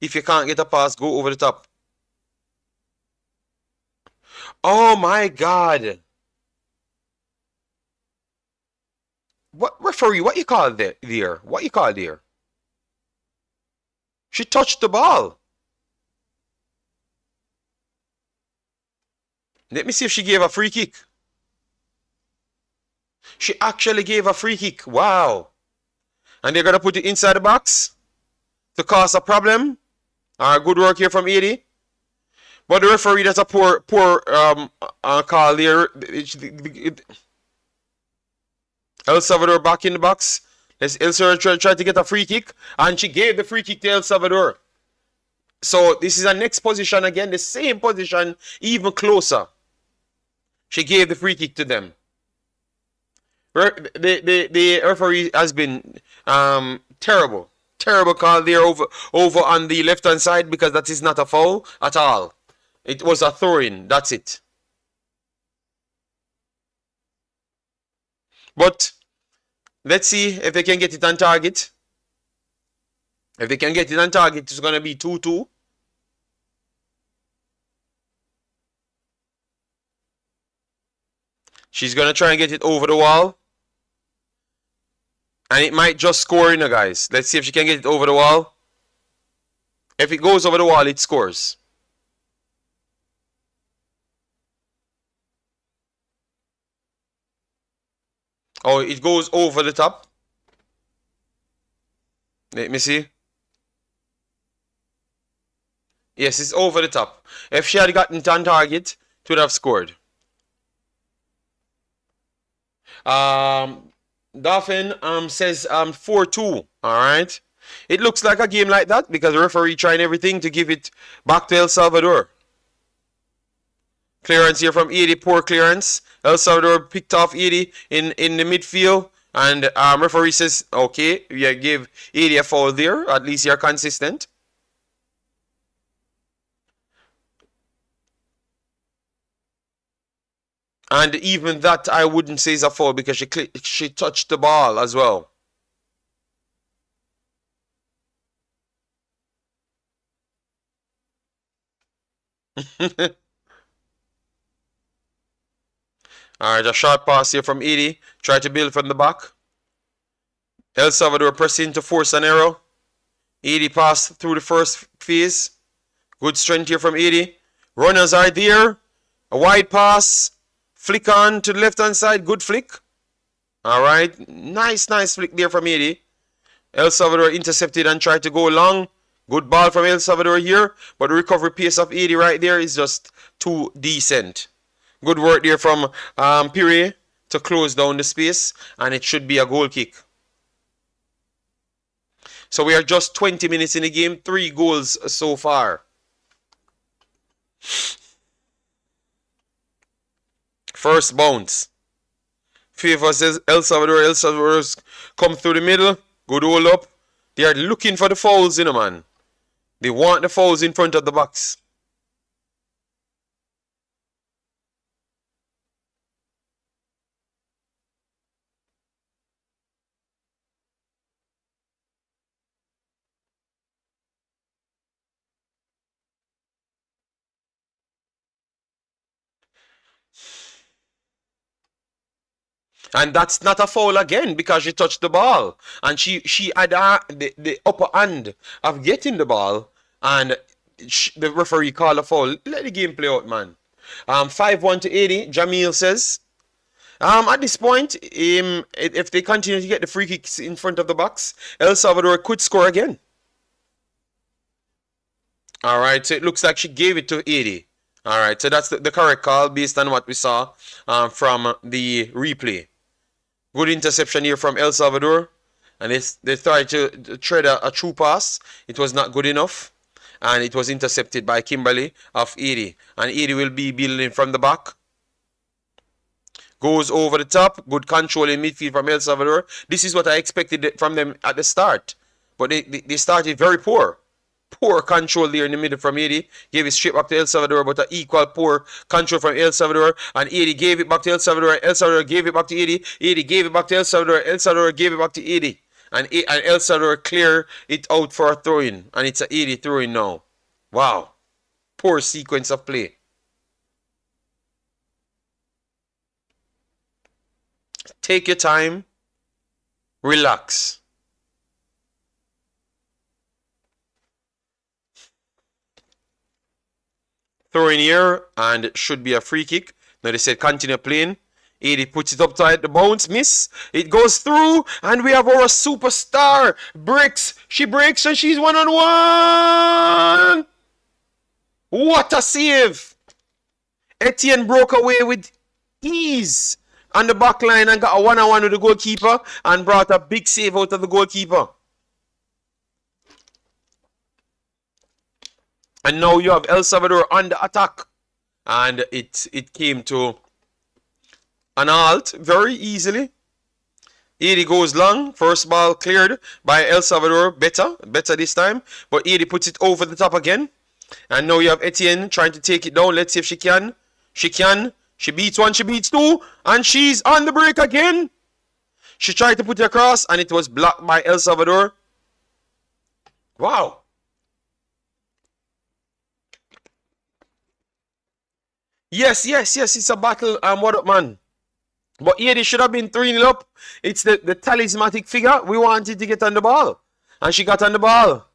If you can't get a pass, go over the top. Oh my God. What referee? What you call there? What you call there? She touched the ball. Let me see if she gave a free kick. She actually gave a free kick. Wow. And they're going to put it inside the box to cause a problem. Good work here from Haiti. But the referee, that's a poor call there. El Salvador back in the box. El Salvador tried to get a free kick. And she gave the free kick to El Salvador. So this is a next position again. The same position, even closer. She gave the free kick to them. The referee has been terrible. Terrible call there over on the left-hand side, because that is not a foul at all. It was a throw-in. That's it. But let's see if they can get it on target. If they can get it on target, it's going to be 2-2. She's going to try and get it over the wall. And it might just score, you know, guys. Let's see if she can get it over the wall. If it goes over the wall, it scores. Oh, it goes over the top. Let me see. Yes, it's over the top. If she had gotten it on target, it would have scored. Dolphin says 4-2. Alright. It looks like a game like that because the referee trying everything to give it back to El Salvador. Clearance here from Haiti, poor clearance. El Salvador picked off Haiti in the midfield. And referee says, okay, you give Haiti a foul there. At least you're consistent. And even that I wouldn't say is a foul because she touched the ball as well. Alright, a short pass here from Haiti. Try to build from the back. El Salvador pressing to force an arrow. Haiti passed through the first phase. Good strength here from Haiti. Runners are there. A wide pass. Flick on to the left-hand side. Good flick. Alright. Nice flick there from Haiti. El Salvador intercepted and tried to go long. Good ball from El Salvador here. But the recovery pace of Haiti right there is just too decent. Good work there from Pire to close down the space. And it should be a goal kick. So we are just 20 minutes in the game. 3 goals so far. First bounce. Favors El Salvador. El Salvador's come through the middle. Good hold up. They are looking for the fouls, you know, man. They want the fouls in front of the box. And that's not a foul again because she touched the ball. And she had the upper hand of getting the ball. And the referee called a foul. Let the game play out, man. 5-1 to Haiti, Jamil says. At this point, if they continue to get the free kicks in front of the box, El Salvador could score again. Alright, so it looks like she gave it to Haiti. Alright, so that's the correct call based on what we saw from the replay. Good interception here from El Salvador. And they tried to tread a true pass. It was not good enough. And it was intercepted by Kimberly of Haiti. And Haiti will be building from the back. Goes over the top. Good control in midfield from El Salvador. This is what I expected from them at the start. But they started very poor. Poor control there in the middle from Haiti. Gave it straight back to El Salvador, but an equal poor control from El Salvador. And Haiti gave it back to El Salvador. El Salvador gave it back to Haiti. Haiti gave it back to El Salvador. El Salvador gave it back to Haiti. And El Salvador clear it out for a throw-in. And it's a Haiti throw-in now. Wow. Poor sequence of play. Take your time. Relax. Throw in here and should be a free kick. Now they said continue playing. Haiti puts it up tight. The bounce miss. It goes through and we have our superstar. Breaks. She breaks and she's 1-on-1. What a save. Etienne broke away with ease on the back line and got a 1-on-1 with the goalkeeper and brought a big save out of the goalkeeper. And now you have El Salvador on the attack. And it came to an halt very easily. Haiti goes long. First ball cleared by El Salvador. Better this time. But Haiti puts it over the top again. And now you have Etienne trying to take it down. Let's see if she can. She can. She beats one, she beats two, and she's on the break again. She tried to put it across, and it was blocked by El Salvador. Wow. Yes, it's a battle. What up, man? But Haiti should have been 3-0 up. It's the talismanic figure. We wanted to get on the ball. And she got on the ball.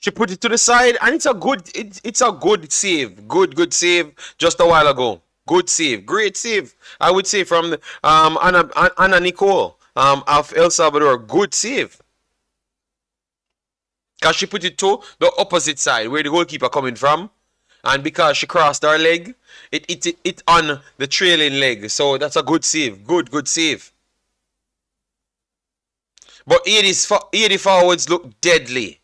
She put it to the side, and it's a good save. Good save just a while ago. Good save. Great save. I would say from Anna Nicole of El Salvador. Good save. Because she put it to the opposite side where the goalkeeper coming from. And because she crossed her leg, it on the trailing leg. So that's a good save. Good save. But 80 forwards look deadly.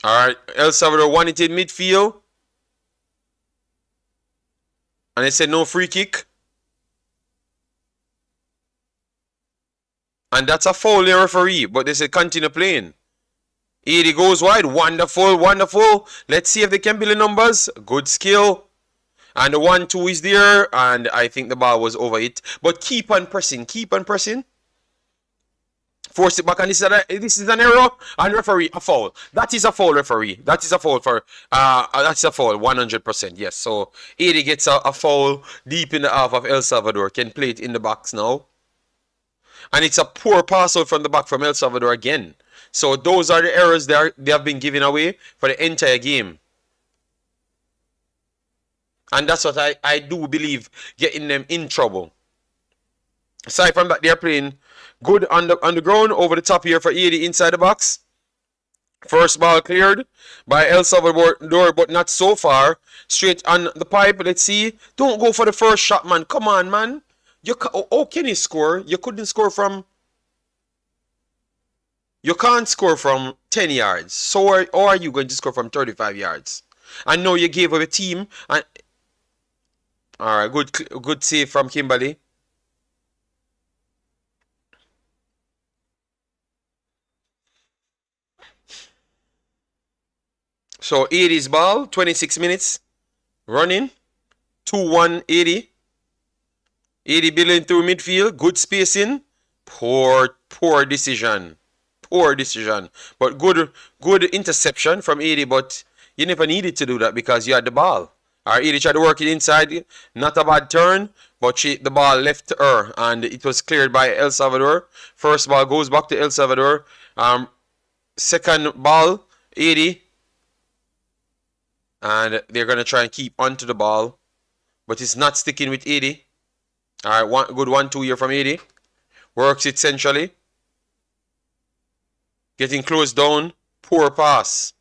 Alright, El Salvador won it in midfield. And they said no free kick. And that's a foul, the referee. But they said continue playing. 80 goes wide. Wonderful. Let's see if they can build the numbers. Good skill. And the 1-2 is there. And I think the ball was over it. But keep on pressing. Force it back, and this is an error. And referee, a foul. That is a foul, referee. That is a foul for that's a foul, 100%. Yes. So 80 gets a foul deep in the half of El Salvador. Can play it in the box now. And it's a poor pass out from the back from El Salvador again. So those are the errors they have been giving away for the entire game. And that's what I do believe getting them in trouble. Aside from that, they're playing good on the ground, over the top here for 80 inside the box. First ball cleared by El Salvador, but not so far. Straight on the pipe. Let's see. Don't go for the first shot, man. Come on, man. How can you score? You couldn't score from... You can't score from 10 yards. So or are you going to score from 35 yards? I know you gave up a team. And... Alright, good save from Kimberly. So 80's ball, 26 minutes. Running. 2-1 80. 80 building through midfield. Good spacing. Poor decision. But good interception from 80. But you never needed to do that because you had the ball. Our 80 tried to work it inside. Not a bad turn. But the ball left her. And it was cleared by El Salvador. First ball goes back to El Salvador. Second ball, 80. And they're going to try and keep onto the ball. But it's not sticking with 80. Alright, good 1-2 here from 80. Works it centrally. Getting closed down. Poor pass.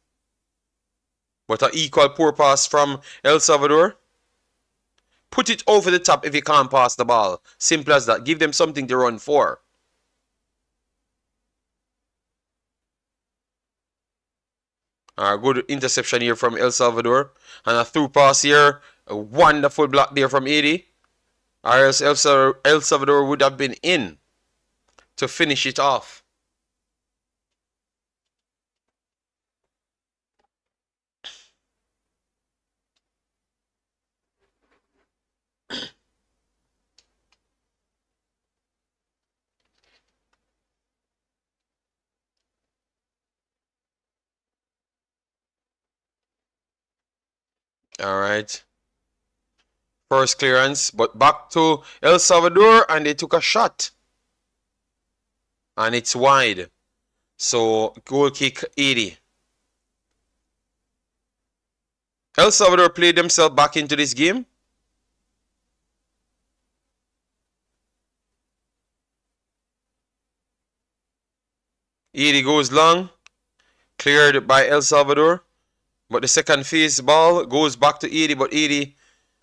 But an equal poor pass from El Salvador. Put it over the top if you can't pass the ball. Simple as that. Give them something to run for. Good interception here from El Salvador. And a through pass here. A wonderful block there from 80. Or else El Salvador would have been in to finish it off. All right. First clearance, but back to El Salvador, and they took a shot. And it's wide. So, goal kick 80. El Salvador played themselves back into this game. Haiti goes long. Cleared by El Salvador. But the second phase ball goes back to Haiti. But Haiti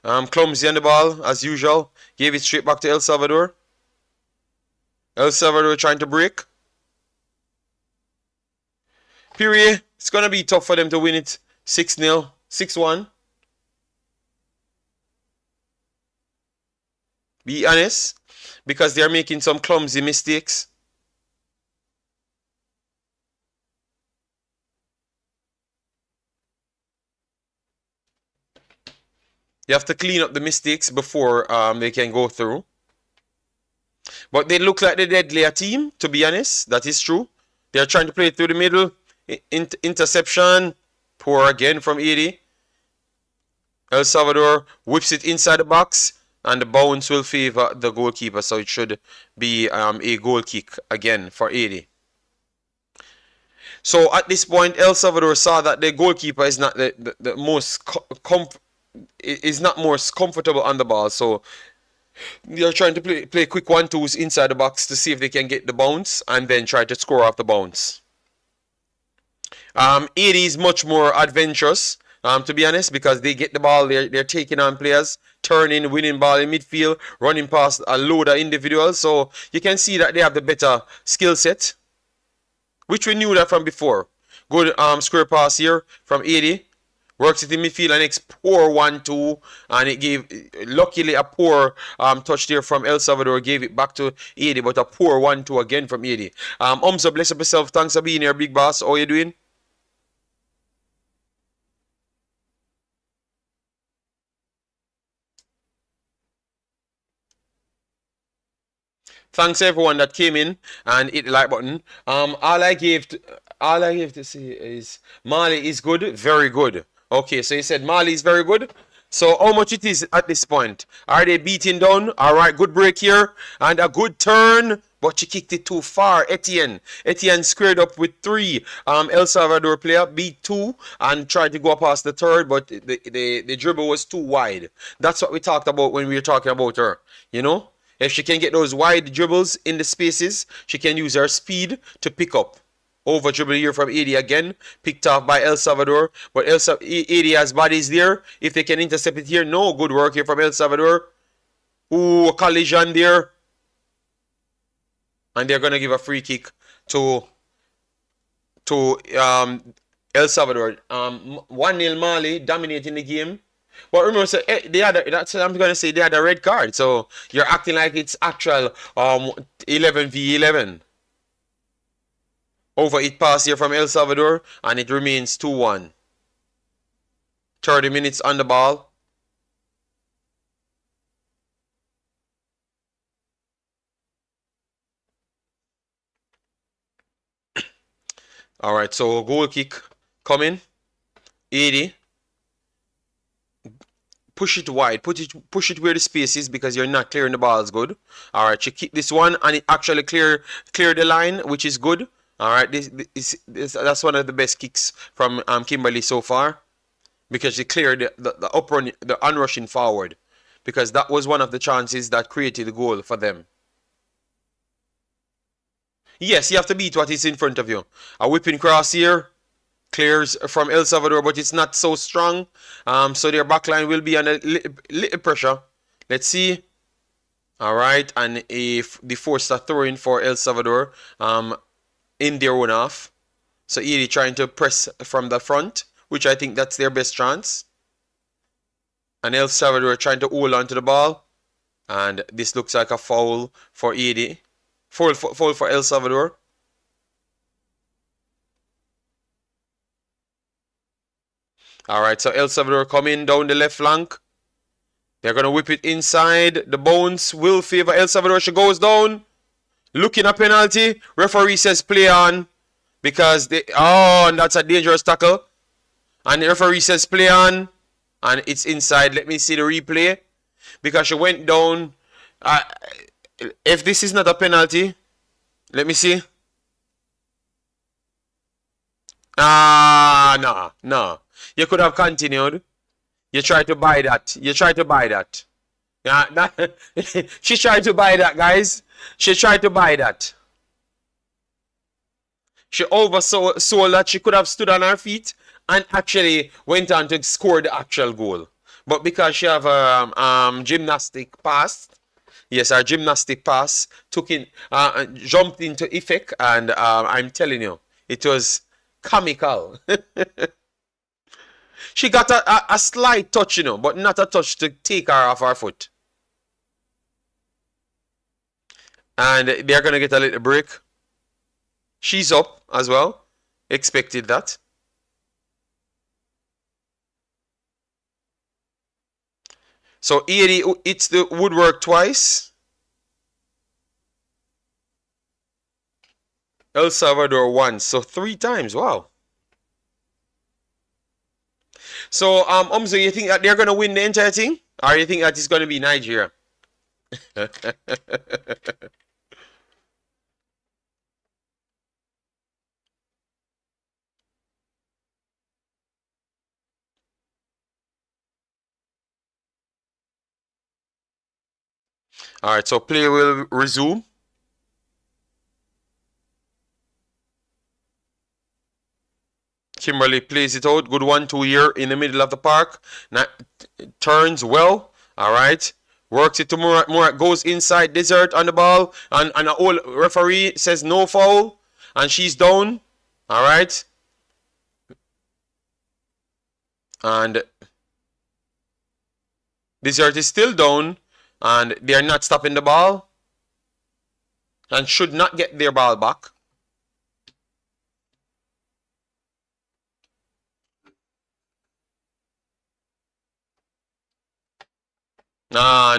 clumsy on the ball as usual. Gave it straight back to El Salvador. El Salvador trying to break. Period. It's going to be tough for them to win it 6-0, 6-1. Be honest. Because they're making some clumsy mistakes. You have to clean up the mistakes before they can go through. But they look like the deadlier team, to be honest. That is true. They're trying to play through the middle. Interception. Poor again from Haiti. El Salvador whips it inside the box. And the bounce will favor the goalkeeper. So it should be a goal kick again for Haiti. So at this point, El Salvador saw that the goalkeeper is not the most is not most comfortable on the ball. So they're trying to play quick 1-2s inside the box to see if they can get the bounce and then try to score off the bounce. Haiti is much more adventurous, to be honest, because they get the ball, they're taking on players, turning, winning ball in midfield, running past a load of individuals. So you can see that they have the better skill set, which we knew that from before. Good square pass here from Haiti. Works it in midfield and it's poor 1-2. And it gave, luckily, a poor touch there from El Salvador. Gave it back to Haiti, but a poor 1-2 again from Haiti. Umso, bless up yourself. Thanks for being here, big boss. How you doing? Thanks everyone that came in and hit the like button. All I gave to say is Mali is good, very good. Okay, so you said Mali is very good. So how much it is at this point? Are they beating down? All right, good break here and a good turn, but she kicked it too far. Etienne squared up with 3. El Salvador player beat 2 and tried to go past the third, but the dribble was too wide. That's what we talked about when we were talking about her. You know, if she can get those wide dribbles in the spaces, she can use her speed to pick up. Over dribble here from Haiti again. Picked off by El Salvador. But Haiti has bodies there. If they can intercept it here. No, good work here from El Salvador. Ooh, a collision there. And they're going to give a free kick to El Salvador. 1-0 Mali dominating the game. But remember, so, I'm going to say they had a red card. So you're acting like it's actual 11v11. Over it pass here from El Salvador. And it remains 2-1. 30 minutes on the ball. Alright, so goal kick coming. 80. Push it wide. Push it where the space is because you're not clearing the balls good. Alright, you kick this one and it actually clear the line, which is good. Alright, that's one of the best kicks from Kimberly so far. Because she cleared the up run, the unrushing forward. Because that was one of the chances that created the goal for them. Yes, you have to beat what is in front of you. A whipping cross here. Clears from El Salvador, but it's not so strong. So their backline will be under little pressure. Let's see. Alright, and if they force a throw in for El Salvador in their own half. So Haiti trying to press from the front, which I think that's their best chance. And El Salvador trying to hold on to the ball. And this looks like a foul for Haiti. Foul for El Salvador. Alright, so El Salvador coming down the left flank. They're going to whip it inside. The bounce will favor El Salvador. She goes down. Looking a penalty. Referee says play on. Because they... Oh, and that's a dangerous tackle. And the referee says play on. And it's inside. Let me see the replay. Because she went down. If this is not a penalty, let me see. No. You could have continued. You tried to buy that. Yeah, she tried to buy that, guys. She tried to buy that. She oversold that she could have stood on her feet and actually went on to score the actual goal. But because she have a gymnastic pass, yes, our gymnastic pass jumped into effect, and I'm telling you, it was comical. She got a slight touch, but not a touch to take her off her foot. And they're going to get a little break. She's up as well. Expected that. So Haiti hits the woodwork twice. El Salvador once. So 3 times. Wow. So, Umzo, you think that they're going to win the entire thing? Or you think that it's going to be Nigeria? Alright, so play will resume. Kimberly plays it out. Good 1-2 here in the middle of the park. Now, turns well. Alright. Works it to Murat. Murat goes inside. Desert on the ball. And an old referee says no foul. And she's down. Alright. And Desert is still down. And they are not stopping the ball. And should not get their ball back. Nah.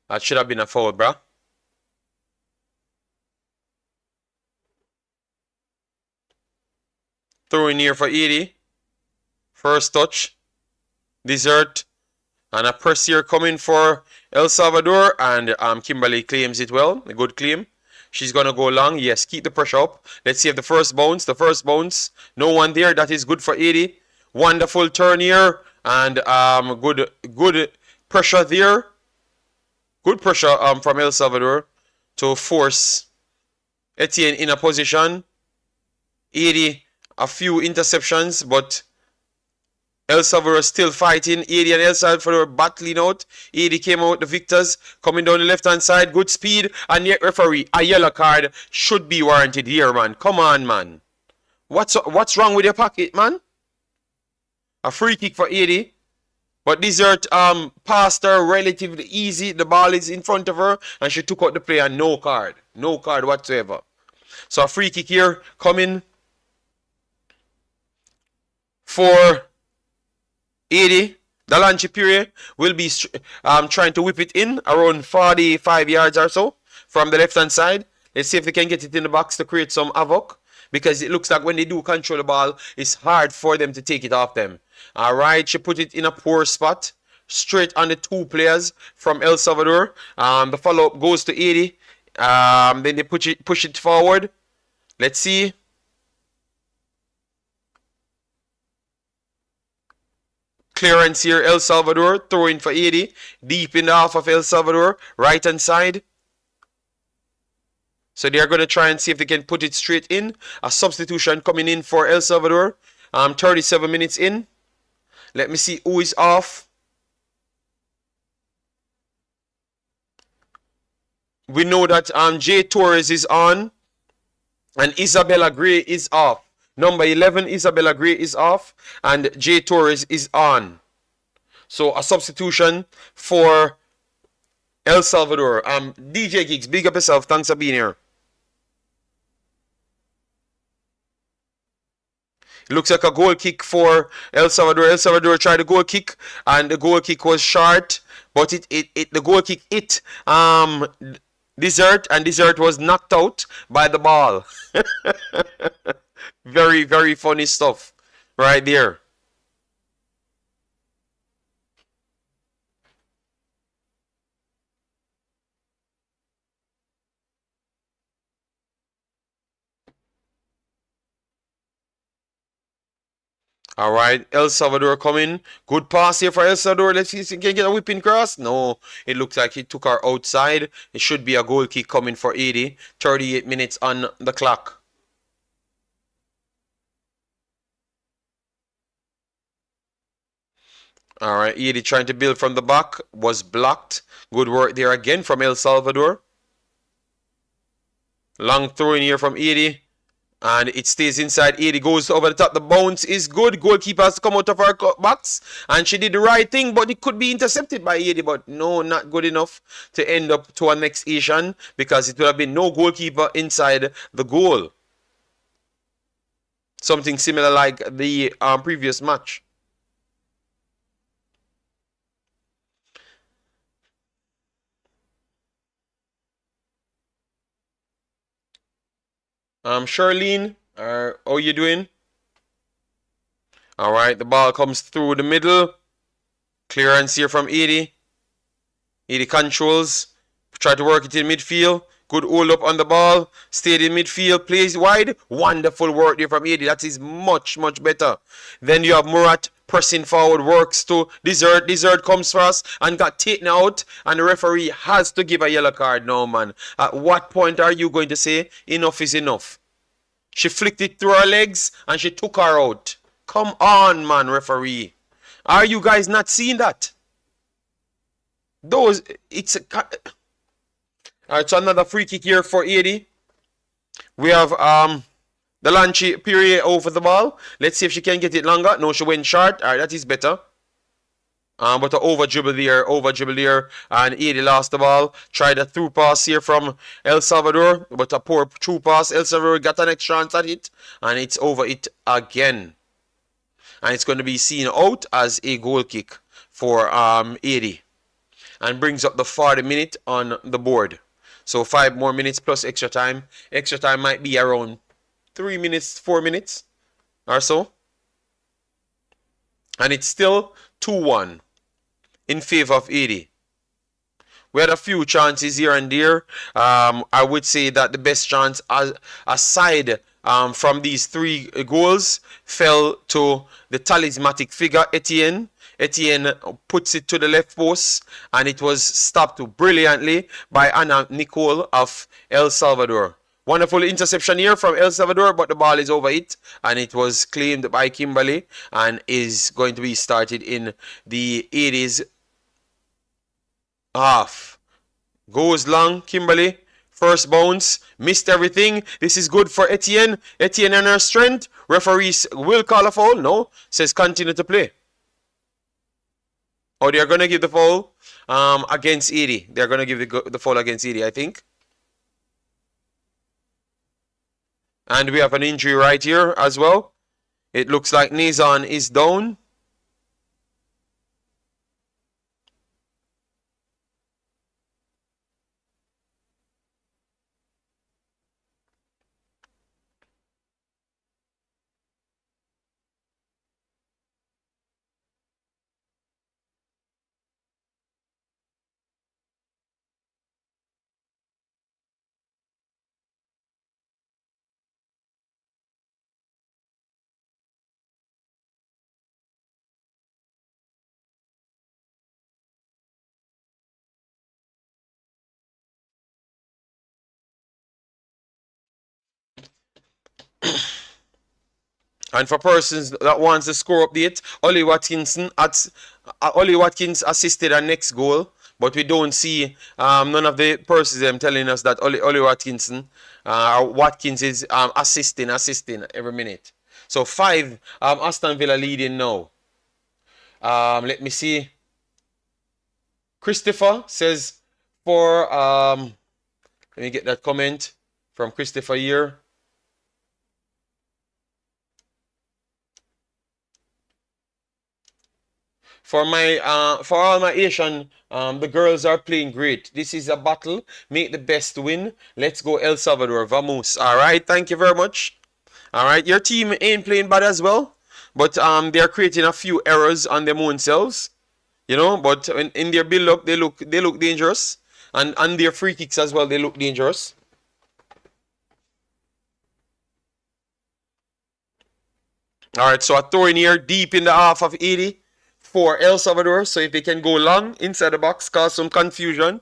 That should have been a foul, bruh. Throw in here for Haiti. First touch. Desert. And a press here coming for El Salvador. And Kimberly claims it well. A good claim. She's going to go long. Yes, keep the pressure up. Let's see if the first bounce. No one there. That is good for Haiti. Wonderful turn here. And good pressure there. Good pressure from El Salvador to force Etienne in a position. Haiti, a few interceptions, but El Salvador still fighting. Haiti and El Salvador battling out. Haiti came out the victors. Coming down the left-hand side. Good speed. And yet referee, a yellow card should be warranted here, man. Come on, man. What's wrong with your pocket, man? A free kick for Haiti. But Desert passed her relatively easy. The ball is in front of her. And she took out the play and no card. No card whatsoever. So a free kick here coming for Haiti. Dalanchi Pire will be trying to whip it in around 45 yards or so from the left-hand side. Let's see if they can get it in the box to create some havoc. Because it looks like when they do control the ball, it's hard for them to take it off them. Alright, she put it in a poor spot. Straight on the 2 players from El Salvador. The follow-up goes to Haiti. Then they push it forward. Let's see. Clearance here, El Salvador. Throwing for Haiti. Deep in the half of El Salvador. Right-hand side. So they are going to try and see if they can put it straight in. A substitution coming in for El Salvador. 37 minutes in. Let me see who is off. We know that Jay Torres is on. And Isabella Gray is off. Number 11, Isabella Gray is off. And Jay Torres is on. So a substitution for El Salvador. DJ Gigs, big up yourself. Thanks for being here. It looks like a goal kick for El Salvador. El Salvador tried a goal kick, and the goal kick was short, but the goal kick hit Desert, and Desert was knocked out by the ball. Very, very funny stuff right there. All right, El Salvador coming. Good pass here for El Salvador. Let's see if he can get a whipping cross. No, it looks like he took her outside. It should be a goal kick coming for Haiti. 38 minutes on the clock. All right, Haiti trying to build from the back. Was blocked. Good work there again from El Salvador. Long throw in here from Haiti. And it stays inside. Haiti goes over the top. The bounce is good. Goalkeeper has to come out of her box. And she did the right thing, but it could be intercepted by Haiti. But no, not good enough to end up to our next Asian, because it would have been no goalkeeper inside the goal. Something similar like the previous match. Charlene, how you doing? All right, the ball comes through the middle. Clearance here from Haiti. Haiti controls. Try to work it in midfield. Good hold up on the ball. Stayed in midfield. Plays wide. Wonderful work there from Haiti. That is much, much better. Then you have Murat pressing forward. Works to Desert. Desert comes first and got taken out. And the referee has to give a yellow card now, man. At what point are you going to say enough is enough? She flicked it through her legs and she took her out. Come on, man, referee. Are you guys not seeing that? It's a... Alright, so another free kick here for Haiti. We have the Lanchi period over the ball. Let's see if she can get it longer. No, she went short. Alright, that is better. But an over dribble there, and Haiti lost the ball. Tried a through pass here from El Salvador, but a poor through pass. El Salvador got an extra chance at it, and it's over it again. And it's going to be seen out as a goal kick for Haiti, and brings up the 40 minute on the board. So 5 more minutes plus extra time. Extra time might be around 3 minutes, 4 minutes or so. And it's still 2-1 in favor of Haiti. We had a few chances here and there. I would say that the best chance, aside from these 3 goals, fell to the talismanic figure, Etienne. Etienne puts it to the left post, and it was stopped brilliantly by Ana Nicole of El Salvador. Wonderful interception here from El Salvador, but the ball is over it, and it was claimed by Kimberly and is going to be started in the 80s half. Goes long, Kimberly. First bounce, missed everything. This is good for Etienne. Etienne and her strength. Referees will call a foul. No, says continue to play. Oh, they're going to give the foul against Haiti. They're going to give the foul against Haiti, I think. And we have an injury right here as well. It looks like Nazon is down. And for persons that wants the score update, Ollie Watkins assisted our next goal, but we don't see none of the persons them telling us that Ollie Watkins is assisting every minute. So 5 Aston Villa leading now. Let me see. Christopher says for let me get that comment from Christopher here. For all my Asian, the girls are playing great. This is a battle. Make the best win. Let's go El Salvador. Vamos. All right. Thank you very much. All right. Your team ain't playing bad as well, but they're creating a few errors on their own selves. You know, but in their build-up, they look dangerous, and on their free kicks as well, they look dangerous. All right. So a throw in here deep in the half of 80. For El Salvador, so if they can go long inside the box, cause some confusion,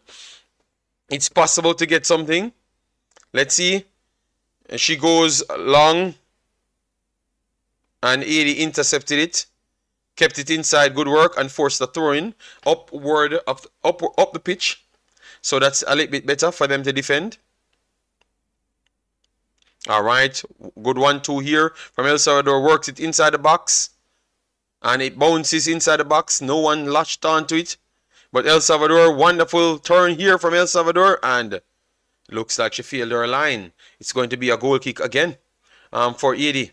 it's possible to get something. Let's see. She goes long, and 80 intercepted it, kept it inside. Good work, and forced the throw in upward up the pitch. So that's a little bit better for them to defend. All right, good 1-2 here from El Salvador. Works it inside the box. And it bounces inside the box. No one latched onto it. But El Salvador, wonderful turn here from El Salvador. And looks like she failed her line. It's going to be a goal kick again for 80.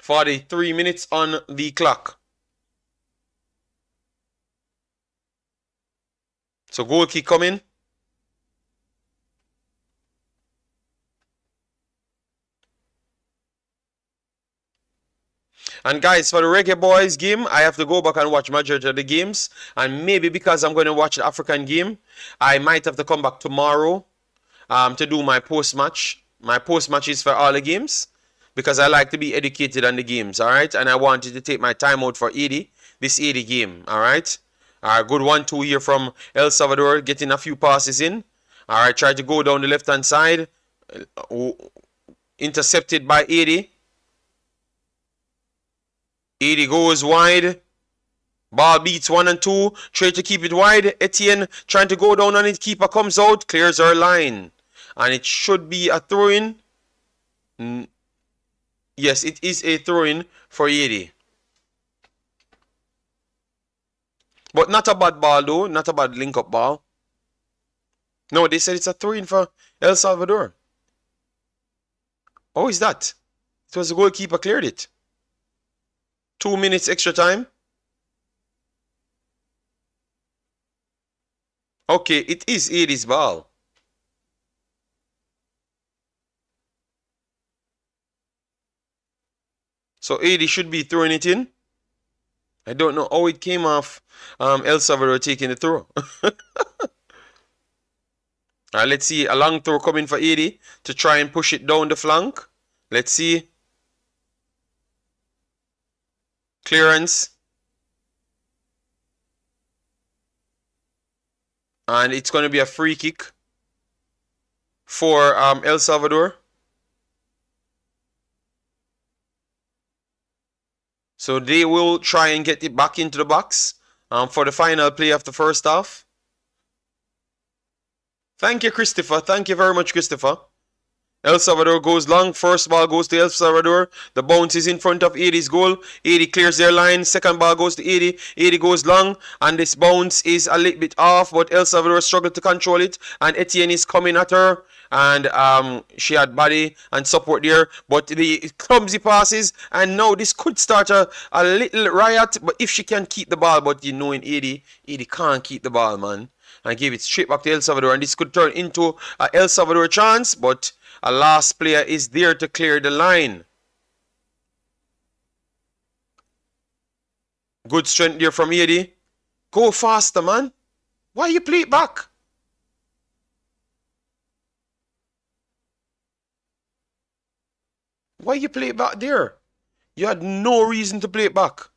43 minutes on the clock. So goal kick coming. And guys, for the Reggae Boys game, I have to go back and watch majority of the games. And maybe because I'm going to watch the African game, I might have to come back tomorrow to do my post-match. My post-match is for all the games, because I like to be educated on the games, all right? And I wanted to take my time out for 80, this 80 game, all right? Good 1-2 here from El Salvador, getting a few passes in. All right, try to go down the left-hand side. Intercepted by 80. 80 goes wide. Ball beats 1 and 2. Try to keep it wide. Etienne trying to go down on it. Keeper comes out. Clears our line. And it should be a throw-in. Yes, it is a throw-in for 80. But not a bad ball though. Not a bad link-up ball. No, they said it's a throw-in for El Salvador. How is that? It was the goalkeeper cleared it. 2 minutes extra time. Okay, it is 80's ball. So 80 should be throwing it in. I don't know how it came off El Salvador taking the throw. Alright, let's see. A long throw coming for 80 to try and push it down the flank. Let's see. Clearance. And it's going to be a free kick for El Salvador. So they will try and get it back into the box for the final play of the first half. Thank you, Christopher. Thank you very much, Christopher. El Salvador goes long. First ball goes to El Salvador. The bounce is in front of 80's goal. 80 clears their line. Second ball goes to 80. 80 goes long. And this bounce is a little bit off. But El Salvador struggled to control it. And Etienne is coming at her. And she had body and support there. But the clumsy passes. And now this could start a little riot. But if she can keep the ball. But you know in 80 can't keep the ball, man. And give it straight back to El Salvador. And this could turn into a El Salvador chance. But a last player is there to clear the line. Good strength there from 80. Go faster, man. Why you play it back? Why you play it back there? You had no reason to play it back.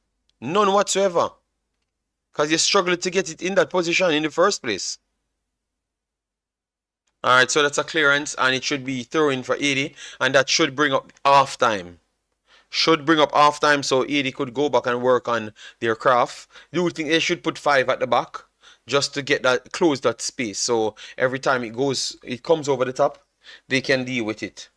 None whatsoever. Because you struggled to get it in that position in the first place. Alright, so that's a clearance and it should be throw-in for 80. And that should bring up half time. Should bring up half time so 80 could go back and work on their craft. Do you think they should put 5 at the back? Just to get that, close that space. So every time it comes over the top, they can deal with it.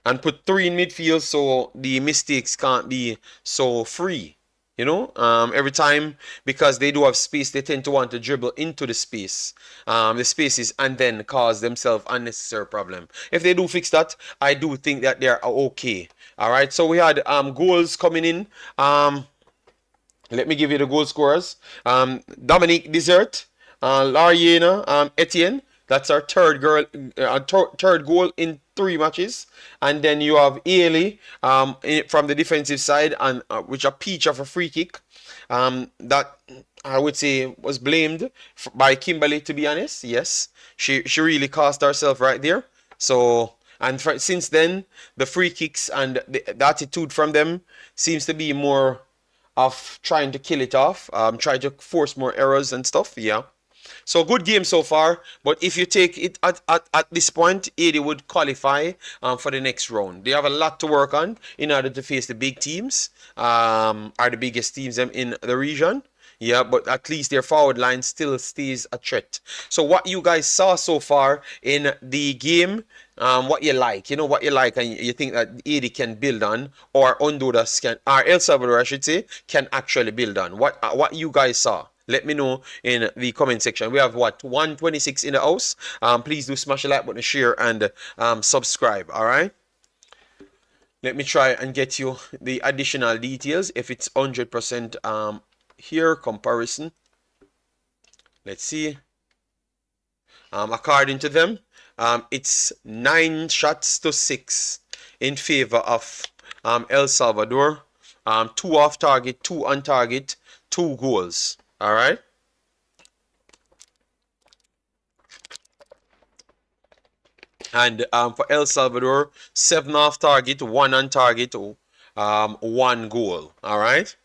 And put 3 in midfield so the mistakes can't be so free. You know, every time, because they do have space, they tend to want to dribble into the spaces, and then cause themselves unnecessary problem. If they do fix that, I do think that they're okay. All right, so we had goals coming in. Let me give you the goal scorers. Dominique Desert, Lariana Etienne. That's our third goal in 3 matches. And then you have Ailey from the defensive side, and which a peach of a free kick. That I would say was blamed by Kimberly, to be honest. Yes, she really cost herself right there. So, and since then, the free kicks and the attitude from them seems to be more of trying to kill it off, try to force more errors and stuff. Yeah. So good game so far, but if you take it at this point, Haiti would qualify for the next round. They have a lot to work on in order to face the big teams, are the biggest teams in the region. Yeah, but at least their forward line still stays a threat. So what you guys saw so far in the game, what you like, what you like, and you think that Haiti can build on, or Honduras can, or El Salvador, I should say, can actually build on. What you guys saw? Let me know in the comment section. We have what, 126 in the house. Please do smash the like button, share, and subscribe. All right. Let me try and get you the additional details. If it's 100% here comparison. Let's see. According to them, it's 9 shots to 6 in favor of El Salvador. 2 off target, 2 on target, 2 goals. All right. And for El Salvador, 7 off target, 1 on target, 1 goal. All right.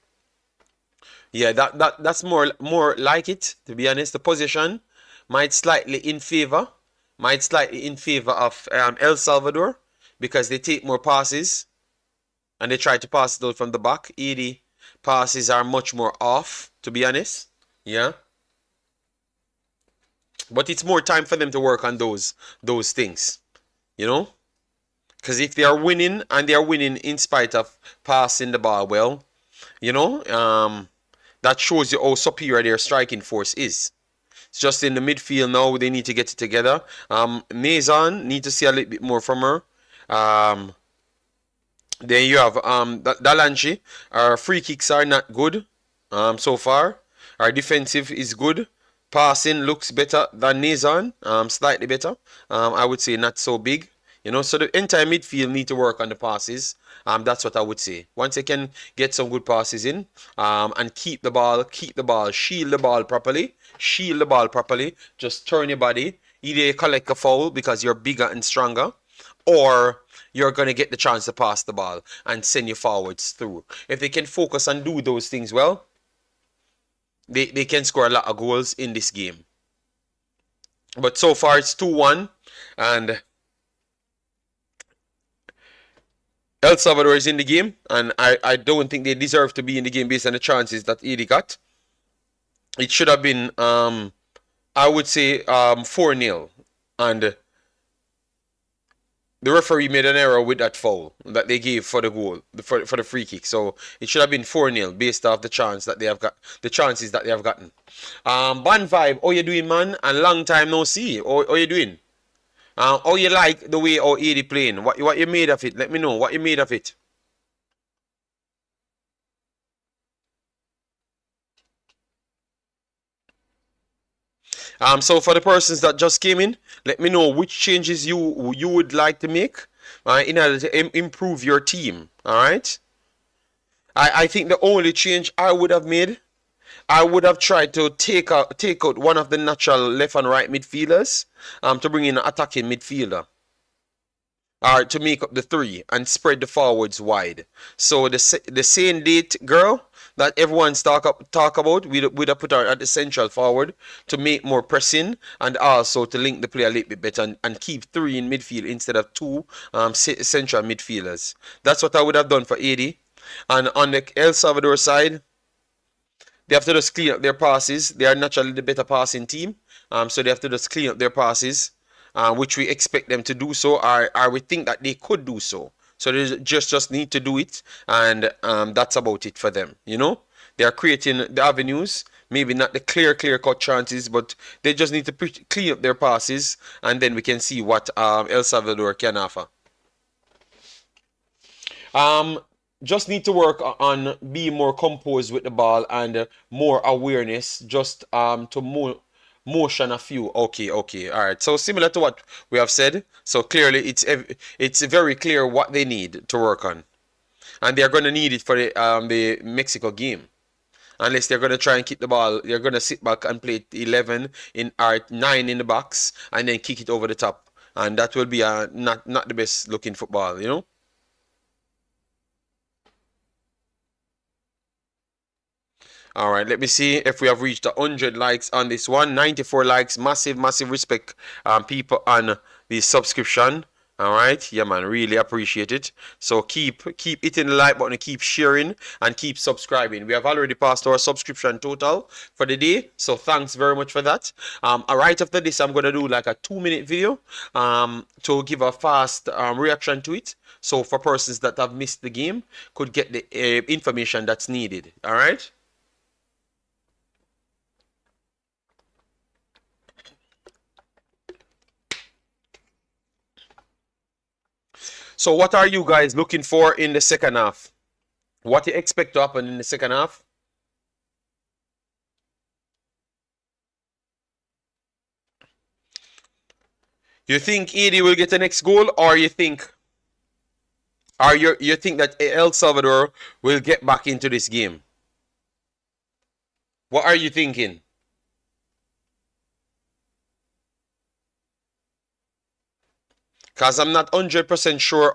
Yeah, that's more like it, to be honest. The position might slightly in favor of El Salvador, because they take more passes and they try to pass it out from the back. 80 passes are much more off, to be honest. Yeah. But it's more time for them to work on those things, because if they are winning, and they are winning in spite of passing the ball well, that shows you how superior their striking force is. It's just in the midfield now, they need to get it together. Maison, need to see a little bit more from her. Then you have Dalanchi. Our free kicks are not good so far. Our defensive is good. Passing looks better than Maison, slightly better. I would say not so big. So the entire midfield need to work on the passes. That's what I would say. Once they can get some good passes in, and keep the ball, shield the ball properly, just turn your body. Either you collect a foul because you're bigger and stronger, or you're going to get the chance to pass the ball and send your forwards through. If they can focus and do those things well, they can score a lot of goals in this game. But so far it's 2-1, and El Salvador is in the game, and I don't think they deserve to be in the game based on the chances that Haiti got. It should have been, I would say, 4-0. And the referee made an error with that foul that they gave for the goal, for the free kick. So it should have been 4-0 based off the chances that they have gotten. Band Vibe, how you doing, man? And long time no see. How you doing? How you like the way how Haiti playing? What you made of it? Let me know what you made of it. So for the persons that just came in, let me know which changes you would like to make in order to improve your team. All right. I think the only change I would have made, I would have tried to take out one of the natural left and right midfielders, to bring in an attacking midfielder, or to make up the 3 and spread the forwards wide. So the same date girl that everyone's talk about, we'd have put her at the central forward to make more pressing, and also to link the play a little bit better, and keep 3 in midfield instead of 2 central midfielders. That's what I would have done for Haiti. And on the El Salvador side, they have to just clean up their passes. They are naturally the better passing team, so they have to just clean up their passes, which we expect them to do so, or we think that they could do so. So they just need to do it, and that's about it for them. You know, they are creating the avenues. Maybe not the clear cut chances, but they just need to clean up their passes, and then we can see what El Salvador can offer. Um, just need to work on being more composed with the ball and more awareness, just to motion a few. Okay, all right. So similar to what we have said. So clearly, it's very clear what they need to work on, and they're going to need it for the Mexico game. Unless they're going to try and keep the ball, they're going to sit back and play 11 in or 9 in the box and then kick it over the top, and that will be not the best looking football, you know. All right, let me see if we have reached 100 likes on this one. 94 likes. Massive respect, people on the subscription. All right, yeah, man, really appreciate it. So keep hitting the like button, keep sharing, and keep subscribing. We have already passed our subscription total for the day, so thanks very much for that. Right after this, I'm gonna do like a 2-minute video to give a fast reaction to it. So for persons that have missed the game, could get the information that's needed. All right. So what are you guys looking for in the second half? What do you expect to happen in the second half? You think Haiti will get the next goal, or you think that El Salvador will get back into this game? What are you thinking? Because I'm not 100% sure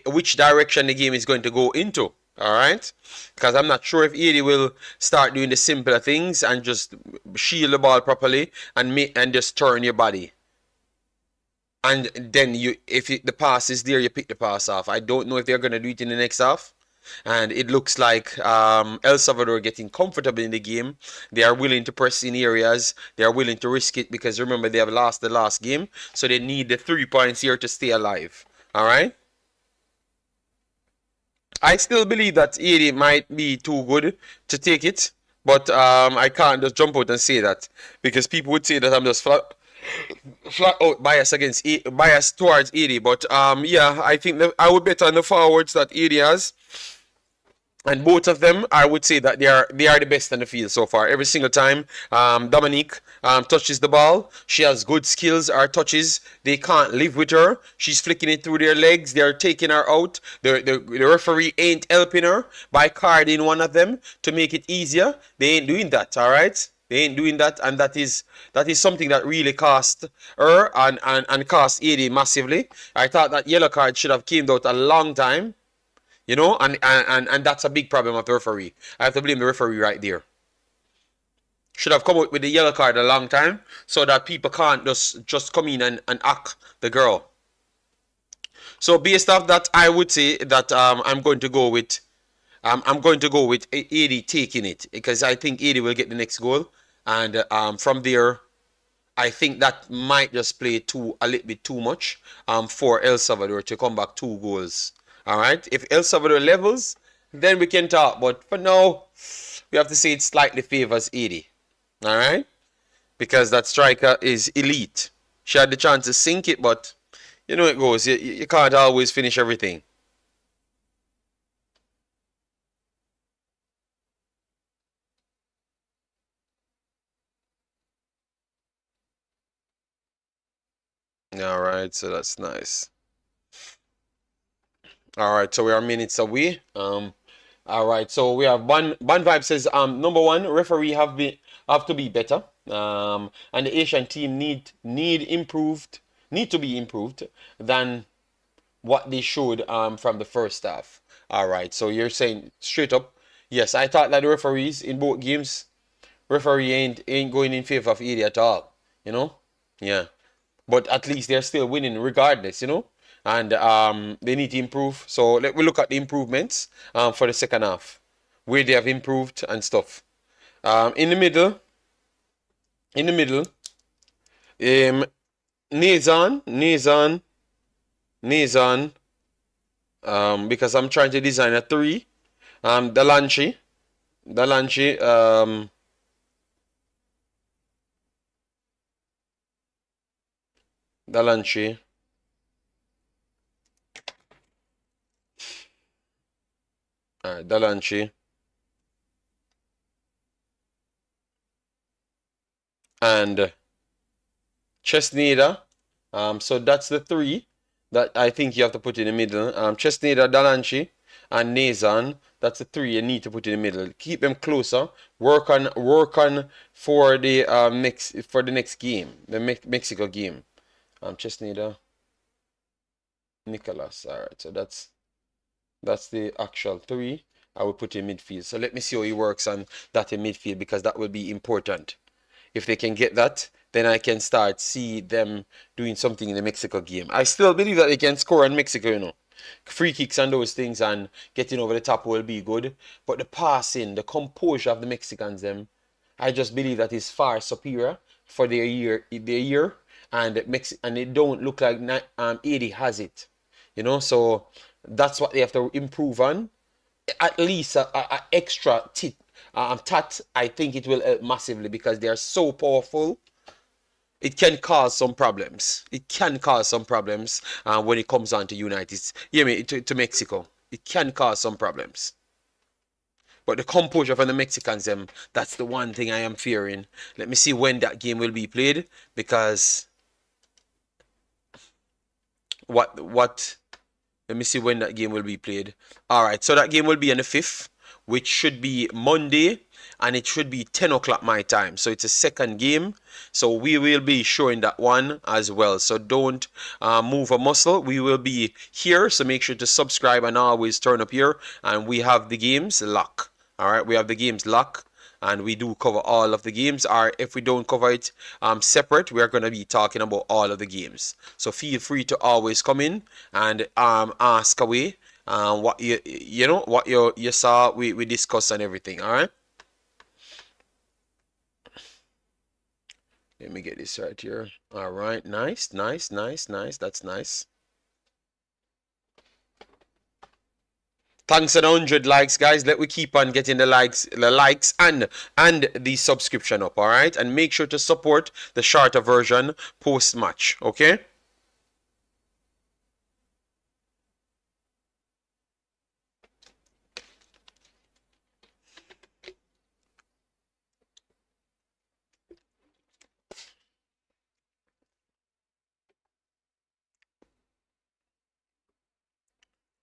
which direction the game is going to go into. All right, because I'm not sure if Haiti will start doing the simpler things and just shield the ball properly and just turn your body. And then if the pass is there, you pick the pass off. I don't know if they're gonna do it in the next half. And it looks like El Salvador getting comfortable in the game. They are willing to press in areas. They are willing to risk it because remember they have lost the last game, so they need the 3 points here to stay alive. All right. I still believe that Haiti might be too good to take it, but I can't just jump out and say that because people would say that I'm just flat out biased towards Haiti. But yeah, I think that I would bet on the forwards that Haiti has. And both of them, I would say that they are the best on the field so far. Every single time Dominique touches the ball, she has good skills. Our touches, they can't live with her. She's flicking it through their legs. They're taking her out. The referee ain't helping her by carding one of them to make it easier. They ain't doing that, all right? They ain't doing that, and that is something that really cost her and cost Haiti massively. I thought that yellow card should have came out a long time. You know, and that's a big problem of the referee. I have to blame the referee right there. Should have come out with the yellow card a long time so that people can't just come in and act the girl. So based off that, I would say that I'm going to go with Haiti taking it because I think Haiti will get the next goal, and from there, I think that might just play a little bit too much for El Salvador to come back 2 goals. All right. If El Salvador levels, then we can talk. But for now, we have to say it slightly favors Haiti. All right. Because that striker is elite. She had the chance to sink it, but you know it goes. You can't always finish everything. All right. So that's nice. All right. So we are minutes away. All right, so we have Ban Vibe says number one, referee have to be better. And the Asian team need to be improved than what they showed from the first half. All right, so you're saying straight up, yes, I thought that the referees in both games, referee ain't going in favor of Haiti at all. You know? Yeah. But at least they're still winning regardless, you know? And they need to improve. So let me look at the improvements for the second half, where they have improved and stuff. In the middle, Nazan, because I'm trying to design a 3. Dalanchi, Dalanchi, Dalanchi, and Chesneda. So that's the 3 that I think you have to put in the middle. Chesneda, Dalanchi, and Nazan. That's the 3 you need to put in the middle. Keep them closer. Work on for the next game, the Mexico game. Chesneda, Nicolas. All right, so that's the actual 3 I will put in midfield. So let me see how he works on that in midfield, because that will be important. If they can get that, then I can start see them doing something in the Mexico game. I still believe that they can score in Mexico, you know. Free kicks and those things and getting over the top will be good. But the passing, the composure of the Mexicans, I just believe that is far superior for their year, and and it don't look like Haiti has it. You know, so that's what they have to improve on. At least a extra tat, I think it will help massively, because they are so powerful. It can cause some problems. It can cause some problems when it comes on to United. To Mexico. It can cause some problems. But the composure from the Mexicans, that's the one thing I am fearing. Let me see when that game will be played, because what let me see when that game will be played. All right, so that game will be on the 5th, which should be Monday, and it should be 10 o'clock my time. So it's a second game. So we will be showing that one as well. So don't move a muscle. We will be here. So make sure to subscribe and always turn up here. And we have the games locked. All right, we have the games locked. And we do cover all of the games, or if we don't cover it separate, we're going to be talking about all of the games. So feel free to always come in and ask away what what you saw, we discussed and everything. All right, let me get this right here. All right, nice. That's nice. Thanks for the 100 likes, guys. Let we keep on getting the likes and the subscription up, all right? And make sure to support the shorter version post-match, okay?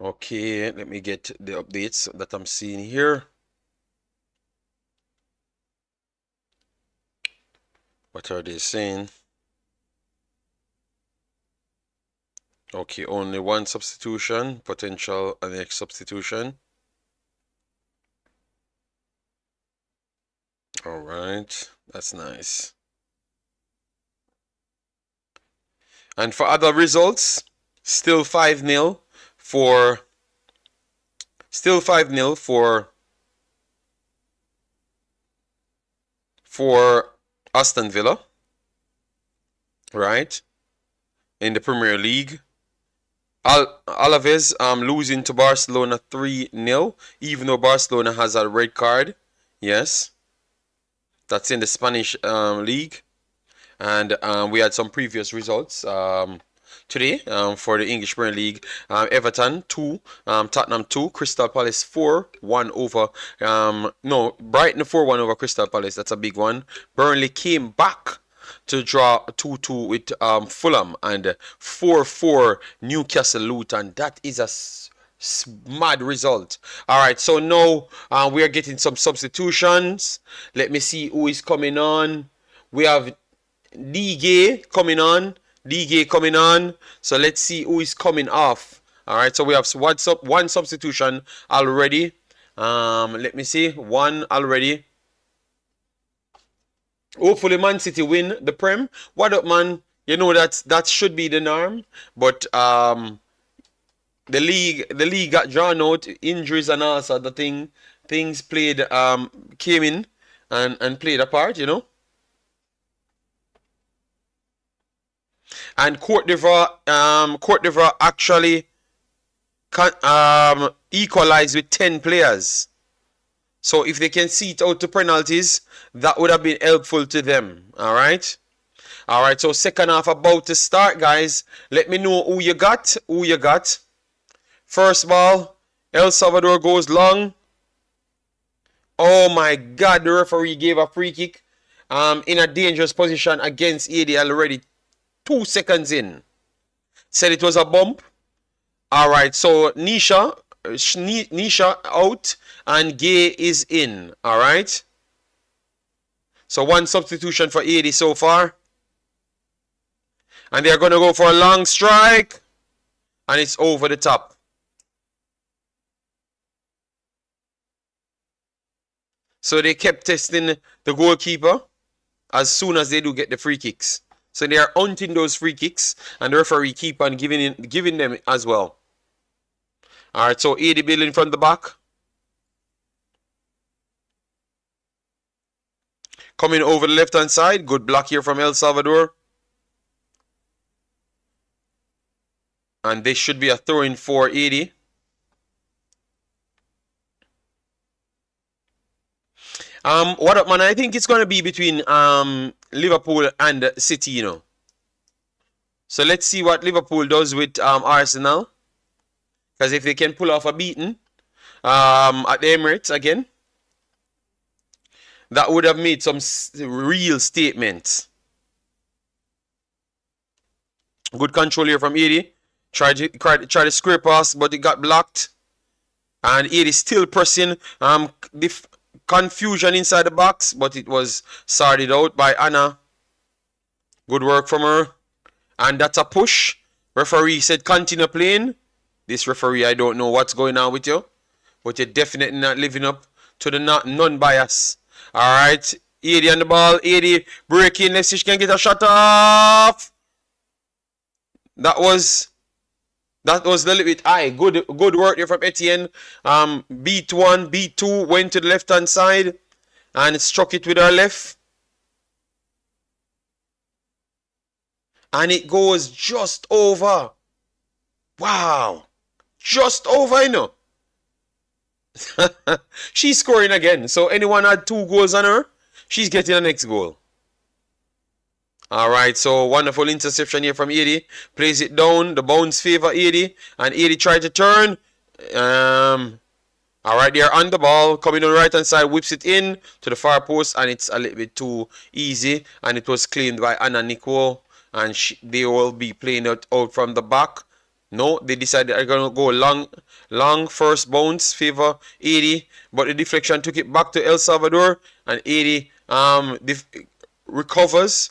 Okay, let me get the updates that I'm seeing here. What are they saying? Okay, only one substitution, potential next substitution. All right, that's nice. And for other results, still 5-0 for Aston Villa, right? In the Premier League. Alaves losing to Barcelona 3-0, even though Barcelona has a red card. Yes, that's in the Spanish league. And we had some previous results today for the English Premier League. Everton 2, Tottenham 2, Crystal Palace 4-1 over Brighton 4-1 over Crystal Palace. That's a big one. Burnley came back to draw 2-2 with Fulham, and 4-4 Newcastle Luton. That is a mad result. All right, so now we are getting some substitutions. Let me see who is coming on. We have DG coming on. So let's see who is coming off. All right, so we have one substitution already. Let me see, one already. Hopefully Man City win the Prem. What up, man? You know that should be the norm, but the league got drawn out, injuries and all sort of things played came in and played a part, you know. And Cote d'Ivoire actually equalize with 10 players. So if they can see it out to penalties, that would have been helpful to them. Alright? Alright, so second half about to start, guys. Let me know who you got. Who you got. First ball, El Salvador goes long. Oh my God, the referee gave a free kick in a dangerous position against Haiti already 2 seconds in. Said it was a bump. Alright, so Nisha out and Gay is in. Alright. So one substitution for Haiti so far. And they're going to go for a long strike. And it's over the top. So they kept testing the goalkeeper as soon as they do get the free kicks. So they are hunting those free kicks. And the referee keep on giving them as well. Alright, so 80 building from the back. Coming over the left-hand side. Good block here from El Salvador. And this should be a throw-in for 80. What up, man? I think it's going to be between Liverpool and City, you know. So let's see what Liverpool does with Arsenal. Because if they can pull off a beating at the Emirates again, that would have made some real statements. Good control here from 80. Tried to square pass, but it got blocked. And 80 still pressing. Confusion inside the box, but it was sorted out by Anna. Good work from her. And that's a push. Referee said continue playing. This referee, I don't know what's going on with you, but you're definitely not living up to the non-bias. Alright, 80 on the ball. 80 breaking. Let's see if she can get a shot off. That was a little bit high. Good work there from Etienne. Beat one, beat two, went to the left-hand side and struck it with her left. And it goes just over. Wow. Just over, you know. She's scoring again. So anyone had 2 goals on her, she's getting the next goal. Alright, so wonderful interception here from 80. Plays it down. The bounce favor 80. And 80 tried to turn. Alright, they're on the ball. Coming on the right hand side. Whips it in to the far post. And it's a little bit too easy. And it was claimed by Anna Nicole. And they will be playing it out from the back. No, they decided they're going to go long first bounce favor 80. But the deflection took it back to El Salvador. And 80 recovers.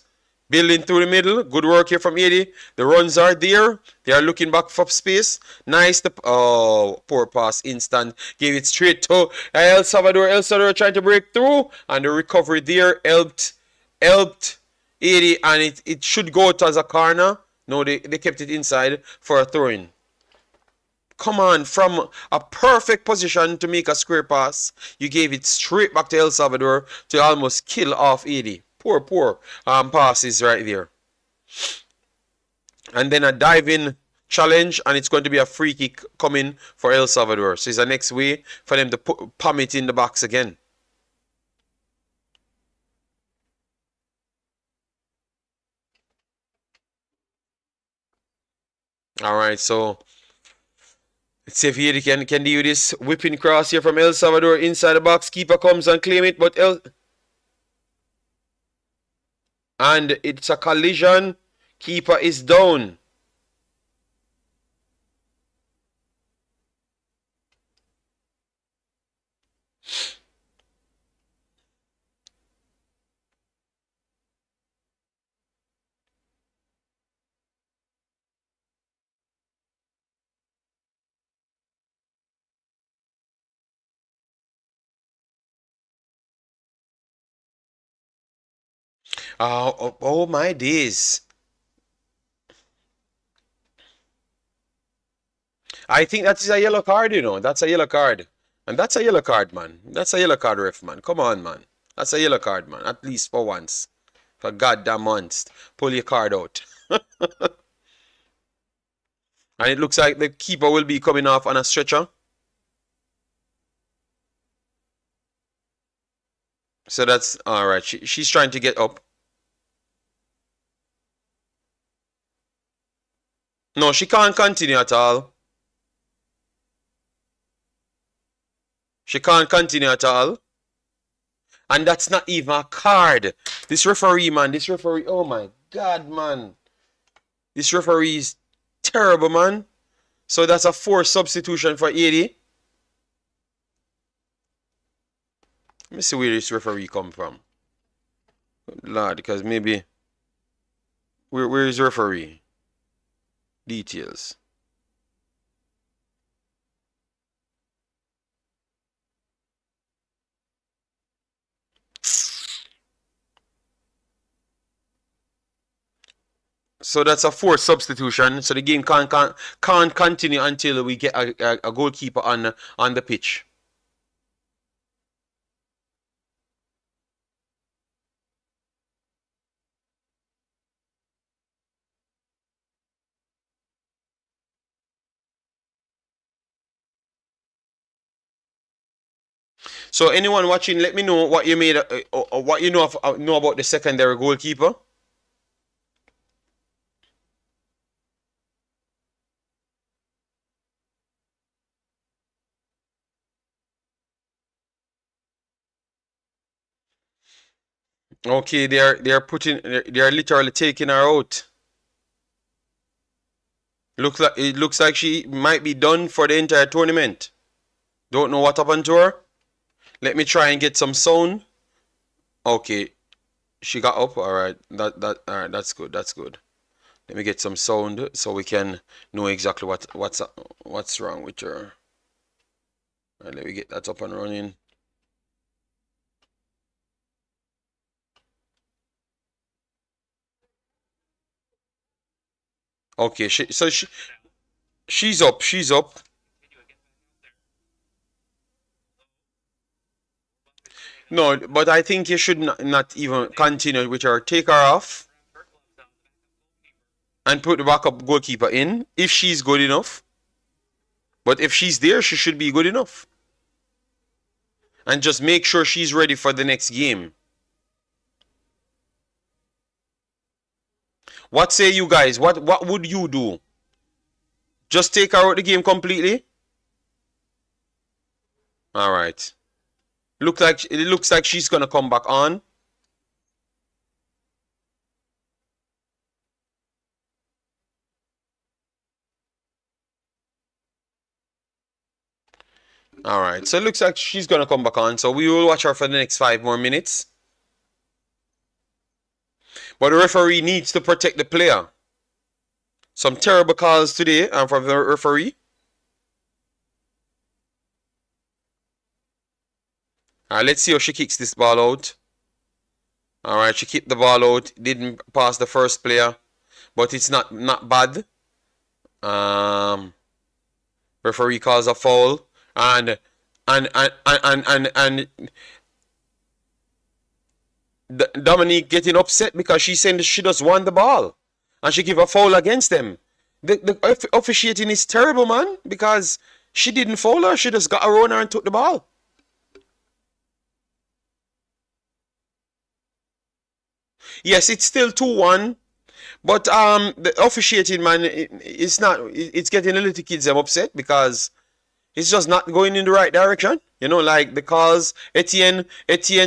Building through the middle. Good work here from 80. The runs are there. They are looking back for space. Nice. Oh, poor pass. Instant. Gave it straight to El Salvador. El Salvador trying to break through. And the recovery there helped 80. And it should go out as a corner. No, they kept it inside for a throw-in. Come on. From a perfect position to make a square pass, you gave it straight back to El Salvador to almost kill off 80. Poor passes right there. And then a diving challenge, and it's going to be a free kick coming for El Salvador. So it's the next way for them to palm it in the box again. Alright, so let's see if he can do this whipping cross here from El Salvador inside the box. Keeper comes and claim it, but and it's a collision. Keeper is down. Oh my days. I think that is a yellow card, you know. That's a yellow card. And that's a yellow card, man. That's a yellow card, ref, man. Come on, man. That's a yellow card, man. At least for once. For goddamn once. Pull your card out. And it looks like the keeper will be coming off on a stretcher. So that's all right. She's trying to get up. No, she can't continue at all. She can't continue at all. And that's not even a card. This referee, man. This referee. Oh my God, man. This referee is terrible, man. So that's a forced substitution for Haiti. Let me see where this referee come from. Good Lord, because maybe... Where is referee? Details. So that's a forced substitution. So the game can't continue until we get a goalkeeper on the pitch. So anyone watching, let me know what you made, or what you know about the secondary goalkeeper. Okay, they're literally taking her out. It looks like she might be done for the entire tournament. Don't know what happened to her. Let me try and get some sound. Okay, she got up. All right, all right. That's good. That's good. Let me get some sound so we can know exactly what's wrong with her. All right, let me get that up and running. Okay, she's up. She's up. No, but I think you should not even continue with her. Take her off and put the backup goalkeeper in if she's good enough. But if she's there, she should be good enough. And just make sure she's ready for the next game. What say you guys? What would you do? Just take her out the game completely? All right. It looks like she's gonna come back on. All right. So it looks like she's gonna come back on. So we will watch her for the next 5 more minutes. But the referee needs to protect the player. Some terrible calls today from the referee. Alright, let's see how she kicks this ball out. Alright, she kicked the ball out. Didn't pass the first player. But it's not bad. Referee calls a foul. And Dominique getting upset because she's saying that she just won the ball. And she give a foul against them. The officiating is terrible, man. Because she didn't foul her. She just got around her and took the ball. Yes, it's still 2-1. But the officiating, man, it's getting the little kids upset because it's just not going in the right direction. You know, like the calls, Etienne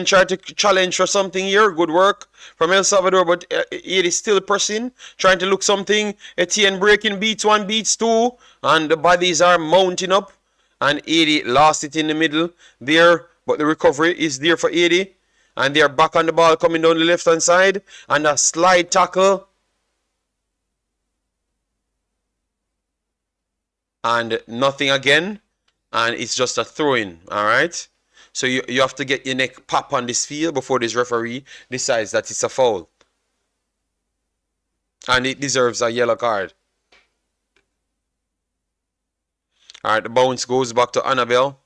tried to challenge for something here. Good work from El Salvador, but it is still pressing, trying to look something. Etienne breaking beats 1, beats 2, and the bodies are mounting up. And 80 lost it in the middle there, but the recovery is there for 80. And they're back on the ball coming down the left-hand side. And a slide tackle. And nothing again. And it's just a throw-in, all right? So you have to get your neck pop on this field before this referee decides that it's a foul. And it deserves a yellow card. All right, the bounce goes back to Annabelle.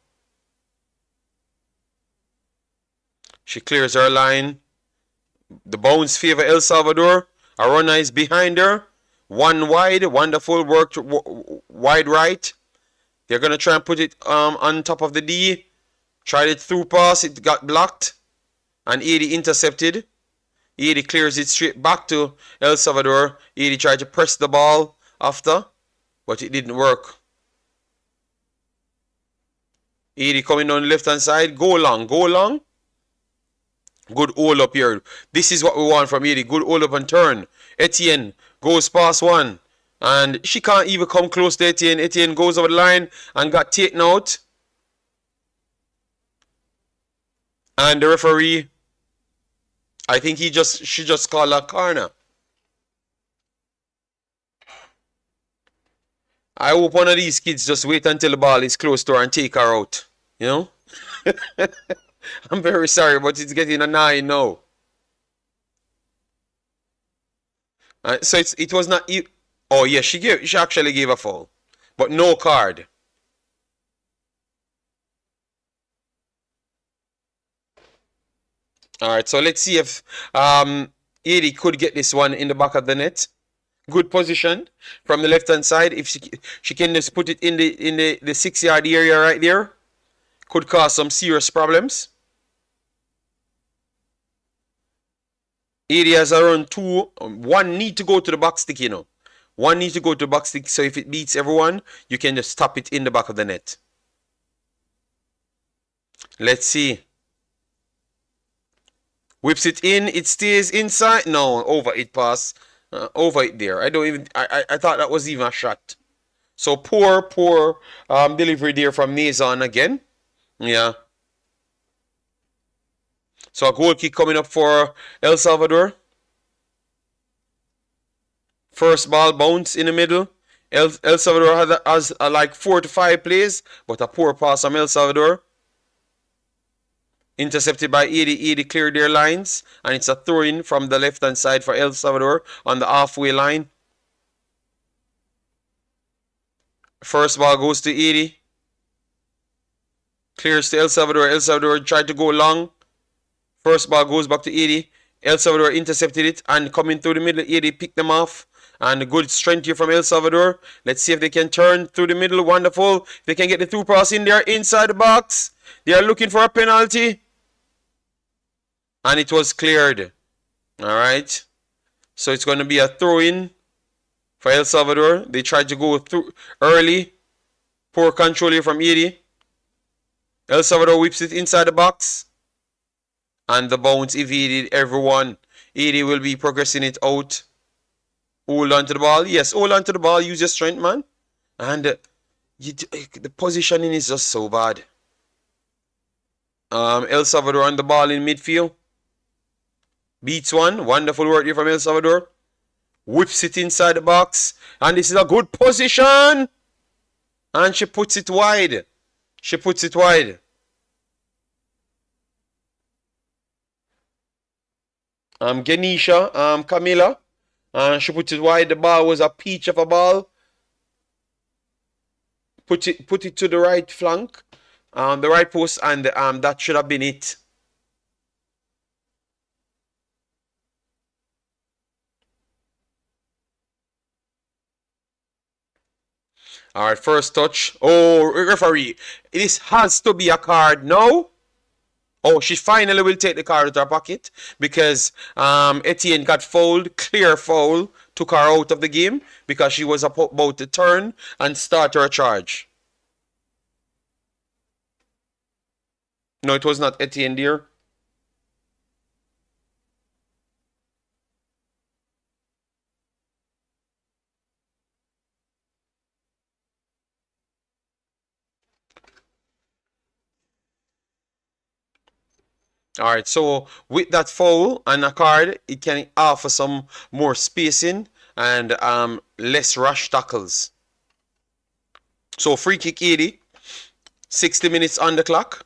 She clears her line. The bounce favor El Salvador. A runner is behind her. One wide, wonderful work, wide right. They're going to try and put it on top of the D. Tried it through pass, it got blocked. And Haiti intercepted. Haiti clears it straight back to El Salvador. Haiti tried to press the ball after, but it didn't work. Haiti coming down the left hand side. Go long, go long. Good hold up here. This is what we want from Haiti. Good hold up and turn. Etienne goes past one. And she can't even come close to Etienne. Etienne goes over the line and got taken out. And the referee, I think she just called a corner. I hope one of these kids just wait until the ball is close to her and take her out. You know? I'm very sorry, but it's getting annoying now. So it was not. Oh yeah, she actually gave a foul, but no card. All right, so let's see if Haiti could get this one in the back of the net. Good position from the left hand side. If she can just put it in the 6-yard area right there, could cause some serious problems. Haiti has around two. One need to go to the back stick, you know. One needs to go to the back stick, so if it beats everyone, you can just stop it in the back of the net. Let's see. Whips it in, it stays inside. No, over it pass. Over it there. I thought that was even a shot. So poor delivery there from Nazon again. Yeah. So a goal kick coming up for El Salvador. First ball bounce in the middle. El Salvador has like 4 to 5 plays, but a poor pass from El Salvador. Intercepted by Haiti. Haiti cleared their lines, and it's a throw-in from the left-hand side for El Salvador on the halfway line. First ball goes to Haiti. Clears to El Salvador. El Salvador tried to go long. First ball goes back to Haiti. El Salvador intercepted it, and coming through the middle, Haiti picked them off. And good strength here from El Salvador. Let's see if they can turn through the middle. Wonderful. They can get the through pass in there inside the box. They are looking for a penalty. And it was cleared. Alright. So it's going to be a throw-in for El Salvador. They tried to go through early. Poor control here from Haiti. El Salvador whips it inside the box. And the bounce evaded everyone. Haiti will be progressing it out. Hold on to the ball. Yes, hold on to the ball. Use your strength, man. And the positioning is just so bad. El Salvador on the ball in midfield. Beats one. Wonderful work here from El Salvador. Whips it inside the box. And this is a good position. And she puts it wide. She puts it wide. Genisha, Camila. And she put it wide. The ball was a peach of a ball. Put it to the right flank. The right post, and that should have been it. Alright, first touch. Oh, referee. This has to be a card. No? Oh, she finally will take the card out of her pocket because Etienne got fouled, clear foul, took her out of the game because she was about to turn and start her charge. No, it was not Etienne there. Alright, so with that foul and a card, it can offer some more spacing and less rush tackles. So free kick 80, 60 minutes on the clock.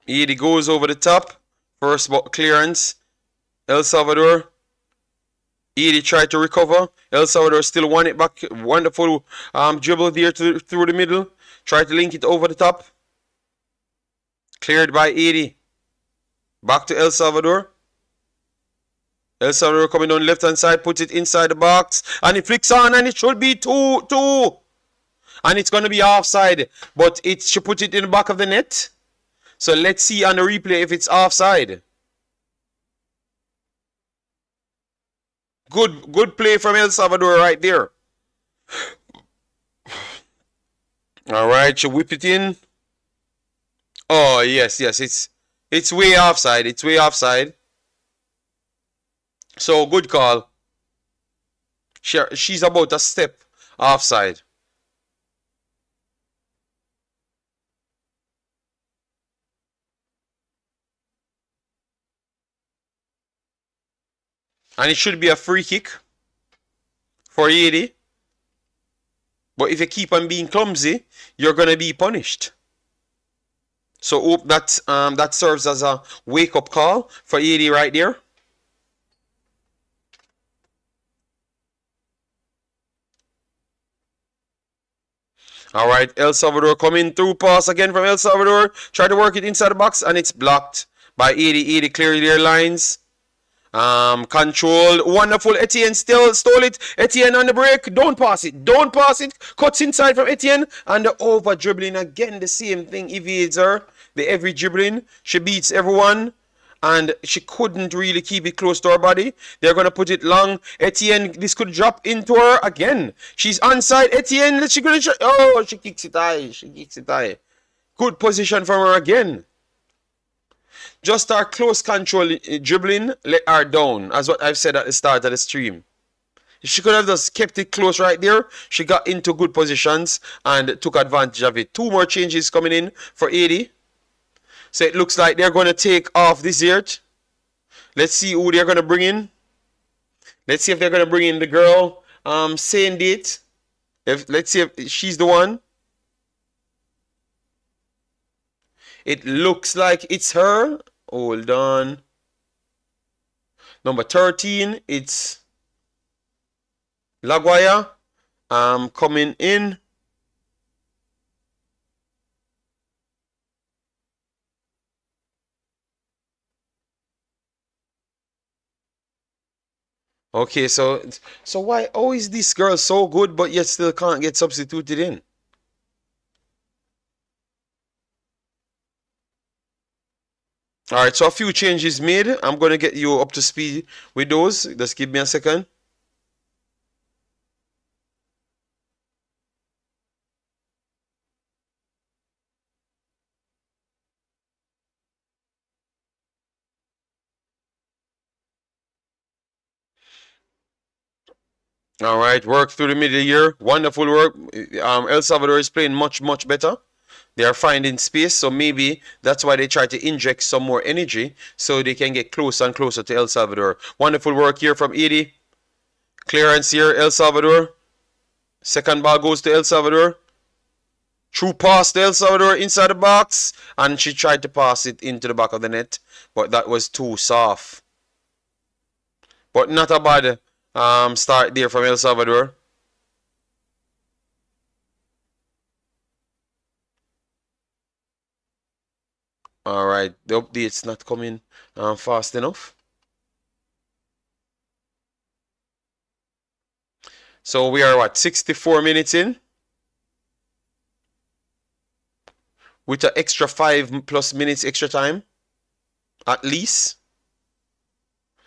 Haiti goes over the top. First clearance. El Salvador. Haiti tried to recover. El Salvador still won it back. Wonderful dribble there through the middle. Tried to link it over the top. Cleared by Haiti. Back to El Salvador. El Salvador coming down left hand side, puts it inside the box, and it flicks on, and it should be 2-2. And it's going to be offside, but it should put it in the back of the net. So let's see on the replay if it's offside. Good play from El Salvador right there. All right, you whip it in. Oh, yes, it's way offside. It's way offside. So, good call. She's about a step offside. And it should be a free kick for Haiti. But if you keep on being clumsy, you're going to be punished. So hope that that serves as a wake-up call for Haiti right there. All right, El Salvador coming through. Pass again from El Salvador. Try to work it inside the box, and it's blocked by Haiti. Haiti clear their lines. Controlled. Wonderful. Etienne still stole it. Etienne on the break. Don't pass it. Don't pass it. Cuts inside from Etienne. And the over dribbling again. The same thing evades her. The every dribbling. She beats everyone. And she couldn't really keep it close to her body. They're going to put it long. Etienne, this could drop into her again. She's onside. Etienne, she going to... Oh, she kicks it high. She kicks it high. Good position from her again. Just our close control dribbling let her down, as what I've said at the start of the stream. She could have just kept it close right there. She got into good positions and took advantage of it. 2 more changes coming in for Haiti. So it looks like they're going to take off this here. Let's see who they're going to bring in. Let's see if they're going to bring in the girl, saying date. Let's see if she's the one. It looks like it's her. Hold on. Number 13, it's Laguaya. Coming in. Okay, so why is this girl so good but yet still can't get substituted in? Alright, so a few changes made. I'm going to get you up to speed with those. Just give me a second. Alright, work through the middle here. Wonderful work. El Salvador is playing much better. They are finding space, so maybe that's why they try to inject some more energy so they can get closer and closer to El Salvador. Wonderful work here from Haiti. Clearance here, El Salvador. Second ball goes to El Salvador. True pass to El Salvador inside the box. And she tried to pass it into the back of the net, but that was too soft. But not a bad start there from El Salvador. Alright, the update's not coming fast enough. So we are what, 64 minutes in? With an extra 5+ minutes extra time. At least.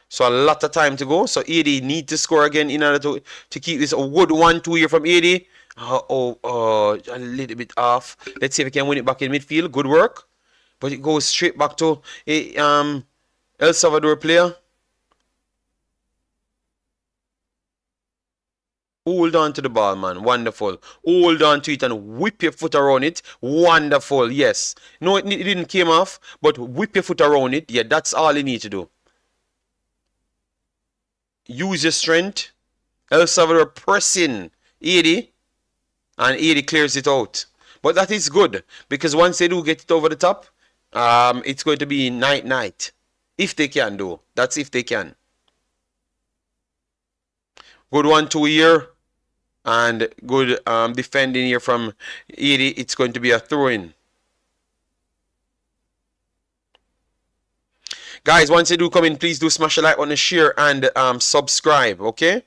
So a lot of time to go. So 80 need to score again in order to keep this a good 1-2 here from 80. A little bit off. Let's see if we can win it back in midfield. Good work. But it goes straight back to a El Salvador player. Hold on to the ball, man. Wonderful. Hold on to it and whip your foot around it. Wonderful. Yes. No, it didn't came off, but whip your foot around it. Yeah, that's all you need to do. Use your strength. El Salvador pressing 80. And 80 clears it out. But that is good. Because once they do get it over the top, it's going to be night. If they can do. That's if they can. Good 1-2 here. And good defending here from 80. It's going to be a throw-in. Guys, once you do come in, please do smash a like on the share and subscribe, okay?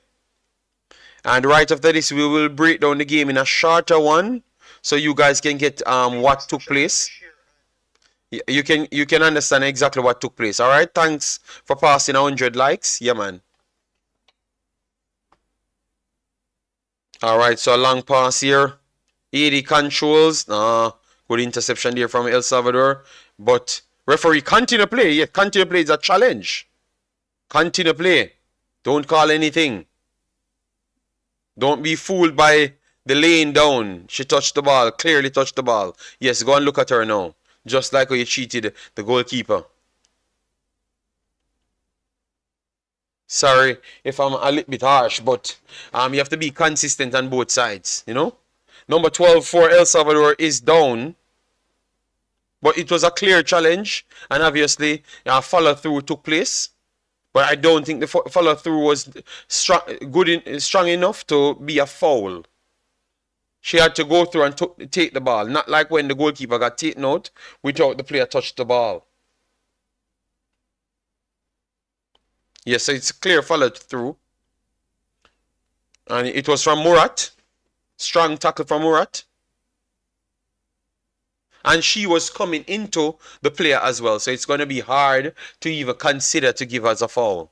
And right after this, we will break down the game in a shorter one, so you guys can get what took place. You can understand exactly what took place. All right. Thanks for passing 100 likes. Yeah, man. All right. So a long pass here. 80 controls. Good interception there from El Salvador. But referee, continue play. Yeah, continue play is a challenge. Continue play. Don't call anything. Don't be fooled by the laying down. She touched the ball. Clearly touched the ball. Yes, go and look at her now. Just like how you cheated the goalkeeper. Sorry if I'm a little bit harsh, but you have to be consistent on both sides, you know. Number 12 for El Salvador is down. But it was a clear challenge. And obviously, follow-through took place. But I don't think the follow-through was strong enough to be a foul. She had to go through and take the ball. Not like when the goalkeeper got taken out without the player touched the ball. Yes, so it's a clear follow-through. And it was from Murat. Strong tackle from Murat. And she was coming into the player as well. So it's going to be hard to even consider to give us a foul.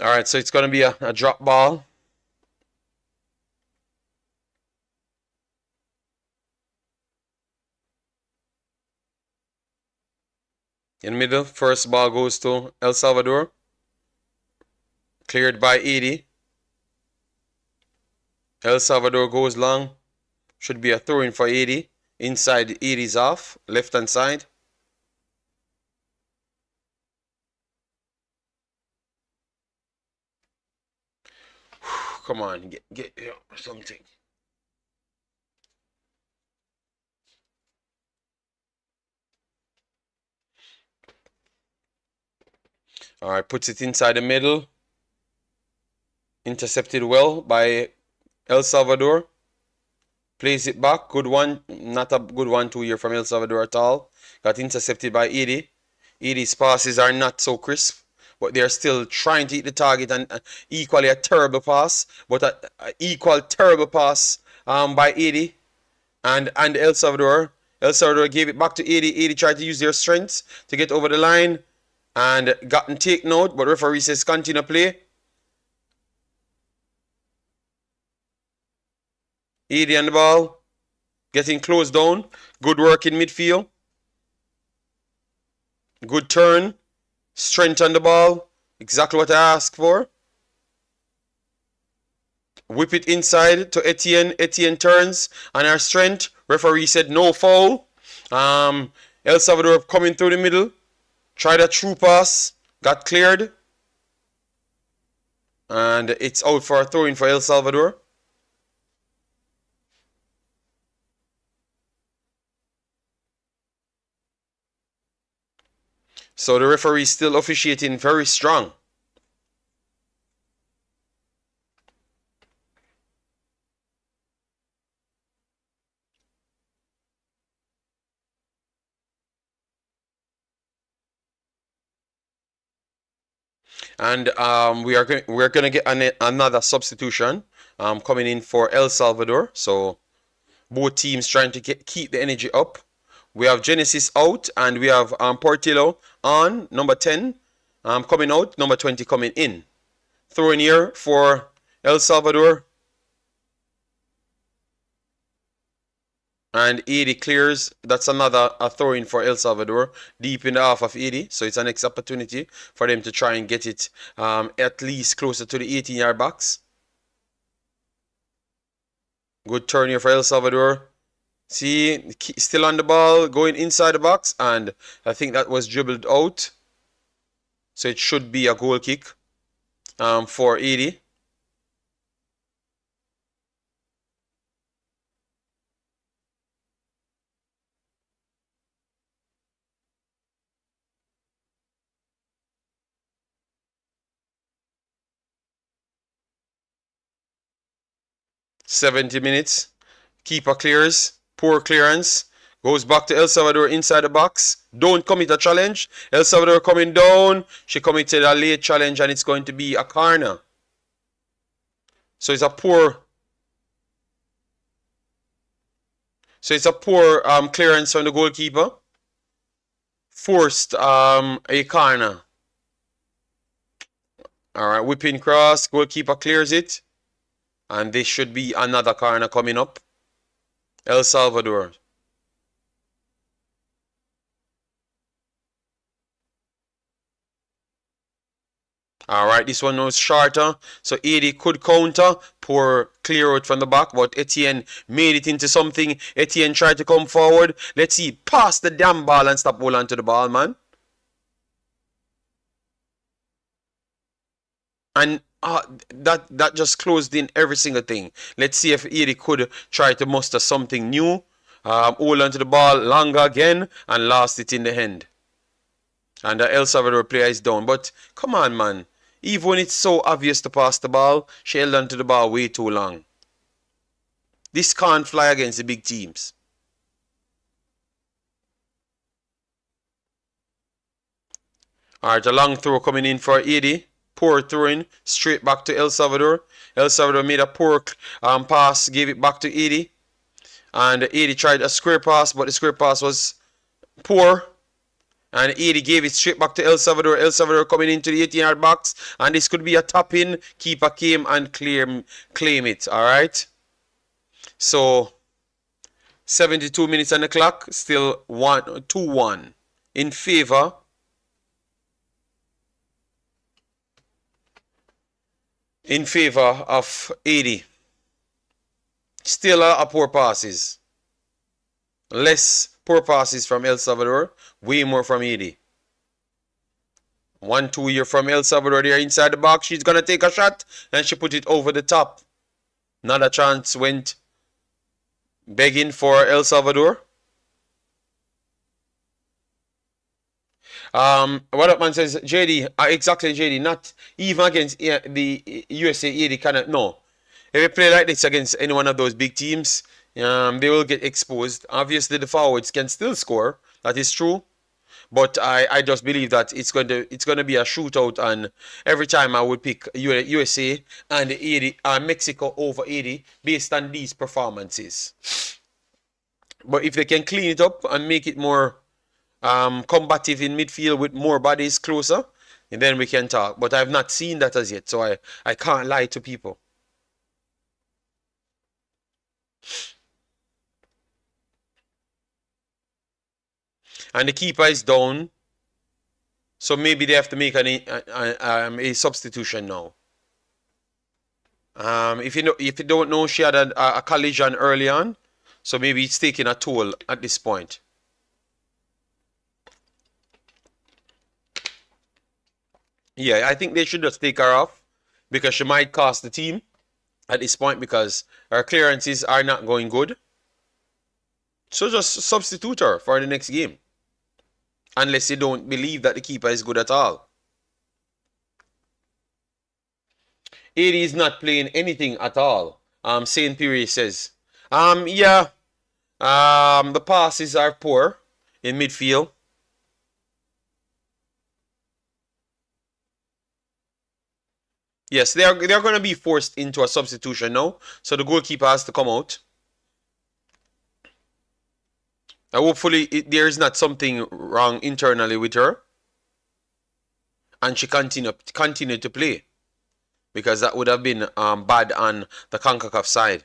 All right, so it's going to be a drop ball. In the middle, first ball goes to El Salvador. Cleared by 80. El Salvador goes long. Should be a throw-in for 80. Inside, 80's off. Left-hand side. Come on, get something. All right, puts it inside the middle. Intercepted well by El Salvador. Plays it back. Good one. Not a good 1-2 here from El Salvador at all. Got intercepted by 80. 80's passes are not so crisp, but they're still trying to hit the target, and equally a terrible pass, but an equal terrible pass by 80 and El Salvador. El Salvador gave it back to 80. 80 tried to use their strengths to get over the line and gotten taken out, but referee says continue play. 80 on the ball, getting closed down. Good work in midfield. Good turn. Strength on the ball. Exactly what I asked for. Whip it inside to Etienne. Etienne turns on our strength. Referee said no foul. El Salvador coming through the middle. Tried a true pass. Got cleared. And it's out for a throw-in for El Salvador. So the referee is still officiating very strong. And we're gonna get another substitution coming in for El Salvador. So both teams trying to keep the energy up. We have Genesis out, and we have Portillo on, number 10 coming out, number 20 coming in. Throw in here for El Salvador. And 80 clears. That's another throw in for El Salvador, deep in the half of 80. So it's a next opportunity for them to try and get it at least closer to the 18-yard box. Good turn here for El Salvador. See, still on the ball, going inside the box, and I think that was dribbled out. So it should be a goal kick. for Haiti. $70. Keeper clears. Poor clearance. Goes back to El Salvador inside the box. Don't commit a challenge. El Salvador coming down. She committed a late challenge and it's going to be a corner. So it's a poor. So it's a poor clearance from the goalkeeper. Forced a corner. Alright, whipping cross. Goalkeeper clears it. And this should be another corner coming up. El Salvador. Alright, this one was shorter. So Haiti could counter. Poor clear out from the back. But Etienne made it into something. Etienne tried to come forward. Let's see. Pass the damn ball and stop holding on to the ball, man. And that just closed in every single thing. Let's see if Haiti could try to muster something new. Hold on to the ball longer again. And lost it in the end. And the El Salvador player is down. But come on, man. Even when it's so obvious to pass the ball, she held on to the ball way too long. This can't fly against the big teams. Alright, a long throw coming in for Haiti. Poor throwing, straight back to El Salvador. El Salvador made a poor pass, gave it back to Haiti. And Haiti tried a square pass, but the square pass was poor. And Haiti gave it straight back to El Salvador. El Salvador coming into the 18-yard box. And this could be a tap-in. Keeper came and claim it. Alright. So, 72 minutes on the clock. Still 2-1 in favor of Haiti. Still a lot of poor passes. Less poor passes from El Salvador. Way more from Haiti. 1-2 here from El Salvador there inside the box. She's going to take a shot. And she put it over the top. Another chance went begging for El Salvador. What up man says, JD, exactly JD, not even against the USA, Haiti cannot, no. If you play like this against any one of those big teams, they will get exposed. Obviously, the forwards can still score. That is true. But I just believe that it's going to be a shootout, and every time I would pick USA and 80, Mexico over 80 based on these performances. But if they can clean it up and make it more combative in midfield with more bodies closer, and then we can talk. But I've not seen that as yet, so I can't lie to people. And the keeper is down. So maybe they have to make a substitution now. If you don't know, she had a collision early on. So maybe it's taking a toll at this point. Yeah, I think they should just take her off. Because she might cost the team at this point. Because her clearances are not going good. So just substitute her for the next game. Unless you don't believe that the keeper is good at all. Haiti is not playing anything at all. Saint Pierre says. Yeah. The passes are poor in midfield. Yes, they're going to be forced into a substitution now. So the goalkeeper has to come out. Hopefully there is not something wrong internally with her. And she continue to play. Because that would have been bad on the Concacaf side.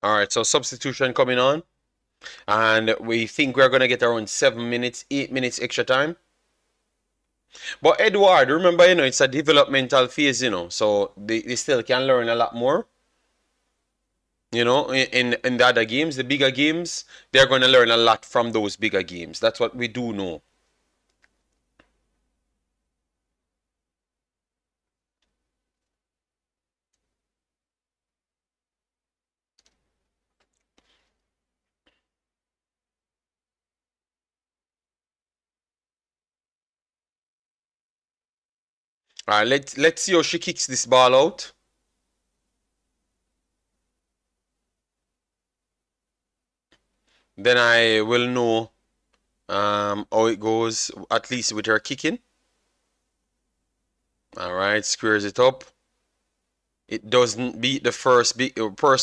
All right, so substitution coming on. And we think we're going to get around 7 minutes, 8 minutes extra time. But Edward, remember, it's a developmental phase, so they still can learn a lot more. In the other games, the bigger games, they're going to learn a lot from those bigger games. That's what we do know. All right, let's see how she kicks this ball out. Then I will know how it goes, at least with her kicking. All right, squares it up. It doesn't beat the first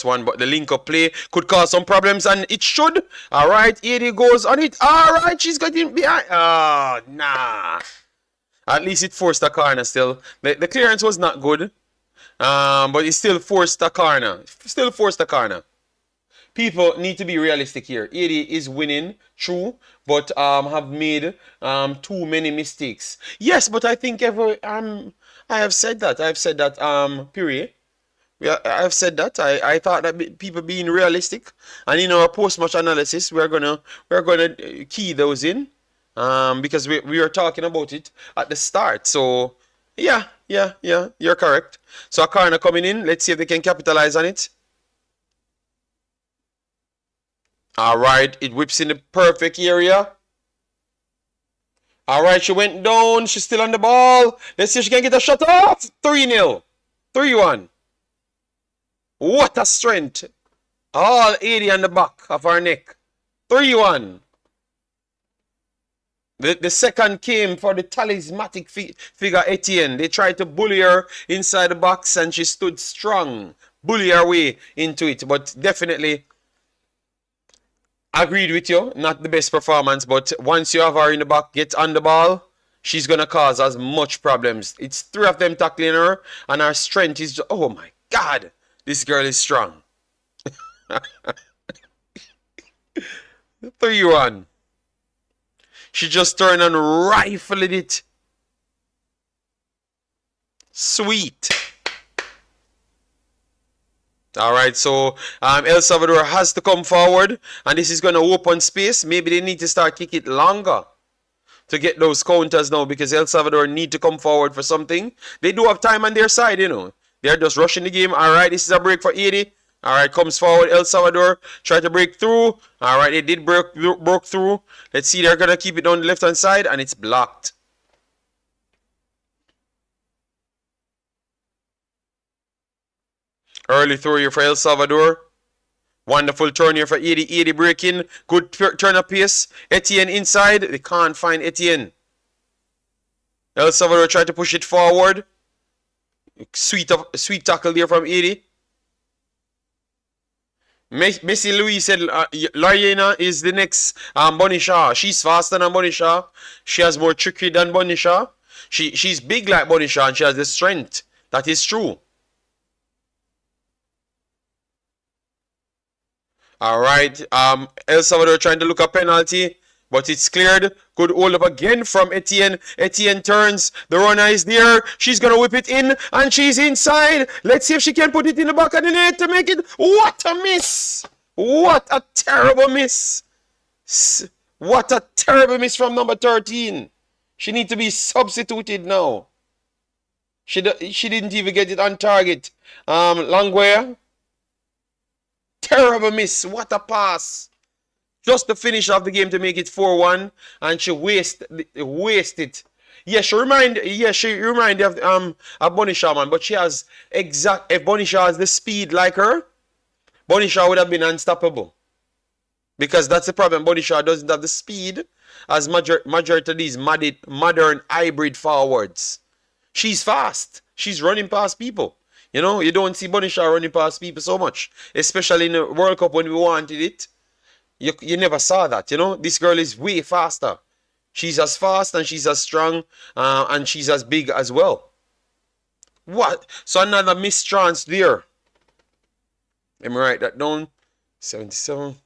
one, but the link-up play could cause some problems, and it should. All right, 80 goes on it. All right, she's getting behind. Oh, nah. At least it forced a corner still. The clearance was not good, but it still forced a corner. Still forced a corner. People need to be realistic here. 80 is winning, true, but have made too many mistakes. Yes, but I think I have said that. I've said that period. Yeah, I've said that. I thought that people being realistic, and in our post-match analysis, we're gonna key those in, because we are talking about it at the start. So yeah, you're correct. So a corner coming in. Let's see if they can capitalize on it. All right, it whips in the perfect area. All right, she went down. She's still on the ball. Let's see if she can get a shot off. 3-0. 3-1. What a strength. All 80 on the back of her neck. 3-1. The second came for the talismanic figure Etienne. They tried to bully her inside the box, and she stood strong. Bully her way into it. But definitely agreed with you. Not the best performance, but once you have her in the back, get on the ball, she's going to cause as much problems. It's 3 of them tackling her, and her strength is just, oh my God, this girl is strong. 3-1. She just turned and rifled it. Sweet. All right, so El Salvador has to come forward, and this is going to open space. Maybe they need to start kicking it longer to get those counters now, because El Salvador need to come forward for something. They do have time on their side, They're just rushing the game. All right, this is a break for 80. All right, comes forward El Salvador. Try to break through. All right, they did broke through. Let's see, they're going to keep it on the left-hand side, and it's blocked. Early throw here for El Salvador. Wonderful turn here for 80. 80 breaking. Good turn of pace. Etienne inside. They can't find Etienne. El Salvador tried to push it forward. Sweet tackle there from 80. Messi Louis said Lariana is the next Bonnie Shaw. She's faster than Bonnie Shaw. She has more trickery than Bonnie Shaw. She's big like Bonnie Shaw, and she has the strength. That is true. All right. El Salvador trying to look a penalty, but it's cleared. Good hold up again from Etienne. Etienne turns. The runner is there. She's going to whip it in, and she's inside. Let's see if she can put it in the back of the net to make it. What a miss. What a terrible miss. What a terrible miss from number 13. She needs to be substituted now. She didn't even get it on target. Languea. Terrible miss. What a pass. Just the finish of the game to make it 4-1, and she wasted it. Yeah, she remind of Bonnie Shaw, man, but she has if Bonnie Shaw has the speed like her, Bonnie Shaw would have been unstoppable. Because that's the problem. Bonnie Shaw doesn't have the speed as majority of these modern hybrid forwards. She's fast. She's running past people. You don't see Bonnie Shaw running past people so much. Especially in the World Cup when we wanted it. You never saw that, This girl is way faster. She's as fast, and she's as strong, and she's as big as well. What? So another mischance there. Let me write that down. 77.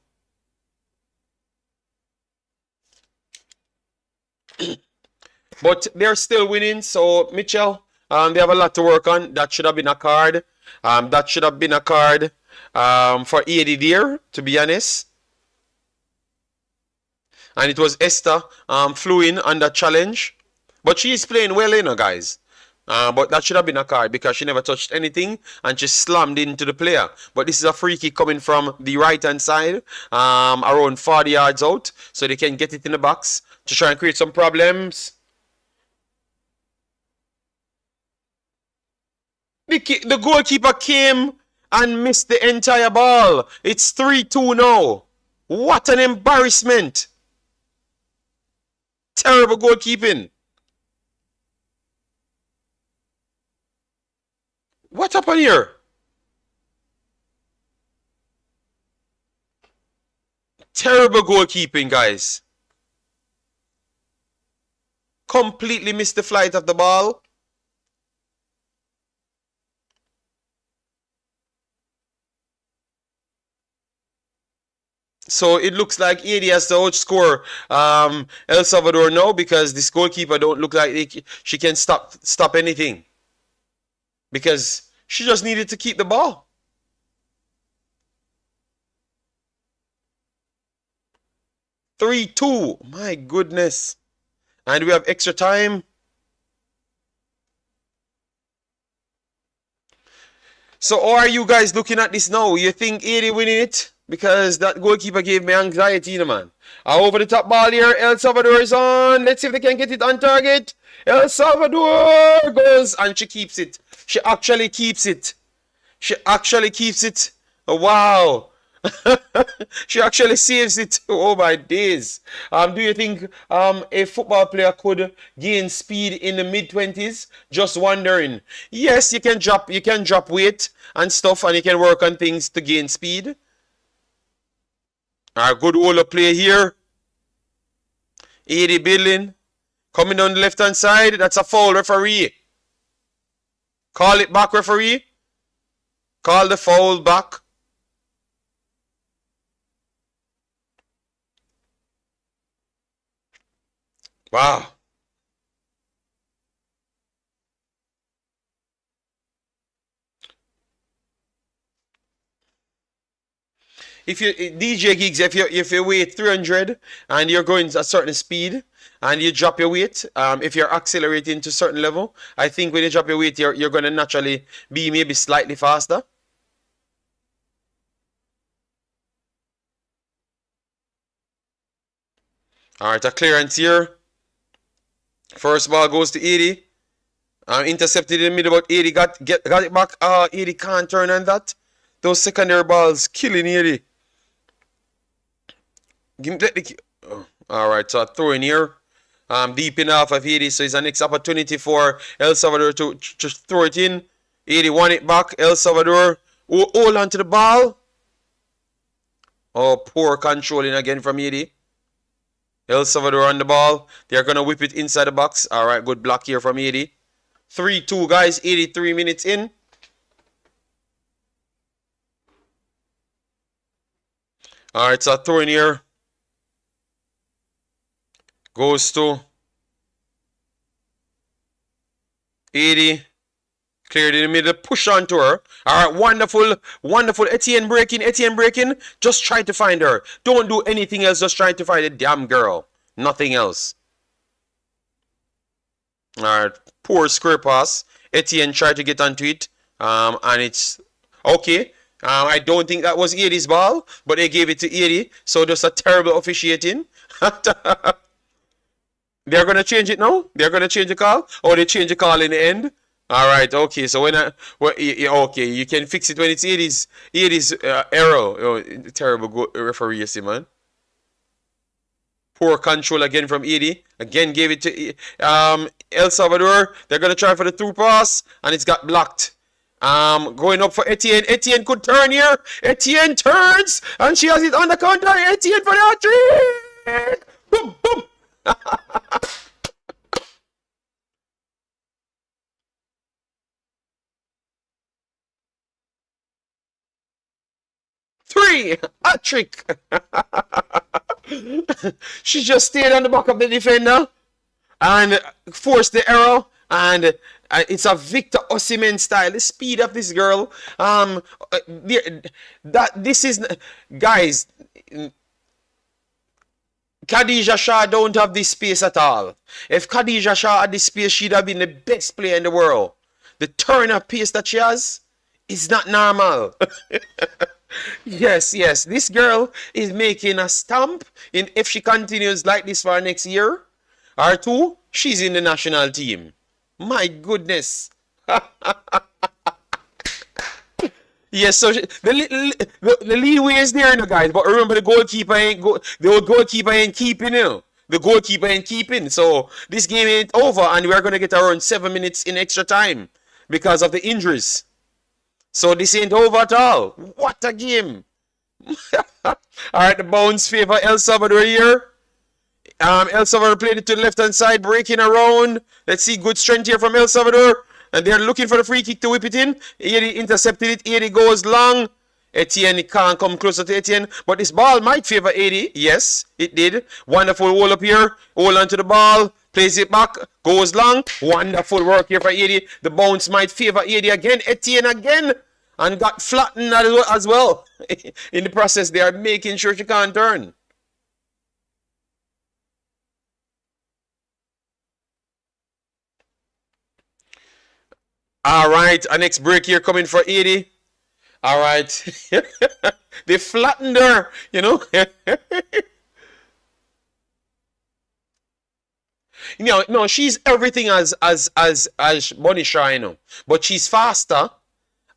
But they're still winning. So Mitchell, they have a lot to work on. That should have been a card. That should have been a card for 80 there, to be honest. And it was Esther flew in on that challenge. But she is playing well, you know, guys. But that should have been a card because she never touched anything and she slammed into the player. But this is a free kick coming from the right-hand side, around 40 yards out. So they can get it in the box to try and create some problems. The goalkeeper came and missed the entire ball. It's 3-2 now. What an embarrassment. Terrible goalkeeping. What happened here? Terrible goalkeeping, guys. Completely missed the flight of the ball. So it looks like Haiti has to outscore El Salvador now because this goalkeeper don't look like she can stop anything. Because she just needed to keep the ball. (3-2). My goodness. And we have extra time. So how are you guys looking at this now? You think Haiti winning it? Because that goalkeeper gave me anxiety, you know, man. Over the top ball here. El Salvador is on. Let's see if they can get it on target. El Salvador goes and she keeps it. She actually keeps it. She actually keeps it. Oh, wow. She actually saves it. Oh my days. Do you think a football player could gain speed in the mid-20s? Just wondering. Yes, you can drop weight and stuff and you can work on things to gain speed. Good Ola play here. 80 billion. Coming on the left hand side. That's a foul, referee. Call it back, referee. Call the foul back. Wow. If you DJ gigs, if you weigh 300 and you're going a certain speed and you drop your weight, if you're accelerating to a certain level, I think when you drop your weight, you're going to naturally be maybe slightly faster. All right, a clearance here. First ball goes to 80. Intercepted in the middle, but 80 got it back. 80 can't turn on that. Those secondary balls killing 80. Give me the all right, so throw in here. Deep enough of 80, so it's a next opportunity for El Salvador to just throw it in. 80 won it back. El Salvador hold on to the ball. Oh, poor controlling again from 80. El Salvador on the ball. They're going to whip it inside the box. All right, good block here from 80. 3-2, guys. 83 minutes in. All right, so throw in here. Goes to 80. Cleared in the middle. Push onto her. All right, wonderful. Wonderful. Etienne breaking. Etienne breaking. Just try to find her. Don't do anything else. Just try to find the damn girl. Nothing else. All right. Poor square pass. Etienne tried to get onto it. And it's okay. I don't think that was 80's ball, but they gave it to 80. So just a terrible officiating. They're going to change it now? They're going to change the call? Or they change the call in the end? All right, okay. So okay, you can fix it when it's 80's error. Oh, terrible referee, man. Poor control again from 80. Again gave it to El Salvador. They're going to try for the through pass, and it's got blocked. Going up for Etienne. Etienne could turn here. Etienne turns, and she has it on the counter. Etienne for the hat-trick. Boom, boom. 3-2. free. A trick. She just stayed on the back of the defender and forced the error. And it's a Victor Osimhen style. The speed of this girl. This is, guys. Khadija Shah don't have this space at all. If Khadija Shah had this space, she'd have been the best player in the world. The turn of pace that she has is not normal. Yes. This girl is making a stamp. If she continues like this for next year or two, she's in the national team. My goodness. Yes, so the leeway is there, guys. But remember, the goalkeeper ain't keeping, The goalkeeper ain't keeping. So this game ain't over, and we're gonna get around 7 minutes in extra time because of the injuries. So this ain't over at all. What a game! All right, the bounce favor El Salvador here. El Salvador played it to the left hand side, breaking around. Let's see, good strength here from El Salvador. And they're looking for the free kick to whip it in. Haiti intercepted it. Haiti goes long. Etienne can't come closer to Etienne. But this ball might favor Haiti. Yes, it did. Wonderful hold up here. Hold on to the ball. Plays it back. Goes long. Wonderful work here for Haiti. The bounce might favor Haiti again. Etienne again. And got flattened as well. In the process, they are making sure she can't turn. All right, our next break here coming for 80. All right. They flattened her, No, she's everything as Bonisha, But she's faster,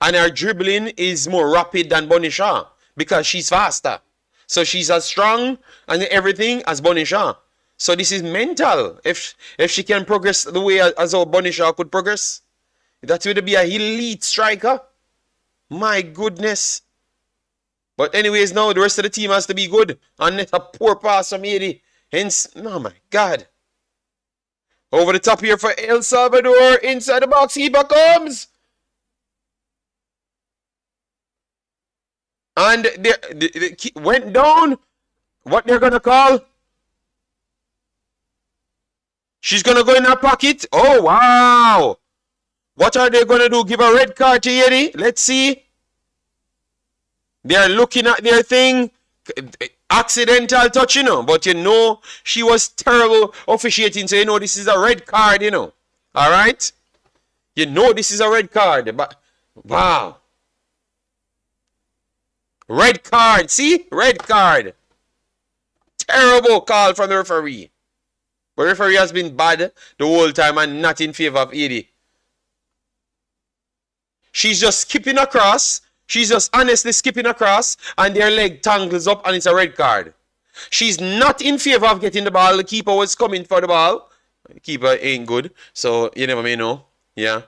and her dribbling is more rapid than Bonisha because she's faster. So she's as strong and everything as Bonisha. So this is mental. If she can progress the way as how Bonisha could progress. That would be a elite striker. My goodness. But anyways, now the rest of the team has to be good. And a poor pass from Haiti. Hence, oh my God. Over the top here for El Salvador. Inside the box, keeper comes. And they went down. What they're going to call? She's going to go in her pocket. Oh, wow. What are they going to do? Give a red card to Haiti? Let's see. They are looking at their thing. Accidental touch, But she was terrible officiating. So, this is a red card, All right? This is a red card. But, wow. Red card. See? Red card. Terrible call from the referee. But the referee has been bad the whole time and not in favor of Haiti. She's just skipping across. She's just honestly skipping across. And their leg tangles up and it's a red card. She's not in favor of getting the ball. The keeper was coming for the ball. The keeper ain't good. So you never may know. Yeah.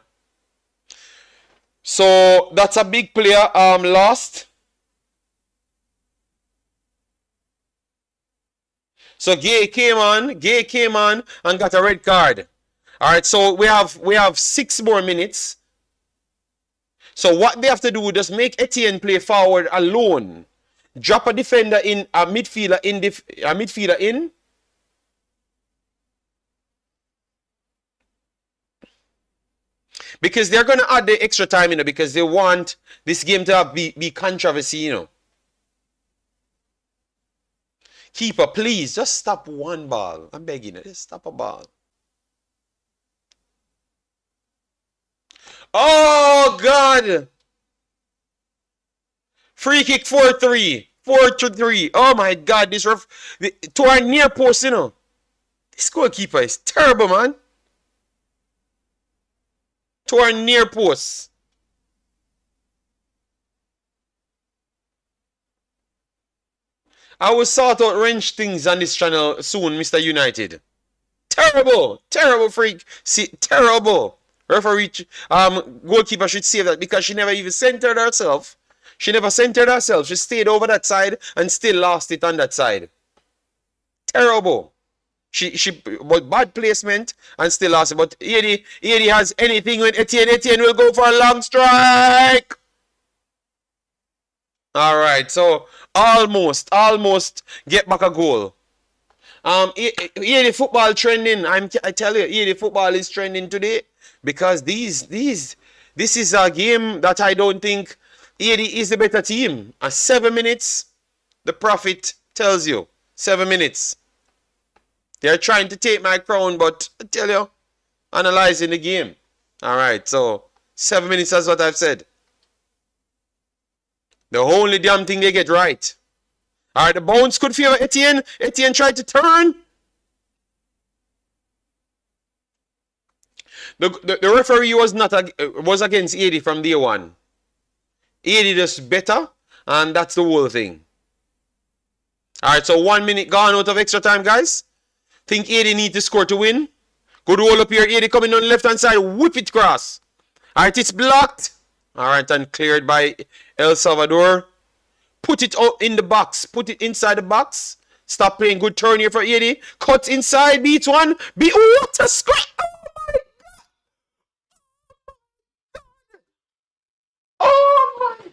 So that's a big player lost. So Gay came on and got a red card. Alright, so we have 6 more minutes. So what they have to do is make Etienne play forward alone. Drop a defender in, a midfielder in. Because they're going to add the extra time, because they want this game to be controversy, Keeper, please, just stop one ball. I'm begging you, just stop a ball. Oh, God. Free kick 4-3. 4-3. Oh, my God. This to our near post, This goalkeeper is terrible, man. To our near post. I will sort out wrench things on this channel soon, Mr. United. Terrible. Terrible freak. See, terrible. Referee, goalkeeper should save that because she never even centered herself. She never centered herself. She stayed over that side and still lost it on that side. Terrible. But bad placement and still lost it. But Haiti has anything with Etienne. Etienne will go for a long strike. All right. So almost get back a goal. Here the football trending. I tell you, here the football is trending today because this is a game that I don't think Haiti is the better team. 7 minutes, the prophet tells you 7 minutes. They're trying to take my crown, but I tell you, analyzing the game. All right, so 7 minutes, that's what I've said. The only damn thing they get right. All right, the bounce could favor Etienne. Etienne tried to turn. The referee was against Haiti from day one. Haiti just better, and that's the whole thing. All right, so 1 minute gone out of extra time, guys. Think Haiti need to score to win. Good roll up here. Haiti coming on the left hand side. Whip it cross. All right, it's blocked. All right, and cleared by El Salvador. Put it out in the box. Put it inside the box. Stop playing. Good turn here for Haiti. Cut inside. Beat one. What a scrap. Oh my God.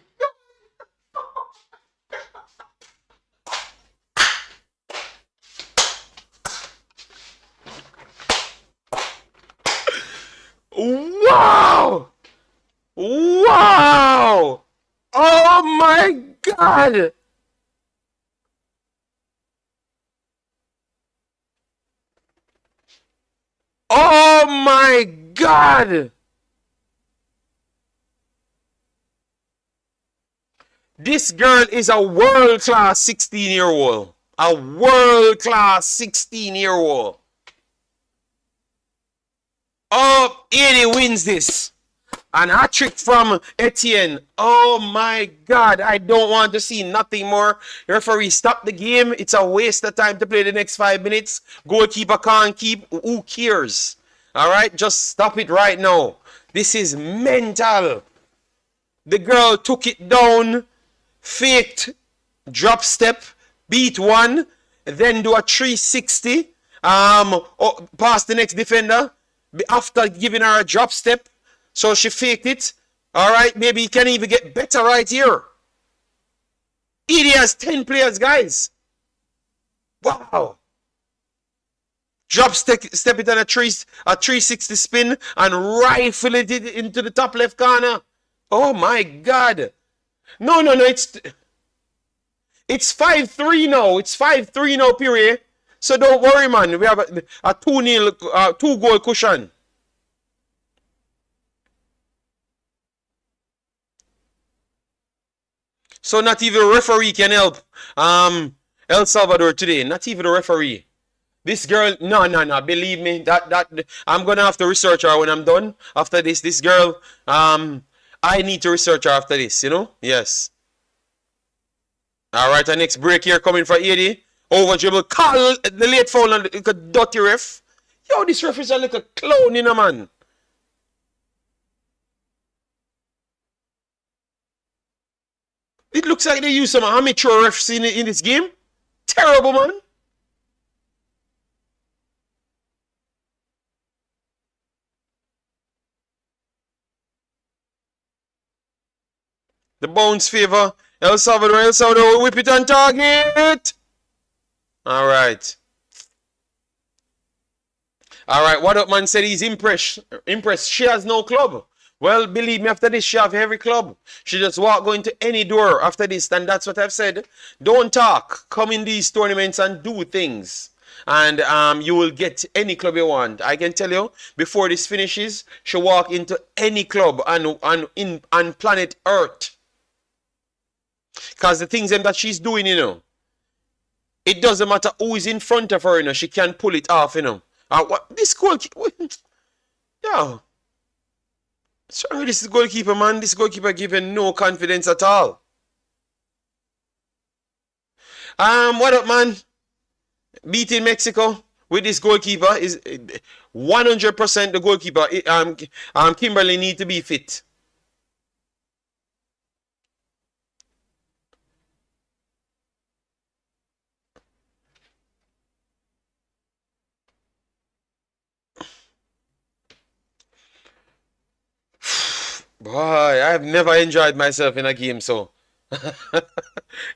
Wow. Wow. Oh my God. Oh my God. This girl is a world-class 16-year-old. A world-class 16-year-old. Oh, Haiti wins this. An hat-trick from Etienne. Oh my God. I don't want to see nothing more. Referee, stop the game. It's a waste of time to play the next 5 minutes. Goalkeeper can't keep. Who cares? All right, just stop it right now. This is mental. The girl took it down, faked, drop step, beat one, then do a 360, past the next defender after giving her a drop step. So she faked it. All right, maybe he can even get better right here. Haiti has 10 players, guys. Wow. Drop step it on a 360 spin and rifle it into the top left corner. Oh my God. No. It's 5-3 now. It's 5-3 now, period. So don't worry, man. We have a 2-0, 2-goal cushion. So not even the referee can help El Salvador today. Not even the referee. This girl, no. Believe me, that I'm gonna have to research her when I'm done. After this girl, I need to research her after this. You know? Yes. All right. Our next break here coming for Haiti. Over dribble, call the late foul on the dirty ref. Yo, this ref is a little clown, you know, man. It looks like they use some amateur refs in this game. Terrible, man. The bounce favor. El Salvador, whip it on target. All right. What up, man? Said he's impressed. She has no club. Well, believe me, after this, she have every club. She just walk going to any door after this, and that's what I've said. Don't talk. Come in these tournaments and do things. And you will get any club you want. I can tell you, before this finishes, she'll walk into any club on planet Earth. Because the things that she's doing, you know, it doesn't matter who is in front of her, you know, she can pull it off, you know. This goalkeeper, yeah. Sorry, this is goalkeeper, man. This goalkeeper giving no confidence at all. What up, man? Beating Mexico with this goalkeeper is 100% the goalkeeper. Kimberly need to be fit. Boy, I've never enjoyed myself in a game so.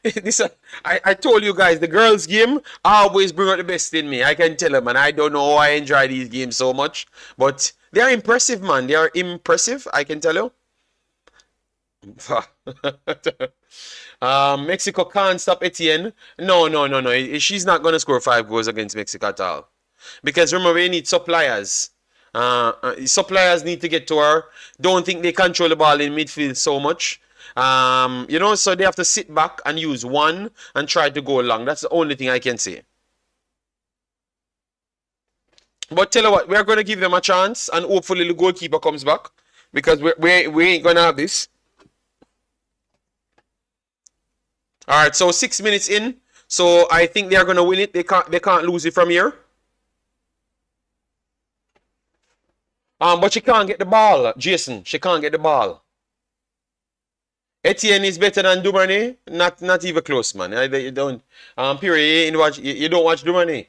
This, I told you guys, the girls' game always bring out the best in me. I can tell them, and I don't know how I enjoy these games so much. But they are impressive, man. They are impressive, I can tell you. Mexico can't stop Etienne. No, no, no, no. She's not going to score 5 goals against Mexico at all. Because remember, we need suppliers. Suppliers need to get to her. Don't think they control the ball in midfield so much. You know, so they have to sit back and use one and try to go long. That's the only thing I can say. But tell you what, we're going to give them a chance, and hopefully the goalkeeper comes back, because we ain't going to have this. All right, so 6 minutes in. So I think they are going to win it. They can't lose it from here. But she can't get the ball, Jason. She can't get the ball. Etienne is better than Dumane. Not even close, man. You don't. Period. You don't watch Dumane.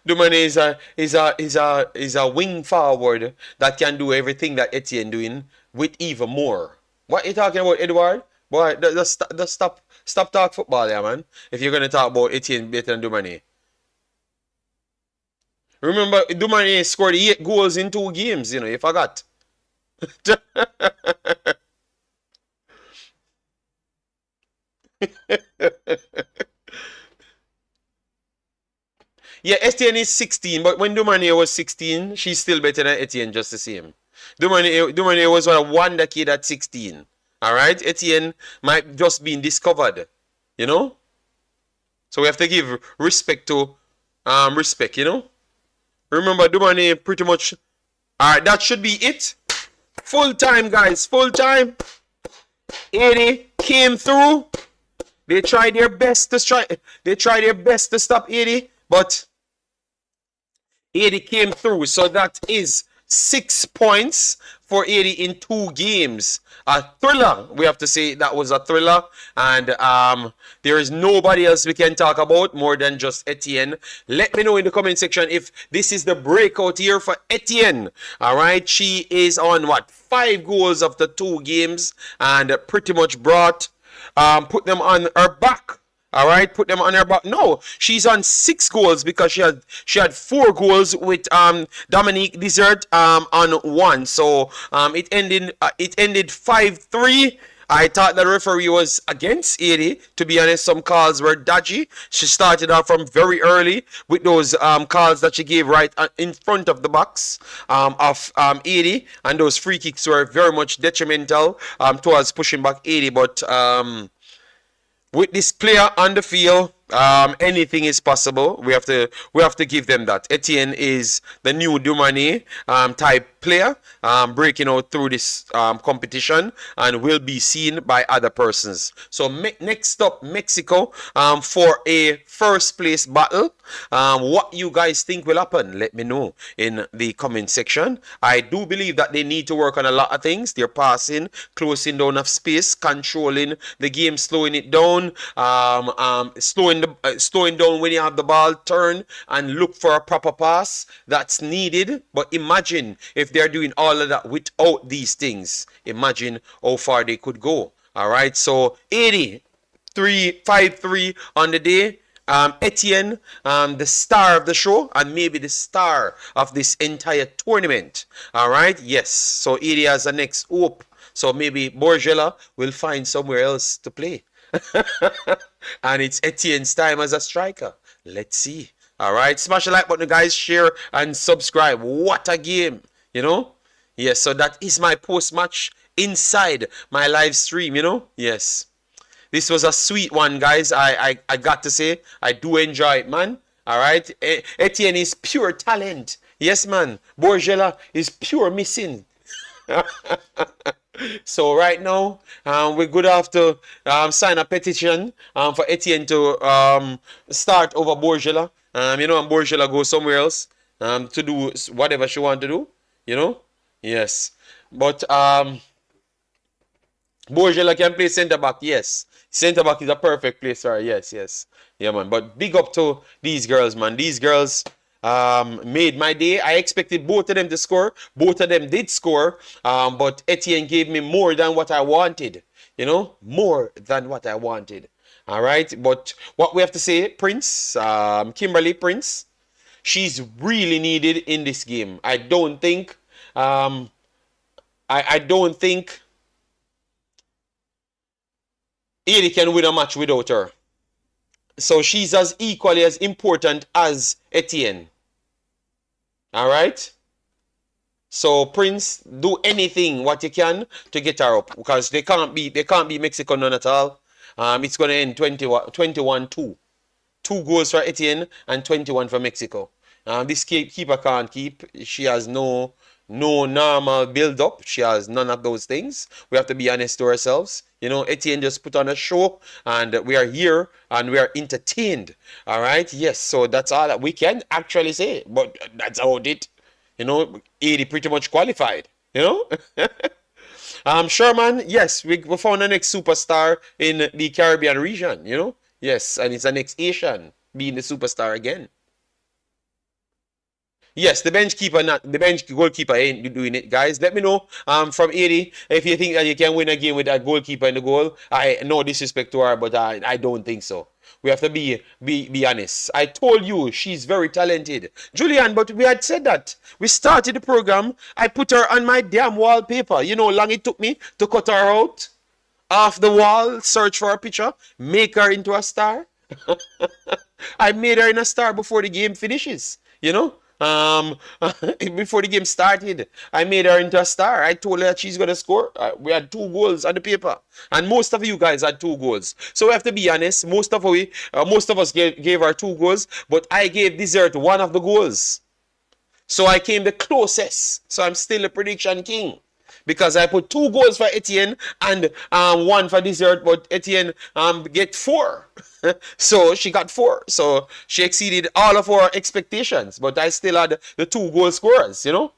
Dumane is a wing forward that can do everything that Etienne doing with even more. What are you talking about, Edward? Boy, just stop talk football, yeah, man. If you're gonna talk about Etienne better than Dumane. Remember, Dumane scored 8 goals in 2 games. You know, you forgot. Yeah, Etienne is 16, but when Dumane was 16, she's still better than Etienne, just the same. Dumane was one decade at 16. All right, Etienne might just be discovered, you know. So we have to give respect to respect, you know. Remember, Dumane pretty much. All right, that should be it. Full time, guys. Full time. 80 came through. They tried their best to stop 80, but 80 came through. So that is 6 points for 80 in 2 games. A thriller, we have to say that was a thriller. And there is nobody else we can talk about more than just Etienne. Let me know in the comment section if this is the breakout year for Etienne. All right, she is on what, 5 goals after 2 games, and pretty much put them on her back. All right, put them on her back. No, she's on 6 goals because she had 4 goals with Dominique Desert on 1. So it ended 5-3. I thought the referee was against 80. To be honest, some calls were dodgy. She started off from very early with those calls that she gave right in front of the box of 80, and those free kicks were very much detrimental towards pushing back 80. But with this player on the field, anything is possible. We have to give them that. Etienne is the new Dumane type player, breaking out through this competition, and will be seen by other persons. So next up, Mexico for a first place battle. What you guys think will happen? Let me know in the comment section. I do believe that they need to work on a lot of things. They're passing, closing down of space, controlling the game, slowing it down, slowing down when you have the ball, turn and look for a proper pass that's needed. But imagine if they're doing all of that without these things. Imagine how far they could go. All right, so 5-3 on the day. Etienne, the star of the show, and maybe the star of this entire tournament. All right, yes. So 80 has the next hope. So maybe Borgella will find somewhere else to play. And it's Etienne's time as a striker. Let's see. All right, smash the like button, guys. Share and subscribe. What a game, you know. Yes, so that is my post-match inside my live stream, you know. Yes, this was a sweet one, guys. I got to say, I do enjoy it, man. All right, Etienne is pure talent. Yes, man. Borgella is pure missing. So right now, we're going to have to sign a petition for Etienne to start over Borgella. You know, and Borgella go somewhere else to do whatever she want to do. You know, yes. But Borgella can play centre back. Yes, centre back is a perfect place for her. Yes, yes, yeah, man. But big up to these girls, man. These girls made my day. I expected both of them to score. Both of them did score, but Etienne gave me more than what I wanted. You know, more than what I wanted. All right. But what we have to say, Prince, Kimberly Prince, she's really needed in this game. I don't think, I don't think Haiti can win a match without her. So she's as equally as important as Etienne. All right. So Prince, do anything what you can to get her up because they can't be Mexico none at all. It's gonna end 21-2. 2 goals for Etienne and 21 for Mexico. This keeper can't keep. She has no normal build-up. She has none of those things. We have to be honest to ourselves. You know, Etienne just put on a show and we are here and we are entertained. All right? Yes, so that's all that we can actually say. But that's about it. You know, 80 pretty much qualified. You know? Sherman, yes, we found the next superstar in the Caribbean region, you know? Yes, and it's the next Asian being the superstar again. Yes, the bench goalkeeper ain't doing it, guys. Let me know from 80 if you think that you can win a game with that goalkeeper in the goal. I no disrespect to her, but I don't think so. We have to be honest. I told you she's very talented. Julian, but we had said that. We started the program. I put her on my damn wallpaper. You know how long it took me to cut her out? Off the wall, search for a picture, make her into a star. I made her in a star before the game finishes, you know? Before the game started, I made her into a star. I told her that she's gonna score. We had 2 goals on the paper, and most of you guys had 2 goals. So we have to be honest. Most of us gave her 2 goals, but I gave Desert one of the goals. So I came the closest. So I'm still a prediction king. Because I put 2 goals for Etienne and 1 for Desert, but Etienne get 4. So she got 4. So she exceeded all of our expectations. But I still had the 2 goal scorers, you know.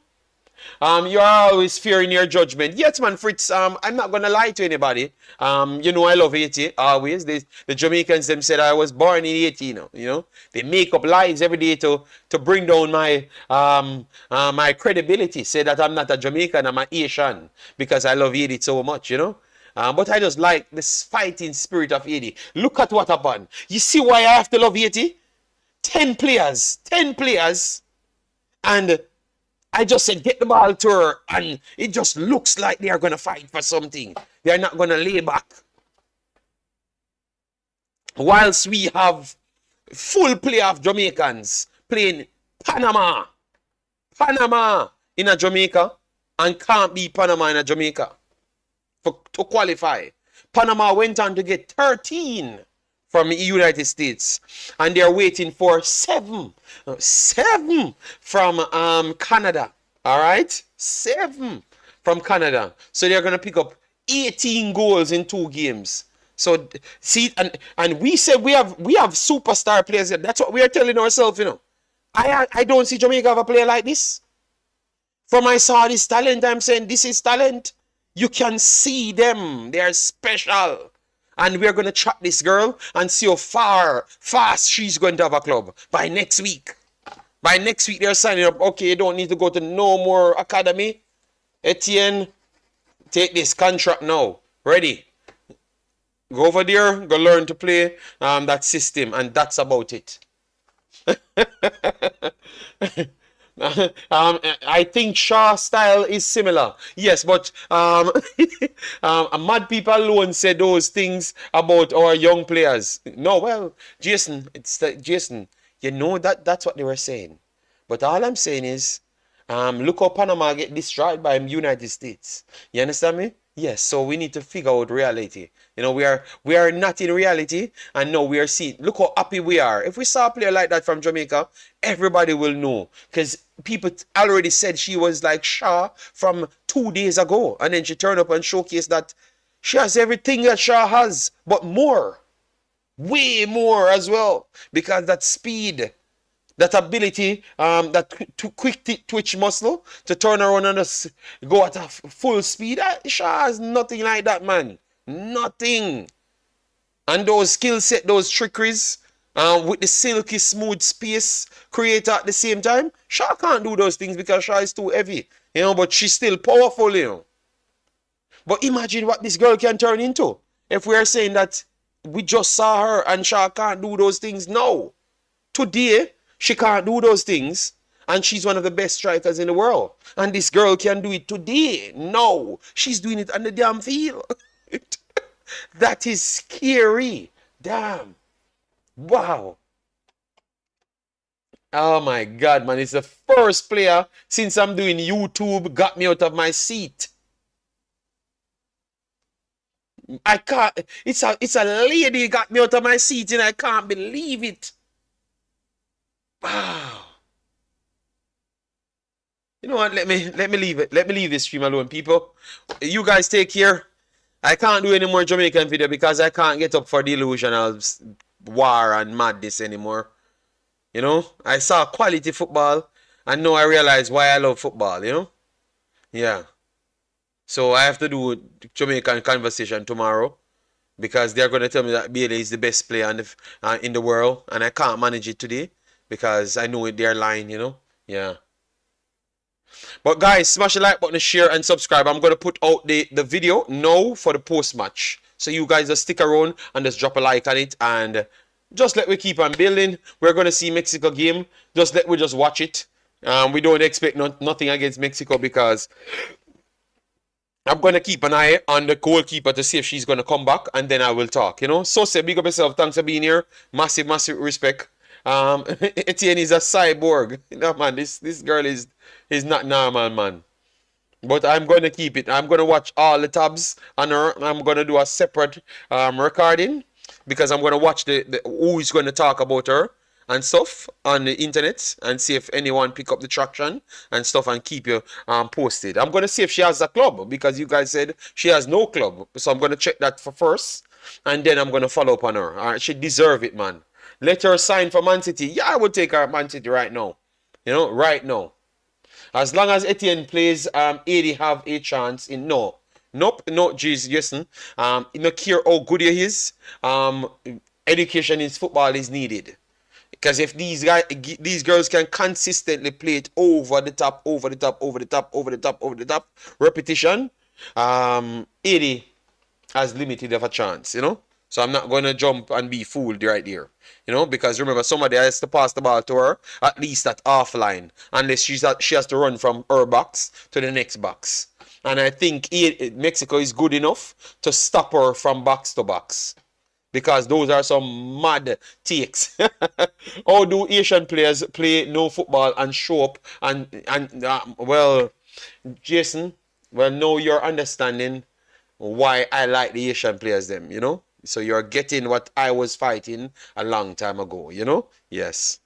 You are always fearing your judgment. Yes, man, Fritz, I'm not going to lie to anybody. You know, I love Haiti, always. The Jamaicans, them said I was born in Haiti, you know. They make up lies every day to bring down my my credibility. Say that I'm not a Jamaican, I'm an Asian. Because I love Haiti so much, you know. But I just like this fighting spirit of Haiti. Look at what happened. You see why I have to love Haiti? 10 players. 10 players. And I just said, get the ball to her, and it just looks like they are going to fight for something. They are not going to lay back. Whilst we have full play of Jamaicans playing Panama in a Jamaica, and can't beat Panama in a Jamaica to qualify. Panama went on to get 13 from the United States, and they're waiting for 7 from Canada. All right, 7 from Canada. So they're gonna pick up 18 goals in 2 games. So see, and we said we have superstar players. That's what we are telling ourselves, you know. I don't see Jamaica have a player like this. From I saw this talent, I'm saying this is talent. You can see them. They are special. And we're going to track this girl and see how fast she's going to have a club by next week. By next week, they're signing up. Okay, you don't need to go to no more academy. Etienne, take this contract now. Ready. Go over there, go learn to play that system, and that's about it. I think Shaw style is similar. Yes, but mad people alone said those things about our young players. No, well, Jason, Jason, you know that's what they were saying. But all I'm saying is, look how Panama get destroyed by the United States. You understand me? Yes, so we need to figure out reality. You know, we are not in reality, and now we are seeing. Look how happy we are. If we saw a player like that from Jamaica, everybody will know. Because people already said she was like Shaw from 2 days ago. And then she turned up and showcased that she has everything that Shaw has, but more. Way more as well. Because that speed, that ability, that quick twitch muscle to turn around and just go at a full speed. Shaw has nothing like that, man. Nothing. And those skill set, those trickeries, with the silky smooth space creator at the same time. Shaw can't do those things because Shaw is too heavy, you know, but she's still powerful, you know. But imagine what this girl can turn into. If we are saying that we just saw her and she can't do those things. No. Today, she can't do those things. And she's one of the best strikers in the world. And this girl can do it today. No. She's doing it on the damn field. That is scary. Damn. Wow. Oh my God, man. It's the first player since I'm doing YouTube got me out of my seat. I can't. It's a lady got me out of my seat and I can't believe it. Wow. You know what? Let me leave it. Let me leave this stream alone, people. You guys take care. I can't do any more Jamaican video because I can't get up for delusional war and madness anymore. You know, I saw quality football and now I realize why I love football, you know? Yeah. So I have to do Jamaican conversation tomorrow because they're going to tell me that Bailey is the best player in the world and I can't manage it today because I know they're lying, you know? Yeah. But guys, smash the like button, share and subscribe. I'm going to put out the video now for the post-match. So you guys just stick around and just drop a like on it and just let we keep on building. We're going to see Mexico game. Just let we just watch it. We don't expect nothing against Mexico because I'm going to keep an eye on the goalkeeper to see if she's going to come back and then I will talk, you know. So say big up yourself. Thanks for being here. Massive, massive respect. Etienne is a cyborg. No, man, this girl is not normal, man. But I'm going to keep it. I'm going to watch all the tabs on her. I'm going to do a separate recording because I'm going to watch who is going to talk about her and stuff on the internet and see if anyone pick up the traction and stuff and keep you posted. I'm going to see if she has a club because you guys said she has no club. So I'm going to check that for first and then I'm going to follow up on her. All right, she deserve it, man. Let her sign for Man City. Yeah, I would take her at Man City right now. You know, right now. As long as Etienne plays, 80 have a chance in no. Nope, no, jeez, listen. You don't care how good he is. Education in football is needed. Because if these girls can consistently play it over the top, repetition, 80 has limited of a chance, you know? So I'm not going to jump and be fooled right there. You know, because remember, somebody has to pass the ball to her, at least at offline. Unless she has to run from her box to the next box. And I think Mexico is good enough to stop her from box to box. Because those are some mad takes. How do Asian players play no football and show up? Well, Jason, well, now you're understanding why I like the Asian players them, you know? So you're getting what I was fighting a long time ago, you know? Yes.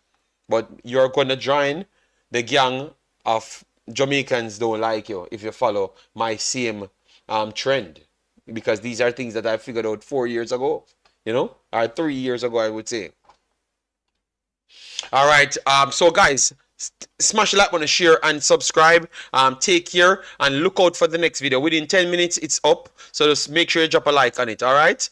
But you're going to join the gang of Jamaicans don't like you if you follow my same trend. Because these are things that I figured out 4 years ago, you know? Or 3 years ago, I would say. All right. So, guys, smash the like button, share and subscribe. Take care and look out for the next video. Within 10 minutes, it's up. So just make sure you drop a like on it. All right.